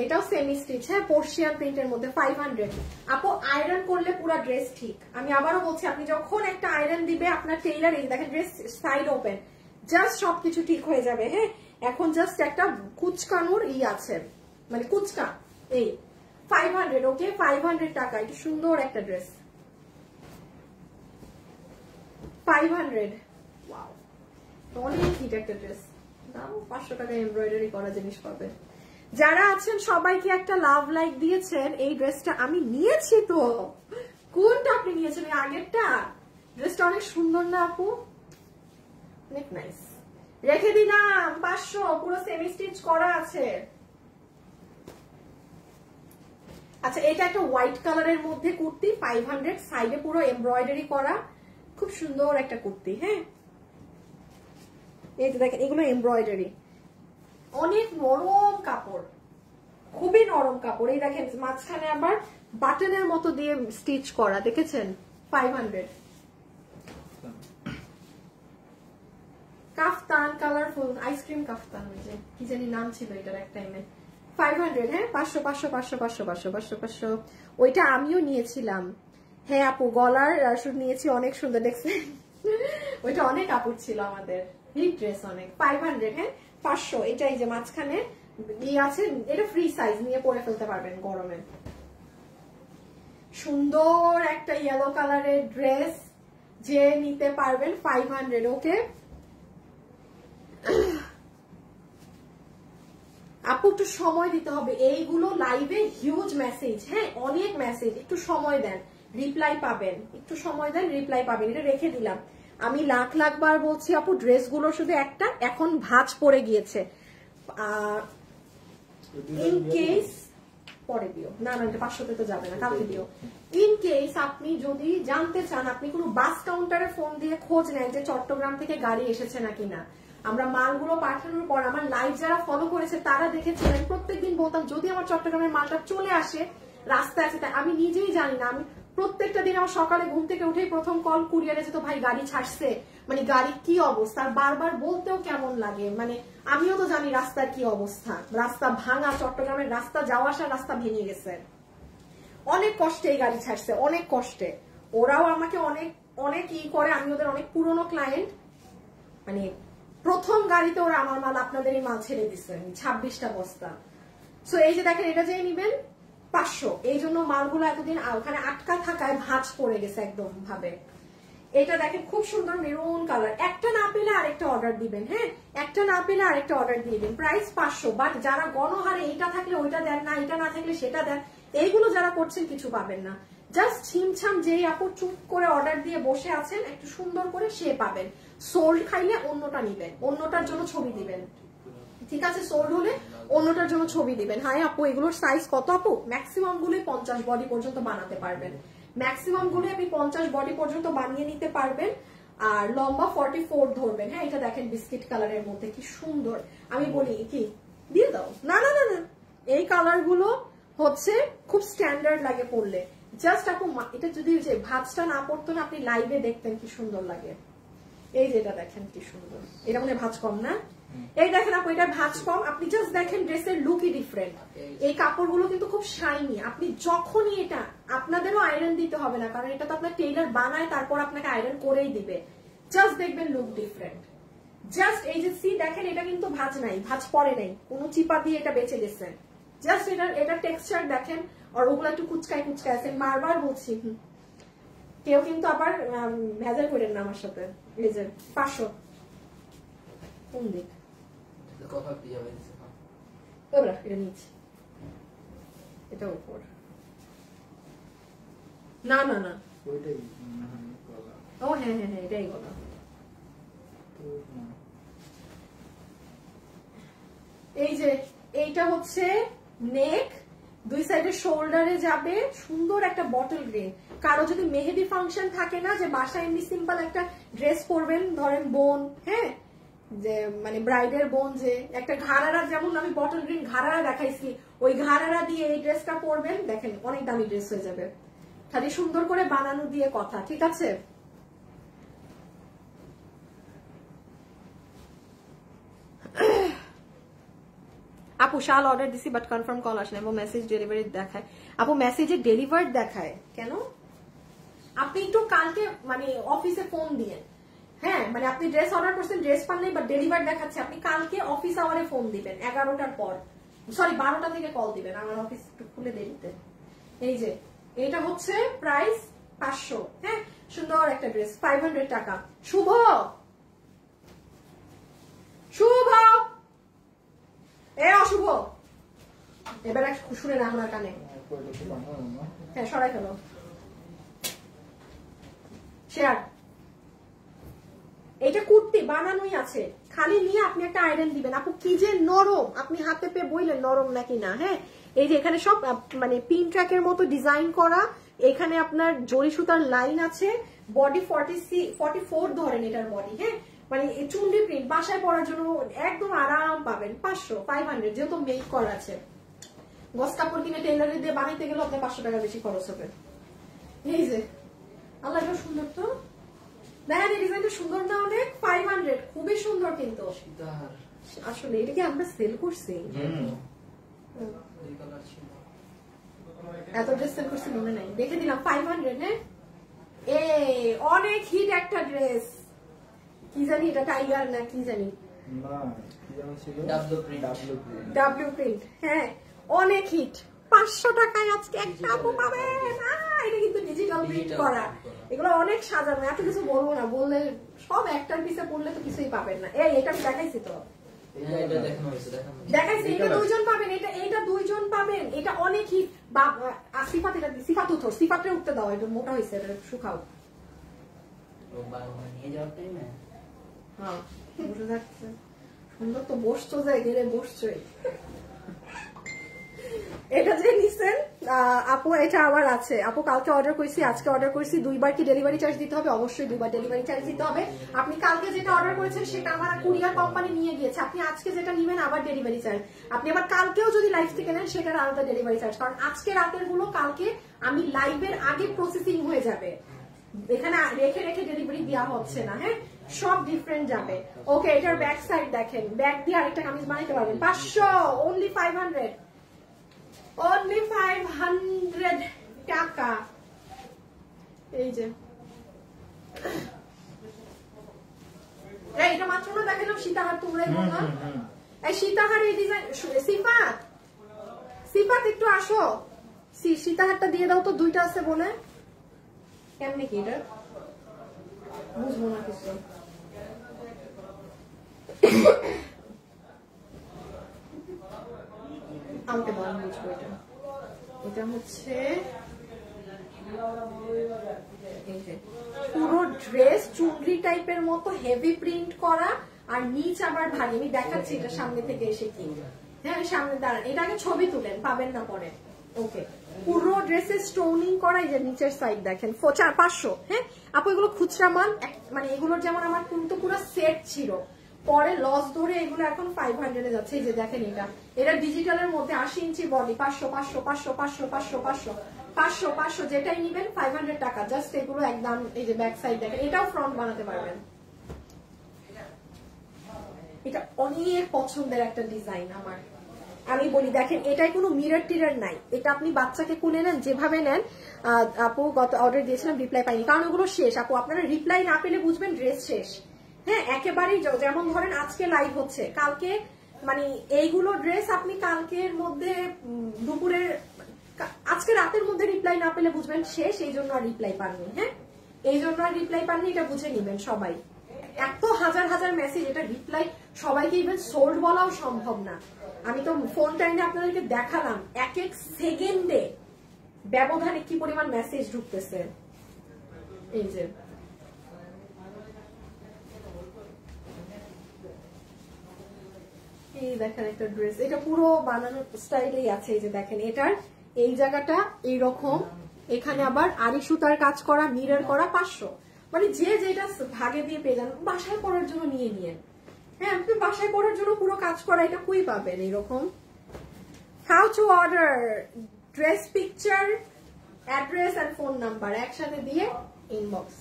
এটাও সেমি স্টিচ। হ্যাঁ, পোর্শিয়ান প্রিন্টের মধ্যে 500। আপু আয়রন করলে পুরো ড্রেস ঠিক। আমি আবারও বলছি, আপনি যখন একটা আয়রন দিবে আপনার টেইলার, এই দেখেন ড্রেস সাইড ওপেন, জাস্ট সবকিছু ঠিক হয়ে যাবে। হ্যাঁ, এখন জাস্ট একটা কুচকানোর ই আছে, মানে কুচকা। এই 500। ওকে 500 টাকা, এটা সুন্দর একটা ড্রেস। 500। ওয়াও, অনেক হিট একটা ড্রেস। দাও 500 টাকা এমব্রয়ডারি করা জিনিস পাবে। যারা আছেন সবাইকে একটা লাভ লাইক দিয়েছেন। এই ড্রেসটা আমি নিয়েছি তো। কোনটা আপনি নিয়েছেন? এই আগেরটা? ড্রেসটা অনেক সুন্দর না আপু? অনেক নাইস। রেখে দিলাম 500, পুরো সেমি স্টিচ করা আছে। আচ্ছা, এটা একটা হোয়াইট কালারের মধ্যে কুর্তি, 500, সাইডে পুরো এমব্রয়ডারি করা, খুব সুন্দর একটা কুর্তি। হ্যাঁ, এই যে দেখেন এগুলো এমব্রয়ডারি, অনেক নরম কাপড়, খুবই নরম কাপড়। এই দেখেন মাঝখানে আবার বাটনের মতো দিয়ে স্টিচ করা, দেখেছেন? 500। কাফতান কালারফুল আইসক্রিম কাফতান, ওই যে কি জানি নাম ছিল এটার এক টাইমে। 500, হ্যাঁ 500 500 500 500 500 500 500। ওইটা আমিও নিয়েছিলাম। হ্যাঁ আপু গলার শুট নিয়েছি, অনেক সুন্দর দেখছেন। ওইটা অনেক কাপড় ছিল আমাদের, হিট ড্রেস অনেক। 500, হ্যাঁ 500। এটাই যে মাঝখানে ইয়ে আছে, এটা ফ্রি সাইজ, নিয়ে পরে ফেলতে পারবেন গরমে। সুন্দর একটা ইয়েলো কালারের ড্রেস যে নিতে পারবেন 500। ওকে আপু একটু সময় দিতে হবে, এইগুলো লাইভে হিউজ মেসেজ, হ্যাঁ অনেক মেসেজ, একটু সময় দেন রিপ্লাই পাবেন, একটু সময় দেন রিপ্লাই পাবেন। এটা রেখে দিলাম। আমি লাখ লাখ বার বলছি আপু ড্রেসগুলো শুধু একটা এখন ভাঁজ পড়ে গিয়েছে। ইন কেস পরে দিও, না না 500তে তো যাবে না, কালকে দিও। ইন কেস আপনি যদি জানতে চান, আপনি কোনো বাস কাউন্টারে ফোন দিয়ে খোঁজ নেন যে চট্টগ্রাম থেকে গাড়ি এসেছে নাকি না, আমরা মালগুলো পাঠানোর পর আমার লাইভ যারা ফলো করেছে তারা দেখেছিলেন প্রত্যেকদিন বলতাম যদি আমার চট্টগ্রামের মালটা চলে আসে রাস্তায় আছে, তাই আমি নিজেই জানি না। আমি প্রত্যেকটা দিন আমার সকালে ঘুম থেকে উঠেই প্রথম কল কুরিয়ারে যেত, ভাই গাড়ি ছাড়ছে, মানে গাড়ির কি অবস্থা, বারবার বলতেও কেমন লাগে, মানে আমিও তো জানি রাস্তার কি অবস্থা, রাস্তা ভাঙা, চট্টগ্রামের রাস্তা যাওয়া আসার রাস্তা ভেঙে গেছে, অনেক কষ্টে এই গাড়ি ছাড়ছে, অনেক কষ্টে। ওরাও আমাকে অনেক অনেক ই করে, আমি ওদের অনেক পুরনো ক্লায়েন্ট, মানে প্রথম গাড়িতে ওরা আমার মাল আপনাদের এই মাল ছেড়ে দিচ্ছে 26টা বস্তা। সো এই যে দেখেন এটা যে নিবেন 500, এই জন্য মালগুলো এতদিন ওখানে আটকা থাকায় ভাঁজ পড়ে গেছে একদম ভাবে। এটা দেখেন খুব সুন্দর মেরুন কালার, একটা না পেলে আরেকটা অর্ডার দিবেন, হ্যাঁ একটা না পেলে আরেকটা অর্ডার দিয়ে দিন। প্রাইস 500, বাট যারা গণহারে এইটা থাকলে ওইটা দেন না, এটা না থাকলে সেটা দেন, এইগুলো যারা করছেন কিছু পাবেন না। জাস্ট ছিমছাম যেই আপু চুপ করে অর্ডার দিয়ে বসে আছেন একটু সুন্দর করে সে পাবেন। সোল্ড খাইলে অন্যটা নিবেন, অন্যটার জন্য ছবি দিবেন, ঠিক আছে? সোল্ড হলে অন্যটার জন্য ছবি দিবেন। হ্যাঁ আপু এগুলোর সাইজ কত আপু? ম্যাক্সিমাম গুলোই 50 বডি পর্যন্ত বানাতে পারবেন, ম্যাক্সিমাম গুলো আপনি 50 বডি পর্যন্ত বানিয়ে নিতে পারবেন। আর লম্বা 44 ধরবেন। হ্যাঁ এটা দেখেন বিস্কিট কালারের মধ্যে কি সুন্দর, আমি বলি কি দিয়ে দাও, না না না না, এই কালার গুলো হচ্ছে খুব স্ট্যান্ডার্ড লাগে পরলে। জাস্ট আপু এটা যদি যে ভাঁজটা না পড়তো না, আপনি লাইভে দেখতেন কি সুন্দর লাগে। এই যে এটা দেখেন কি সুন্দর, এটা মনে ভাঁজ কম না, এই দেখেন আপু এটা ভাঁজ কম, আপনি জাস্ট দেখেন ড্রেসের লুকই ডিফারেন্ট। এই কাপড়গুলো কিন্তু খুব শাইনি, আপনি যখনই এটা, আপনাদেরও আয়রন দিতে হবে না, কারণ এটা তো আপনার টেইলার বানায় তারপর আপনাকে আয়রন করেই দিবে, জাস্ট দেখবেন লুক ডিফারেন্ট। জাস্ট এই যে সি দেখেন এটা কিন্তু ভাঁজ নাই, ভাঁজ পরে নাই, কোনো চিপা দিয়ে এটা বেঁচে গেছে। জাস্ট এটা টেক্সচার দেখেন, আর ওগুলো একটু কুচকায় কুচকায় আছে, বারবার বলছি, কেউ কিন্তু আবার ভেজাল করেন না আমার সাথে। এই যে 500 কোন দিক কথা দিয়ে যাবে ওরা এটা নিচে, এটা উপর, না না না ওইটাই ও হ্যাঁ হ্যাঁ হ্যাঁ এটাই গলা। এই যে এইটা হচ্ছে নেক, দুই সাইডে শোল্ডারে যাবে, সুন্দর একটা বটল গ্রিন। কারো যদি মেহেদি ফাংশন থাকে না, যে বাসায় এমনি সিম্পল একটা ড্রেস পরবেন, ধরেন বোন, হ্যাঁ যে মানে ব্রাইডের বোন, যে একটা ঘাড়ারা, যেমন আমি বটল গ্রিন ঘাড়ারা দেখাইছি, ওই ঘাড়ারা দিয়ে এই ড্রেসটা পরবেন, দেখেন অনেক দামি ড্রেস হয়ে যাবে, খালি সুন্দর করে বানানো দিয়ে কথা, ঠিক আছে? আপু শাল অর্ডার দিছি বাট কনফার্ম কল আসে না, এবং মেসেজ ডেলিভারি দেখায়। আপু মেসেজে ডেলিভার্ড দেখায় কেন? আপনি একটু কালকে মানে অফিসে ফোন দিয়ে, হ্যাঁ মানে আপনি ড্রেস অর্ডার করছেন, ড্রেস পান নাই, বাট ডেলিভার দেখাচ্ছে, আপনি কালকে অফিস আওয়ারে ফোন দিবেন 11টার পর, সরি 12টা থেকে কল দিবেন, আমার অফিস একটু খুলে দেরিতে। এই যে এটা হচ্ছে প্রাইস 500, হ্যাঁ সুন্দর একটা ড্রেস, 500 টাকা। শুভ শুভ এ অশুভ, এবার শুনে না আমার কানে, হ্যাঁ সরাই ফেলো শেয়ার। এটা কুর্তি বানানোই আছে, খালি নিয়ে আপনি একটা আয়রন দিবেন। আপু কি যে নরম, আপনি হাতে পেয়ে বইলেন নরম নাকি না। হ্যাঁ এই যে এখানে সব মানে পিন ট্র্যাকের মতো ডিজাইন করা, এখানে আপনার জরি সুতার লাইন আছে, বডি 44 ধরেন এটার বডি, হ্যাঁ মানে চুন্ডি প্রিন্ট, বাসায় পরার জন্য একদম আরাম পাবেন। 500 যেহেতু মেক করা আছে, গস কাপড় কিনে টেইলারে দিয়ে বানাইতে গেলে আপনার 500 টাকা বেশি খরচ হবে। এই যে আল্লাহ সুন্দর তো, দেখেন এই ডিজাইনটা সুন্দর না অনেক? 500, খুবই সুন্দর কিন্তু। সীতাহার আসলে এটা কি আমরা সেল করছি? দুই কালার ছিল। এত ড্রেস সেল করছি মনে নাই, দেখে দিলাম 500। হ্যাঁ এই অনেক হিট একটা ড্রেস, কি জানি এটা টাইগার না কি জানি, না কি যেন ছিল, ডাবলু প্রিন্ট। W print. হ্যাঁ অনেক হিট। 500 টাকায় আজকে একটা আপু পাবে না। এটা কিন্তু ডিজিটাল প্রিন্ট করা, এগুলো অনেক সাজানো। এত কিছু বলবো না, বললে সব একটার পিছে পড়লে তো কিছুই পাবেন না। এই এটা আমি দেখাইছি তো, হ্যাঁ এটা দেখানো হয়েছে, দেখানো হয়েছে। দেখাইছি। এটা 2 জন পাবেন, এটা 2 জন পাবেন। এটা অনেক হিট। সিফাত, এটা সিফাত উঠো, সিফাতে উঠতে দাও, এটা মোটা হয়েছে, এটা শুকাও। ও বাবা নিয়ে যাওয়ার টাইমে হ্যাঁ বসে থাকছে সুন্দর তো, বসছো যে গেলে বসছোই। এটা যে নিছেন আপু, এটা আবার আছে আপু, কালকে অর্ডার করেছি, আজকে অর্ডার করেছি। 2বার কি ডেলিভারি চার্জ দিতে হবে? অবশ্যই 2বার ডেলিভারি চার্জ দিতে হবে। আপনি কালকে যেটা অর্ডার করেছেন সেটা আমার কুরিয়ার কোম্পানি নিয়ে গিয়েছে, আপনি আজকে যেটা নিবেন আবার ডেলিভারি চার্জ। আপনি আবার কালকেও যদি লাইভ থেকে নেন সেটার আলাদা ডেলিভারি চার্জ, কারণ আজকে রাতের গুলো কালকে আমি লাইভের আগে প্রসেসিং হয়ে যাবে, এখানে রেখে রেখে ডেলিভারি দেওয়া হচ্ছে না। হ্যাঁ সব ডিফারেন্ট যাবে। ওকে এটার ব্যাক সাইড দেখেন, ব্যাক দিয়ে আরেকটা কামিজ বানাইতে পারবেন। 500, অনলি 500, only 500 টাকা। এই যে এটা মাত্র না দেখালাম সীতাহার, তোমরাই বললাম। এই সীতাহার এই ডিজাইন, সিফাত সিফাত একটু আসো, সীতাহারটা দিয়ে দাও তো, 2টা আছে বলে। কেমনে কি এটা বুঝবো না কিছু। আমাকে বলেন বুঝবো। এটা হচ্ছে পুরো ড্রেস চুনরি টাইপের মতো হেভি প্রিন্ট করা, আর নিচ আবার ভারী। আমি দেখাচ্ছি এটা সামনে থেকে এসে কি। হ্যাঁ সামনে দাঁড়ান, এটা আগে ছবি তুলেন, পাবেন না পরে। ওকে পুরো ড্রেসে স্টোনিং করা, এই যে নিচের সাইড দেখেন 500। হ্যাঁ আপু এগুলো খুচরা মাল, মানে এগুলোর যেমন আমার কিন্তু পুরো সেট ছিল, পরে লস ধরে এগুলো এখন 500 এ যাচ্ছে। এই যে দেখেন এটা ডিজিটালের মধ্যে 80 ইঞ্চি বডি, 500 500 500 500 500 500 500 500 যেটাই নিবেন 500 টাকা জাস্ট। এগুলো একদম, এই যে ব্যাক সাইড দেখেন, এটাও ফ্রন্ট বানাতে পারবেন। এটা অনেক পছন্দের একটা ডিজাইন আমার। আমি বলি দেখেন, এটাই কোনো মিরর টিরার নাই, এটা আপনি বাচ্চাকে কোলে নেন যেভাবে নেন। আপু গত অর্ডার দিয়েছিলাম, রিপ্লাই পাইনি, কারণ ওগুলো শেষ। আপু আপনারা রিপ্লাই না পেলে বুঝবেন ড্রেস শেষ। হ্যাঁ একেবারেই, যেমন ধরেন আজকে লাইভ হচ্ছে, কালকে মানে এইগুলো ড্রেস আপনি কালকের মধ্যে দুপুরের, আজকে রাতের মধ্যে রিপ্লাই না পেলে বুঝবেন শেষ, এই জন্য আর রিপ্লাই পাননি। হ্যাঁ এই জন্য আর রিপ্লাই পাননি, এটা বুঝে নিবেন সবাই। এত হাজার হাজার মেসেজ, এটা রিপ্লাই সবাইকে ইভেন সোল্ড বলাও সম্ভব না। আমি তো ফোন টাইমে আপনাদেরকে দেখালাম এক এক সেকেন্ডে ব্যবধানে কি পরিমাণ মেসেজ ঢুকতেছে। এই যে এই দেখেন একটা ড্রেস, এটা পুরো বানানোর স্টাইলেই আছে। এই যে দেখেন এটার এই জায়গাটা এইরকম, এখানে আবার আড়ি সুতার কাজ করা, মিরর করা, 500। মানে যে যেটা ভাগে দিয়ে পেয়ে যান, বাসায় পড়ার জন্য নিয়ে নিয়েন। হ্যাঁ আপনি বাসায় পড়ার জন্য পুরো কাজ করা, এটা কই পাবেন এইরকম। How to order, dress picture, address আর ফোন নাম্বার একসাথে দিয়ে ইনবক্স।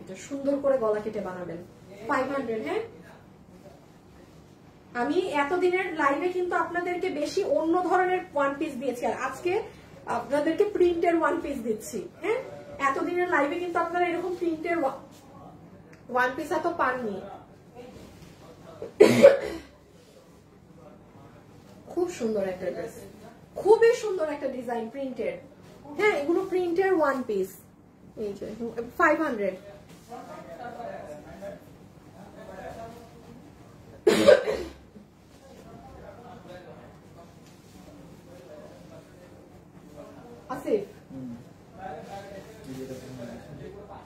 এটা সুন্দর করে গলা কেটে বানাবেন, 500। হ্যাঁ আমি এতদিনের লাইভে কিন্তু আপনাদেরকে বেশি অন্য ধরনের ওয়ান পিস দিয়েছি, আর আজকে আপনাদেরকে প্রিন্টের ওয়ান পিস দিচ্ছি। হ্যাঁ এতদিনের লাইভে কিন্তু আপনারা এরকম প্রিন্টের ওয়ান পিস এত পাননি। খুব সুন্দর একটা ড্রেস, খুবই সুন্দর একটা ডিজাইন প্রিন্টের। হ্যাঁ এগুলো প্রিন্টের ওয়ান পিস, এই যে 500। আসিফ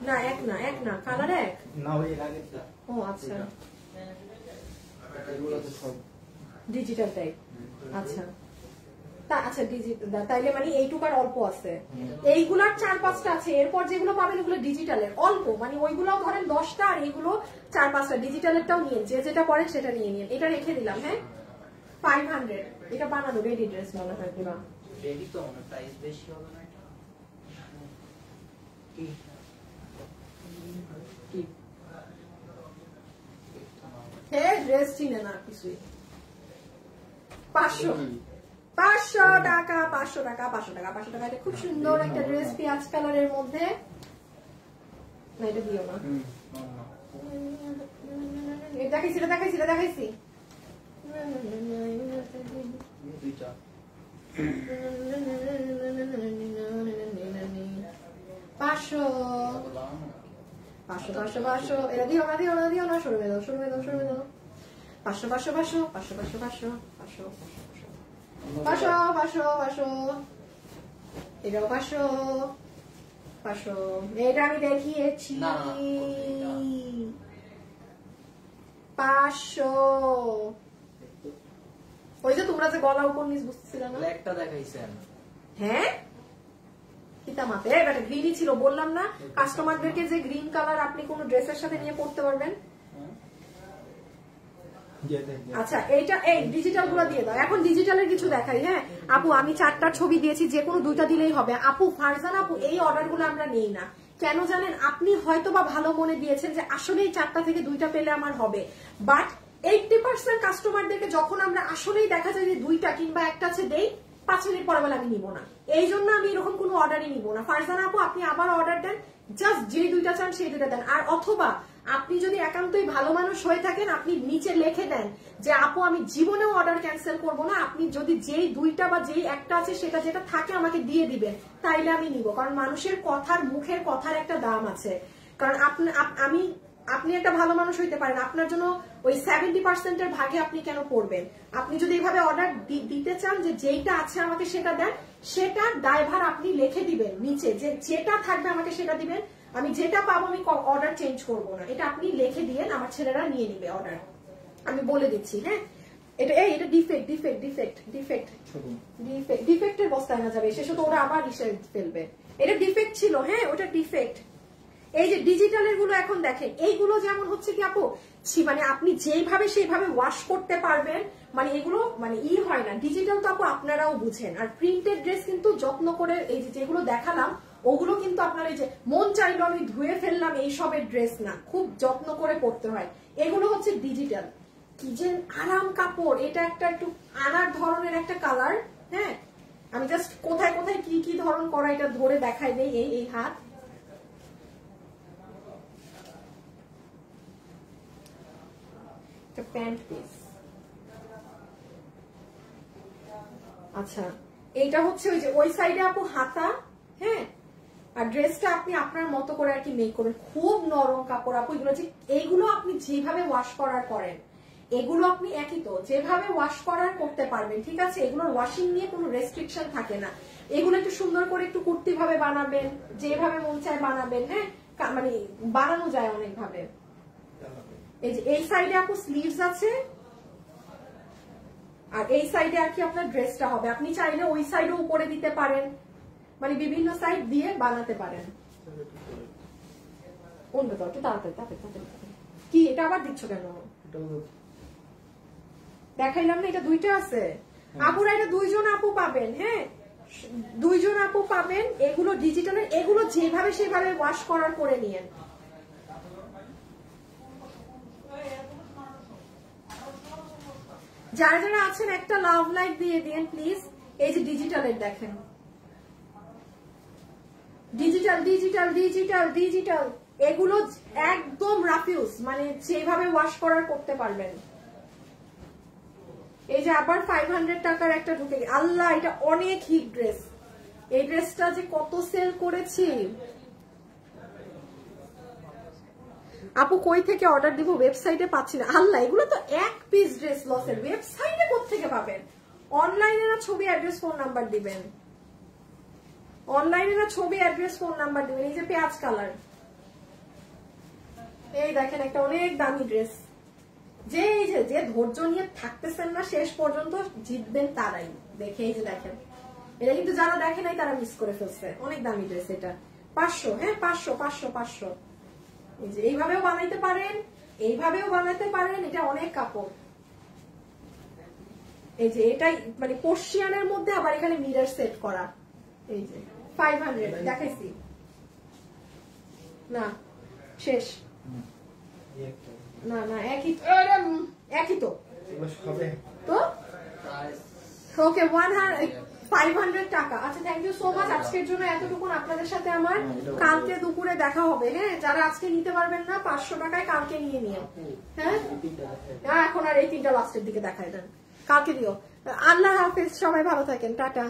না, এক না, এক না, কালার এক না, ওই আগে ও আচ্ছা, এগুলো তো সব ডিজিটাল টাইপ। আচ্ছা আচ্ছা ডিজিটাল, তাইলে মানে এইটুকার অল্প আছে, এইগুলার 4-5টা আছে। এরপর যেগুলো পাবেন ওগুলো ডিজিটালের অল্প, মানে ওইগুলো ধরেন 10টা, আর এইগুলো 4-5টা। ডিজিটালেরটাও নিয়ে যে যেটা পড়েন সেটা নিয়ে নিন। এটা রেখে দিলাম। হ্যাঁ 500, এটা বানানো রেডি ড্রেস মনে হয় পুরো রেডি তো, প্রাইস বেশি হবে না। ড্রেস চিনে না কিছুই। 500 টাকা, 500 টাকা, 500 টাকা, 500 টাকা। এটা খুব সুন্দর একটা ড্রেস পেঁয়াজ কালারের মধ্যে। না এটা দিও না, দেখাইছি দেখাইছি দেখাইছি। 500 500 500 500 এটা দিও না দিও না দিও না, সরবে দাও সরবে দাও সরবে দাও। 500 500 500 500 500 500 500 500 500 এটাও 500 500 এটা আমি দেখিয়েছি। 500 ওই যে তোমরা যে গলা উপর নিচ বুঝতেছিল না, একটা দেখাইছেন। হ্যাঁ কিতামাতে এটা গ্রিনই ছিল, বললাম না কাস্টমারদেরকে যে গ্রিন কালার আপনি কোন ড্রেসের সাথে নিয়ে পড়তে পারবেন। আচ্ছা এইটা এই ডিজিটাল গুলো দিয়ে দাও। এখন ডিজিটালের কিছু দেখাই। হ্যাঁ আপু আমি 4টা ছবি দিয়েছি, যে কোনো 2টা দিলেই হবে। আপু ফারজান আপু এই অর্ডার গুলো আমরা নেই না, কেন জানেন? আপনি হয়তো বা ভালো মনে দিয়েছেন যে আসলে এই 4টা থেকে 2টা পেলে আমার হবে, বাট 80% কাস্টমারদেরকে যখন আমরা আসলেই দেখা যায় যে 2টা কিংবা একটা আছে দেই, 5 মিনিট পরে বলে আমি নিব না। এই জন্য আমি এরকম কোনো অর্ডারই নিব না। ফারজান আপু আপনি আবার অর্ডার দেন, জাস্ট যে 2টা চান সেই 2টা দেন। আর অথবা আপনি যদি একান্তই ভালো মানুষ হয়ে থাকেন, আপনি নিচে লিখে দেন যে আপু আমি জীবনেও অর্ডার ক্যান্সেল করব না, আপনি যদি যেই 2টা বা যেই একটা আছে সেটা যেটা থাকে আমাকে দিয়ে দিবেন, তাইলে আমি নিব। কারণ মানুষের কথার, মুখের কথার একটা দাম আছে। কারণ আপনি একটা ভালো মানুষ হইতে পারেন, আপনার জন্য ওই 70% এর ভাগে আপনি কেন পড়বেন? আপনি যদি এইভাবে অর্ডার দিতে চান যে যেইটা আছে আমাকে সেটা দেন, সেটার দায়ভার আপনি লিখে দিবেন নিচে, যে যেটা থাকবে আমাকে সেটা দিবেন, আমি যেটা পাবো আমি অর্ডার চেঞ্জ করব না, এটা আপনি লিখে দিয়েন, আমার ছেলেরা নিয়ে নিবে অর্ডার। আমি বলে দিচ্ছি। হ্যাঁ এটা defect defect defect defect defect ডিফেক্টের বস্তায় না যাবে, শেষে তো ওরা আবার রিসেল ফেলবে। এটা ডিফেক্ট ছিল, হ্যাঁ ওটা ডিফেক্ট। এই যে ডিজিটালের গুলো এখন দেখেন, এইগুলো যেমন হচ্ছে কি আপু মানে আপনি যেইভাবে সেইভাবে ওয়াশ করতে পারবেন, মানে এগুলো মানে হয় না। ডিজিটাল তো আপু আপনারাও বুঝেন। আর প্রিন্টেড ড্রেস কিন্তু যত্ন করে, এই যেগুলো দেখালাম ওগুলো কিন্তু আপনার এই যে মন চাইলো আমি ধুয়ে ফেললাম এইসবের ড্রেস না, খুব যত্ন করে পড়তে হয়। এগুলো হচ্ছে ডিজিটাল। কি যে আরাম কাপড়, এটা একটা একটু আনার ধরনের একটা কালার। হ্যাঁ আমি জাস্ট কোথায় কোথায় কি কি ধরন করা এটা ধরে দেখাই দেই। এই হাত, প্যান্ট পিস। আচ্ছা এইটা হচ্ছে ওই যে ওই সাইডে আপু হাতা। হ্যাঁ আর ড্রেসটা আপনি আপনার মতো করে আর কি মেক করবেন। খুব নরম কাপড় আপু এগুলো। যে এইগুলো আপনি যেভাবে ওয়াশ করার করেন, এগুলো আপনি একই তো যেভাবে ওয়াশ করার করতে পারবেন, ঠিক আছে? এগুলোর ওয়াশিং নিয়ে কোনো রেস্ট্রিকশন থাকে না। এগুলো একটু সুন্দর করে একটু কুর্তি ভাবে বানাবেন, যেভাবে মন চায় বানাবেন। হ্যাঁ মানে বানানো যায় অনেক ভাবে। এই যে এই সাইডে আপু স্লিভস আছে, আর এই সাইডে আর কি আপনার ড্রেসটা হবে। আপনি চাইলে ওই সাইডও উপরে দিতে পারেন, মানে বিভিন্ন সাইড দিয়ে বানাতে পারেন। অন্য তো একটু তাড়াতাড়ি তাড়াতাড়ি। কি এটা আবার দিচ্ছ কেন? দেখাইলাম না এটা 2টা আছে আপুরা, এটা 2 জন আপু পাবেন। হ্যাঁ 2 জন আপু পাবেন। এগুলো ডিজিটালের, এগুলো যেভাবে সেভাবে ওয়াশ করার করে নিয়েন। যারা যারা আছেন একটা লাভ লাইক দিয়ে দিন প্লিজ। এই যে ডিজিটালের দেখেন, ডিজিটাল ডিজিটাল ডিজিটাল ডিজিটাল, এগুলো একদম রাফিউজ, মানে যেভাবে ওয়াশ করার করতে পারবেন। এই যে আবার 500 টাকার একটা ঢুকে, আল্লাহ এটা অনেক হিট ড্রেস। এই ড্রেসটা যে কত সেল করেছি আপু, কই থেকে অর্ডার দিব? ওয়েবসাইটে পাচ্ছি না। আল্লাহ এগুলো তো 1 পিস ড্রেস লসের। ওয়েবসাইটে কোত্থেকে পাবেন? অনলাইনে না ছবি, অ্যাড্রেস, ফোন নাম্বার দিবেন। অনলাইনে না ছবি, অ্যাড্রেস, ফোন নাম্বার দিবেন। এই যে পেঁয়াজ কালার, এই দেখেন একটা অনেক দামি ড্রেস। যে এই যে ধৈর্য নিয়ে থাকতেছেন না শেষ পর্যন্ত, জিতবেন তারাই। দেখে এই যে দেখেন, এটা কিন্তু যারা দেখে নাই তারা মিস করে ফেলছে। অনেক দামি ড্রেস এটা। 500, হ্যাঁ 500 500 500। এই যে এইভাবেও বানাইতে পারেন, এইভাবেও বানাইতে পারেন। এটা অনেক কাপড়। এই যে এটাই মানে পর্সিয়ানের মধ্যে আবার এখানে মিরর সেট করা। এই যে 500 দেখাইছি। না শেষ না না একই একই তো হবে তো ওকে 500 টাকা। আচ্ছা থ্যাংক ইউ সো মাচ। আজকের জন্য এতটুকু। আপনাদের সাথে আমার কালকে দুপুরে দেখা হবে। হ্যাঁ যারা আজকে নিতে পারবেন না 500 টাকায় কালকে নিয়ে নিও। হ্যাঁ এখন আর এই তিনটা লাস্টের দিকে দেখায় দেন, কালকে দিও। আল্লাহ হাফেজ, সবাই ভালো থাকেন, টাটা।